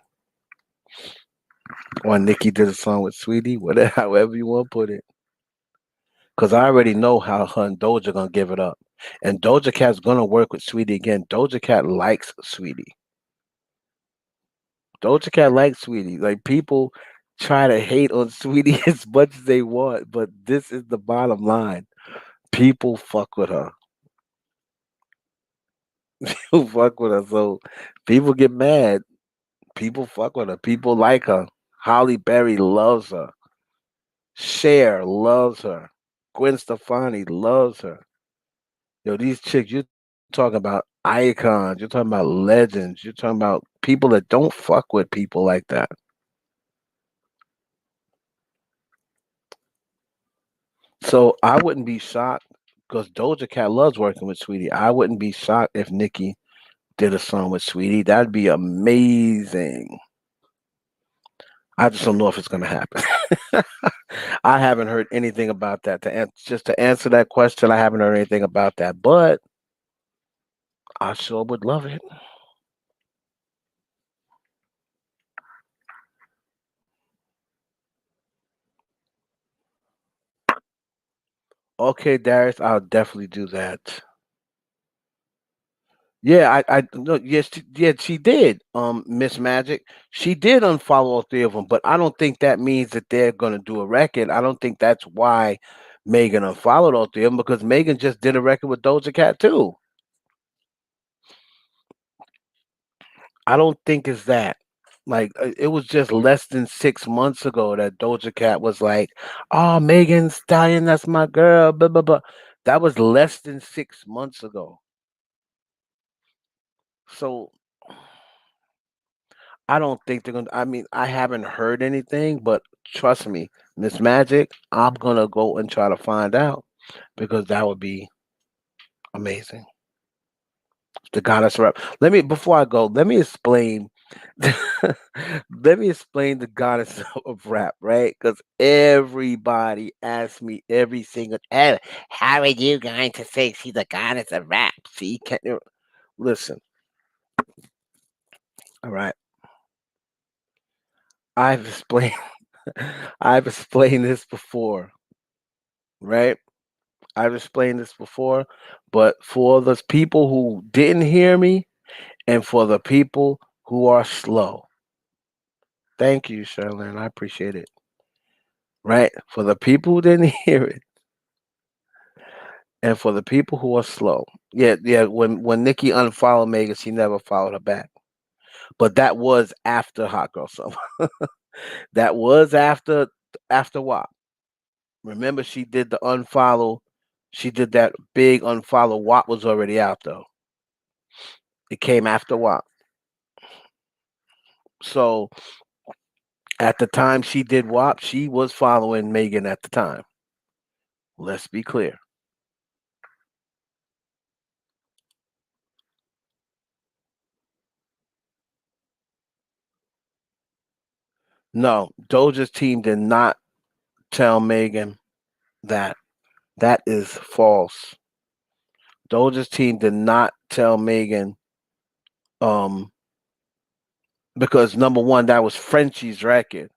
or Nicki did a song with Sweetie, whatever, however you want to put it. Because I already know how her and Doja gonna give it up, and Doja Cat's gonna work with Sweetie again. Doja Cat likes Sweetie. Doja Cat likes Sweetie. Like people. try to hate on Sweetie as much as they want, but this is the bottom line. People fuck with her. People fuck with her. So people get mad. People fuck with her. People like her. Holly Berry loves her. Cher loves her. Gwen Stefani loves her. Yo, these chicks, you're talking about icons. You're talking about legends. You're talking about people that don't fuck with people like that. So I wouldn't be shocked because Doja Cat loves working with Sweetie. I wouldn't be shocked if Nicki did a song with Sweetie. That'd be amazing. I just don't know if it's gonna happen. I haven't heard anything about that. Just to answer that question, I haven't heard anything about that, but I sure would love it. Okay, Darius, I'll definitely do that. Yeah, I no, yes, yeah, she did. Miss Magic, she did unfollow all three of them, but I don't think that means that they're gonna do a record. I don't think that's why Megan unfollowed all three of them because Megan just did a record with Doja Cat too. I don't think it's that. Like it was just less than 6 months ago that Doja Cat was like, "Oh, Megan Stallion, that's my girl." Blah blah blah. That was less than 6 months ago. So I don't think they're gonna. I mean, I haven't heard anything, but trust me, Miss Magic, I'm gonna go and try to find out because that would be amazing. The goddess rap. Let me before I go. Let me explain. Let me explain the goddess of rap, right? Because everybody asks me every single. Oh, how are you going to say she's the goddess of rap? See, can you listen? All right, I've explained. I've explained this before, right? I've explained this before, but for those people who didn't hear me and for the people who are slow, thank you, Charlene. I appreciate it. Right? For the people who didn't hear it and for the people who are slow. Yeah, yeah. When Nikki unfollowed Megan, she never followed her back. But that was after Hot Girl Summer. That was after WAP. Remember, she did the unfollow. She did that big unfollow. WAP was already out though. It came after WAP. So at the time she did WAP, she was following Megan at the time. Let's be clear. No, Doja's team did not tell Megan that. That is false. Doja's team did not tell Megan, um, because number one, that was Frenchie's record.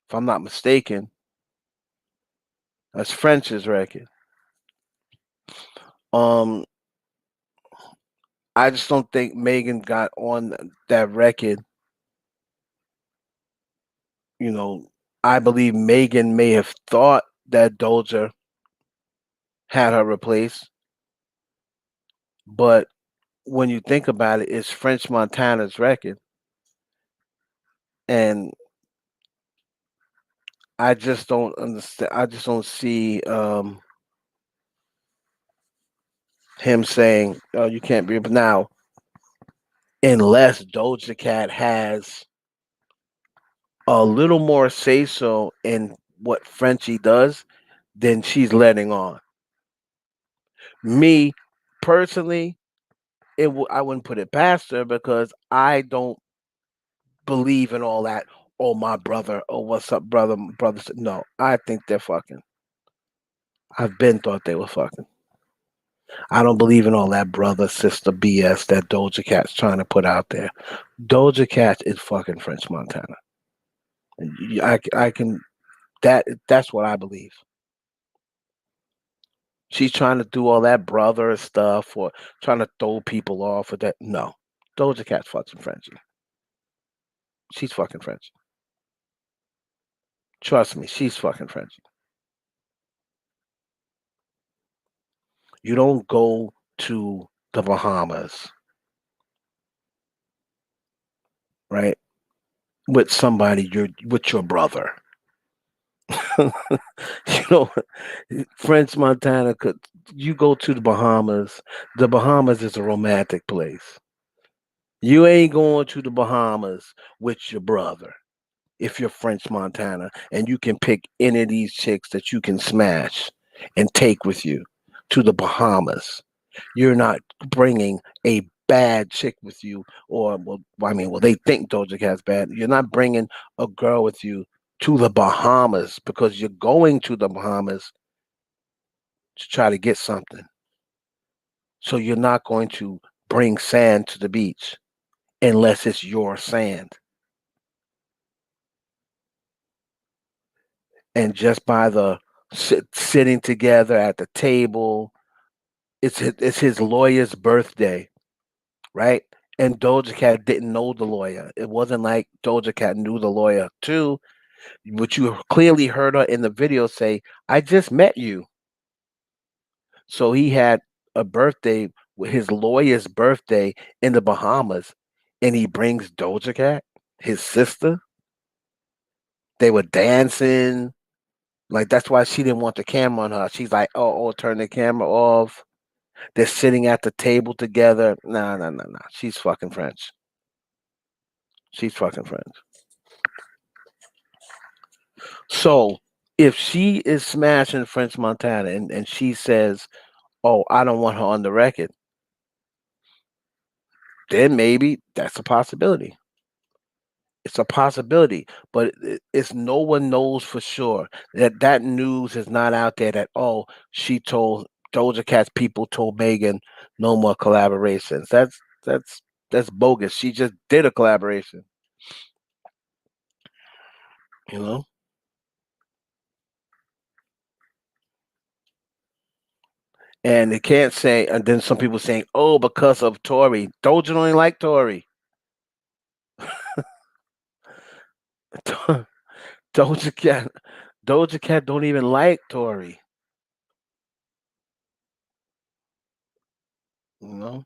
If I'm not mistaken, that's French's record. Um, I just don't think Megan got on that record. You know, I believe Megan may have thought that Doja had her replaced, but when you think about it, it's French Montana's record, and I just don't understand. I just don't see him saying, "Oh, you can't be." But now, unless Doja Cat has a little more say so in what Frenchie does, then she's letting on. Me personally, I wouldn't put it past her because I don't believe in all that. Oh, my brother. Oh, what's up, brother? Brother. No, I think they're fucking. I've been thought they were fucking. I don't believe in all that brother sister BS that Doja Cat's trying to put out there. Doja Cat is fucking French Montana. I can that's what I believe. She's trying to do all that brother stuff or trying to throw people off with that. No, Doja Cat's fucking Frenchie. She's fucking French. Trust me, she's fucking French. You don't go to the Bahamas, right, with somebody you're with your brother. You know, French Montana could. You go to the Bahamas. The Bahamas is a romantic place. You ain't going to the Bahamas with your brother if you're French Montana, and you can pick any of these chicks that you can smash and take with you to the Bahamas. You're not bringing a bad chick with you, or well, I mean, well, they think Doja Cat's bad. You're not bringing a girl with you to the Bahamas because you're going to the Bahamas to try to get something. So you're not going to bring sand to the beach unless it's your sand. And just by the sitting together at the table, it's his lawyer's birthday, right? And Doja Cat didn't know the lawyer. It wasn't like Doja Cat knew the lawyer too, but you clearly heard her in the video say, "I just met you." So he had a birthday, his lawyer's birthday in the Bahamas, and he brings Doja Cat, his sister. They were dancing. Like that's why she didn't want the camera on her. She's like, "Oh, turn the camera off." They're sitting at the table together. Nah, nah, nah, nah. She's fucking French. She's fucking French. So if she is smashing French Montana and she says, "Oh, I don't want her on the record," then maybe that's a possibility. It's a possibility, but it's no one knows for sure that that news is not out there. That she told Doja Cat's people told Megan no more collaborations. That's that's bogus. She just did a collaboration, you know. And they can't say. And then some people saying, "Oh, because of Tory." Doja don't even like Tory. Doja Cat, Doja Cat don't even like Tory. You know,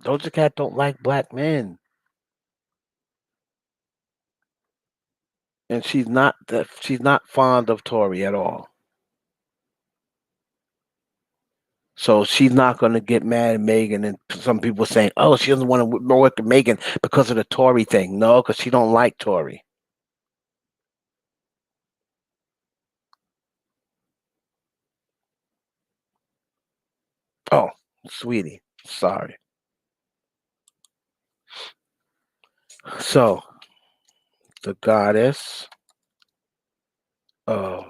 Doja Cat don't like black men, and she's not fond of Tory at all. So she's not going to get mad at Megan. And some people saying, "Oh, she doesn't want to work with Megan because of the Tory thing." No, because she don't like Tory. Oh, sweetie, sorry. So the goddess of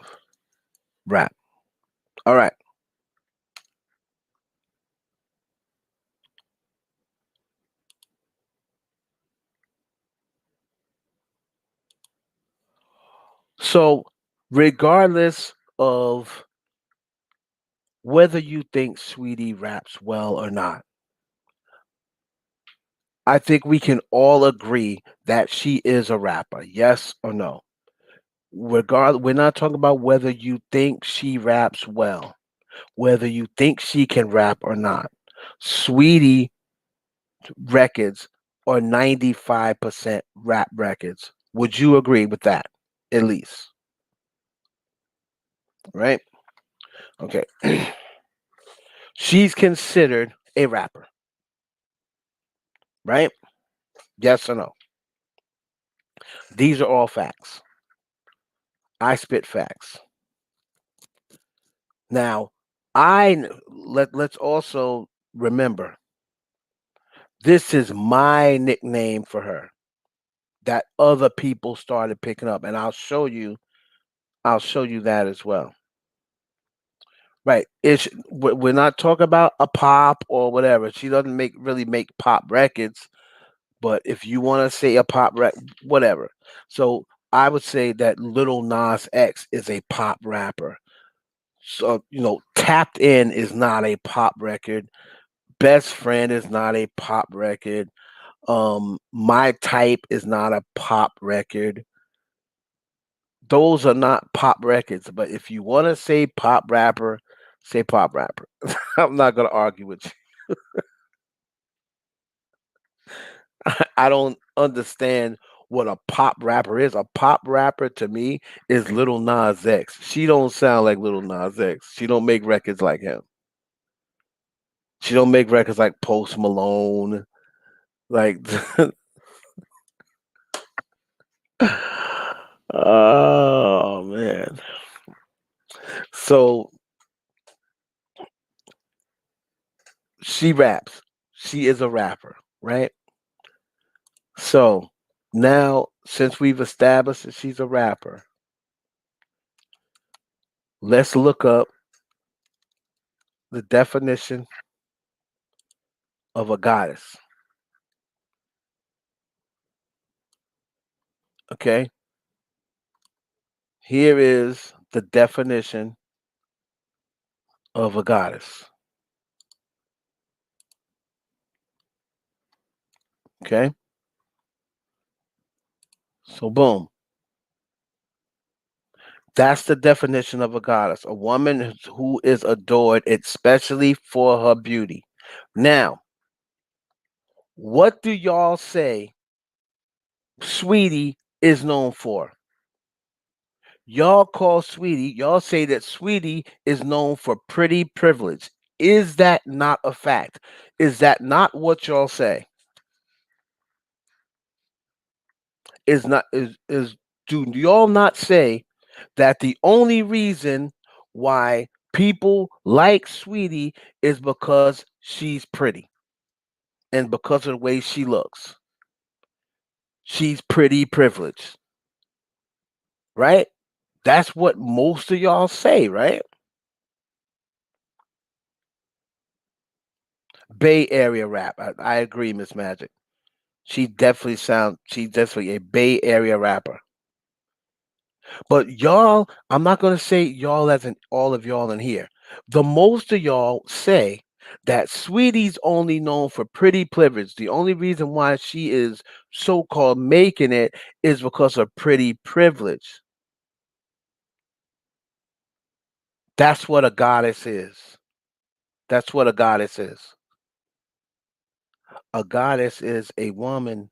rap. All right. So regardless of whether you think Sweetie raps well or not, I think we can all agree that she is a rapper. Yes or no? We're not talking about whether you think she raps well, whether you think she can rap or not. Sweetie records are 95% rap records. Would you agree with that? At least, right? Okay. She's considered a rapper, right? Yes or no? These are all facts. I spit facts. Now, let's also remember this is my nickname for her that other people started picking up, and I'll show you that as well. Right. We're not talking about a pop or whatever. She doesn't make pop records, but if you want to say a pop rap, whatever. So I would say that Little Nas X is a pop rapper. So Tapped In is not a pop record. Best Friend is not a pop record. My Type is not a pop record. those are not pop records. But if you want to say pop rapper, say pop rapper. I'm not gonna argue with you. I don't understand what a pop rapper is. A pop rapper to me is Little Nas X. She don't sound like Little Nas X. She don't make records like him. She don't make records like Post Malone. Like, oh man. So she raps. She is a rapper, right? So now, since we've established that she's a rapper, let's look up the definition of a goddess. Okay, here is the definition of a goddess. Okay, so boom, that's the definition of a goddess, a woman who is adored, especially for her beauty. Now, what do y'all say Sweetie is known for? Y'all call Sweetie, y'all say that Sweetie is known for pretty privilege. Is that not a fact? Is that not what y'all say? Is not is do y'all not say that the only reason why people like Sweetie is because she's pretty and because of the way she looks? She's pretty privileged, right? That's what most of y'all say, right? Bay Area rap. I agree, Miss Magic. She's definitely a Bay Area rapper. But y'all, I'm not gonna say y'all as in all of y'all in here. The most of y'all say that Sweetie's only known for pretty privilege. The only reason why she is so-called making it is because of pretty privilege. That's what a goddess is. That's what a goddess is. A goddess is a woman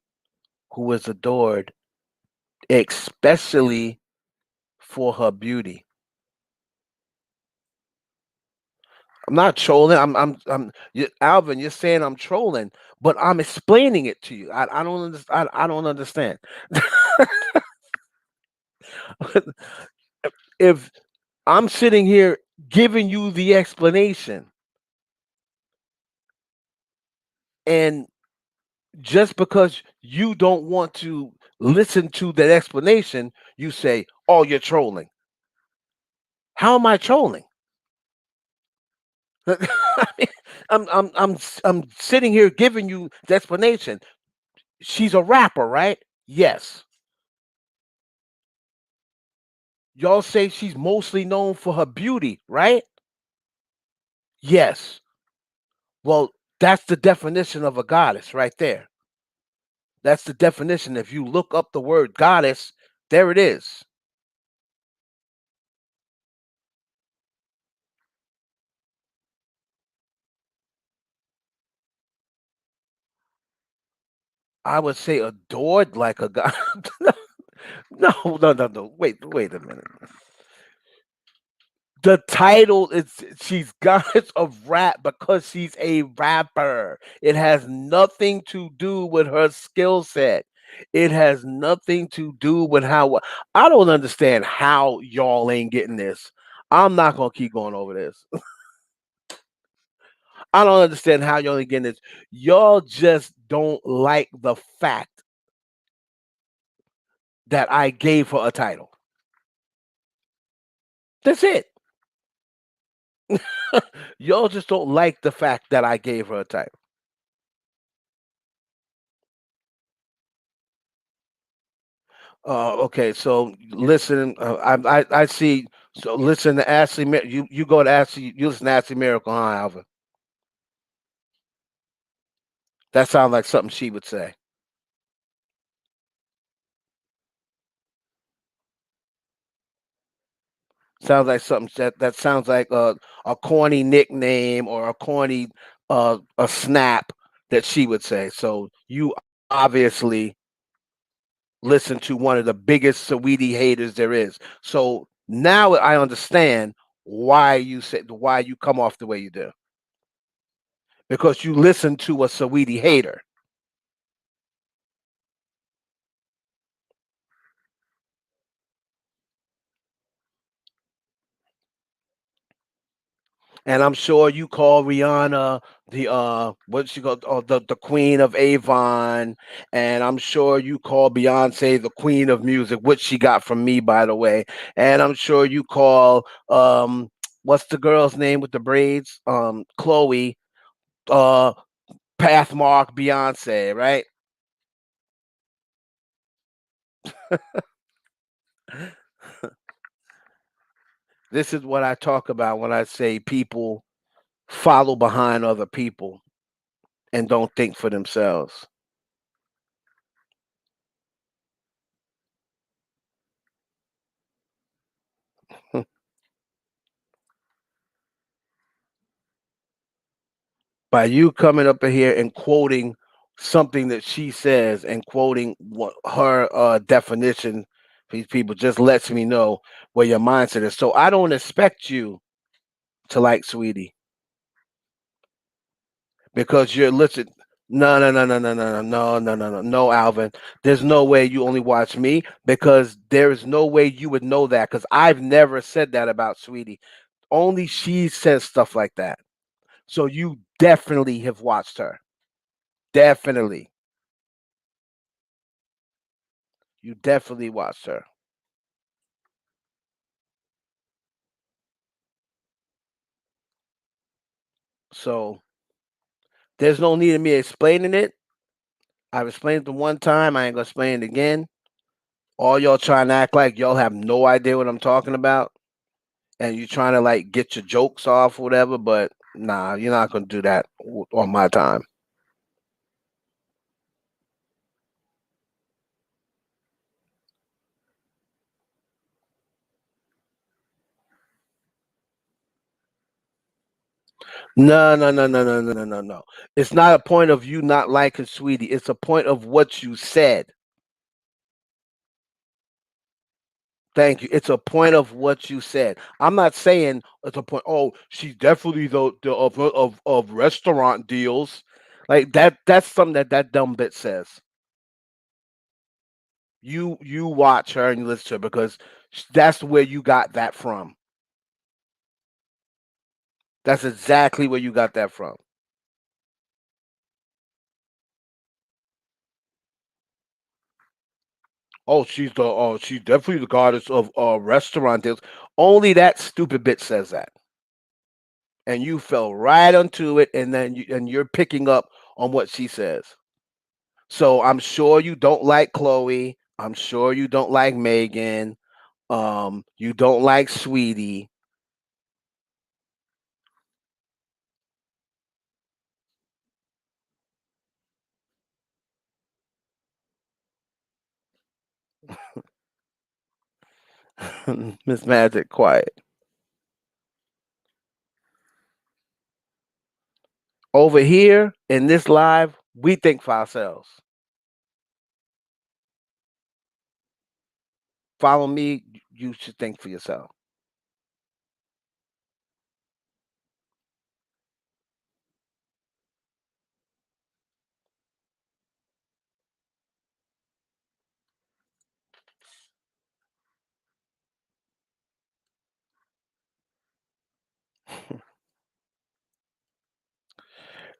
who is adored, especially for her beauty. I'm not trolling. Alvin. You're saying I'm trolling, but I'm explaining it to you. I don't understand. I don't understand. If I'm sitting here giving you the explanation, and just because you don't want to listen to that explanation, you say, "Oh, you're trolling." How am I trolling? I mean, I'm sitting here giving you the explanation. She's a rapper, right? Yes. Y'all say she's mostly known for her beauty, right? Yes. Well, that's the definition of a goddess right there. That's the definition. If you look up the word goddess, there it is. I would say adored like a god. No, no, no, no. Wait a minute. The title is she's goddess of rap because she's a rapper. It has nothing to do with her skill set. It has nothing to do with how I don't understand how y'all ain't getting this. I'm not gonna keep going over this. I don't understand how y'all ain't getting this. Y'all just don't like the fact that I gave her a title. That's it. Y'all just don't like the fact that I gave her a title. Okay, so listen, I see. So listen to Ashley. You go to Ashley. You listen to Ashley Miracle, huh, Alvin? That sounds like something she would say. Sounds like something that sounds like a corny nickname or a corny a snap that she would say. So you obviously listen to one of the biggest Saweetie haters there is. So now I understand why you come off the way you do, because you listen to a Saweetie hater. And I'm sure you call Rihanna the what she called, the queen of Avon, and I'm sure you call Beyonce the queen of music, which she got from me, by the way. And I'm sure you call what's the girl's name with the braids, Chloe, uh Pathmark Beyonce, right? This is what I talk about when I say people follow behind other people and don't think for themselves. By you coming up in here and quoting something that she says and quoting what her definition for these people just lets me know where your mindset is. So I don't expect you to like Sweetie because you're listen. No, no, no, no, no, no, no, no, no, no, no, Alvin. There's no way you only watch me because there is no way you would know that because I've never said that about Sweetie. Only she says stuff like that. So you definitely have watched her. Definitely. You definitely watched her. So there's no need of me explaining it. I've explained it the one time. I ain't gonna explain it again. All y'all trying to act like y'all have no idea what I'm talking about, and you trying to like get your jokes off or whatever. But nah, you're not gonna do that on my time. No, no, no, no, no, no, no, no, no. It's not a point of you not liking Sweetie. It's a point of what you said. Thank you. It's a point of what you said. I'm not saying it's a point. Oh, she's definitely the of restaurant deals, like that. That's something that that dumb bitch says. You watch her and you listen to her because that's where you got that from. That's exactly where you got that from. Oh, she's definitely the goddess of restaurant deals. Only that stupid bitch says that, and you fell right onto it, and then you're picking up on what she says. So I'm sure you don't like Chloe. I'm sure you don't like Megan. You don't like Sweetie. Miss Magic, quiet. Over here in this live, we think for ourselves. Follow me. You should think for yourself.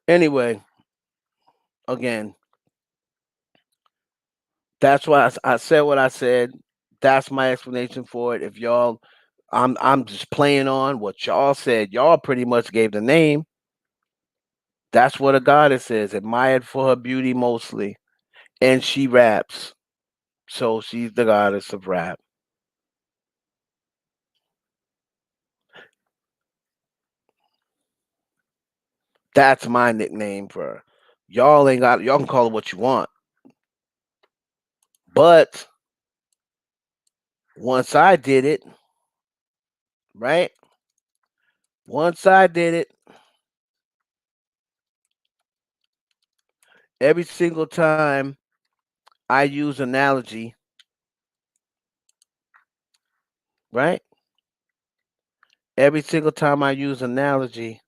Anyway, again, that's why I said what I said. That's my explanation for it. If y'all, I'm just playing on what y'all said. Y'all pretty much gave the name. That's what a goddess is, admired for her beauty mostly, and she raps. So she's the goddess of rap. That's my nickname for her. Y'all ain't got. Y'all can call it what you want, but once I did it, right? Once I did it, every single time I use analogy, right? Every single time I use analogy,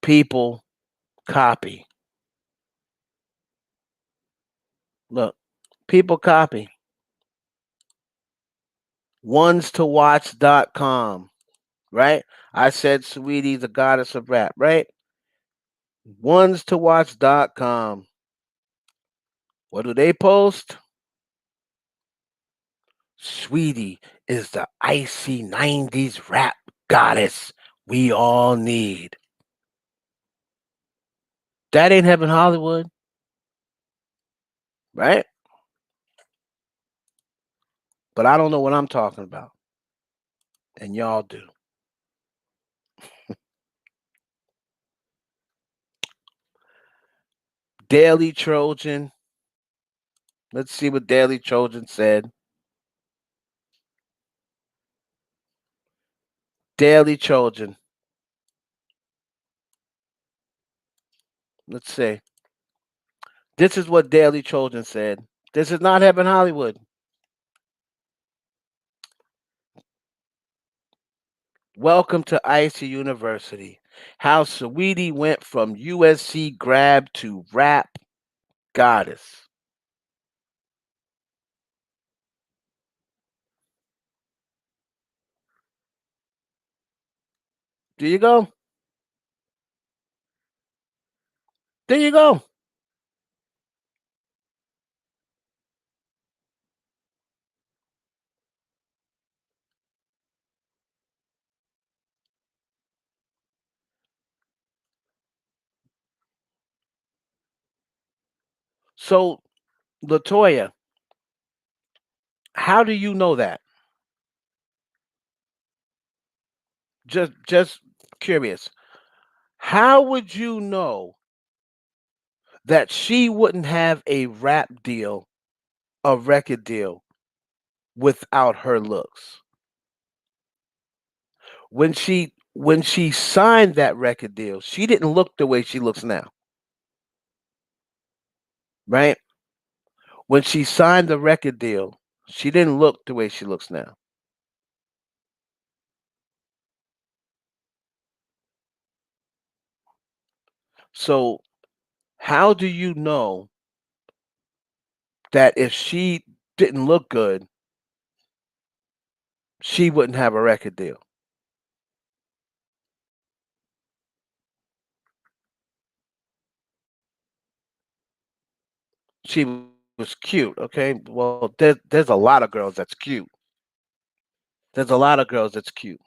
people copy. Look, people copy. Ones to watch.com, right? I said Sweetie, the goddess of rap, right? Ones to watch.com. What do they post? Sweetie is the icy 90s rap goddess we all need. That ain't Heaven Hollywood, right? But I don't know what I'm talking about, and y'all do. Daily Trojan. Let's see what Daily Trojan said. Daily Trojan. Let's see. This is what Daily Trojan said. This is not Heaven Hollywood. Welcome to Icy University. How Saweetie went from USC grab to rap goddess. There you go. There you go. So, Latoya, how do you know that? Just curious. How would you know that she wouldn't have a rap deal, a record deal without her looks? When she signed that record deal, she didn't look the way she looks now, right? When she signed the record deal, she didn't look the way she looks now. So, how do you know that if she didn't look good, she wouldn't have a record deal? She was cute, okay? Well, there's a lot of girls that's cute. There's a lot of girls that's cute.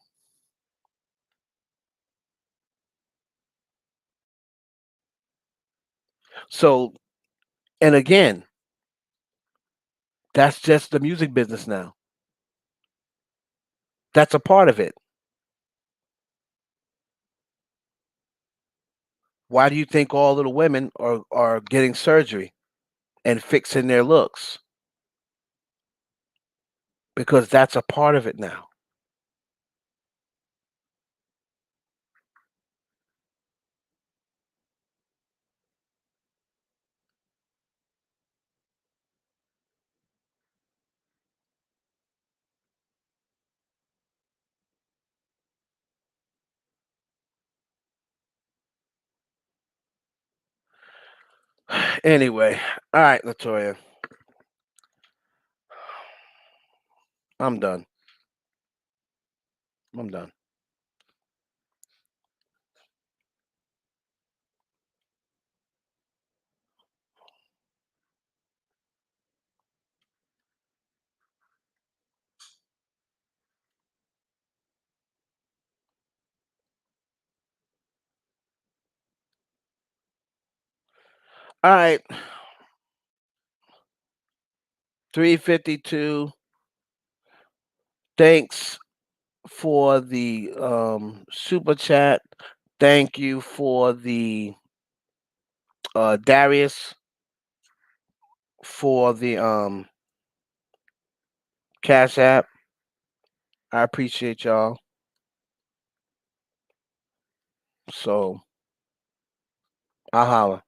So, and again, that's just the music business now. That's a part of it. Why do you think all of the women are getting surgery and fixing their looks? Because that's a part of it now. Anyway, all right, Latoya, I'm done. I'm done. All right, 352. Thanks for the super chat. Thank you for the Darius for the Cash App. I appreciate y'all. So, I'll holler.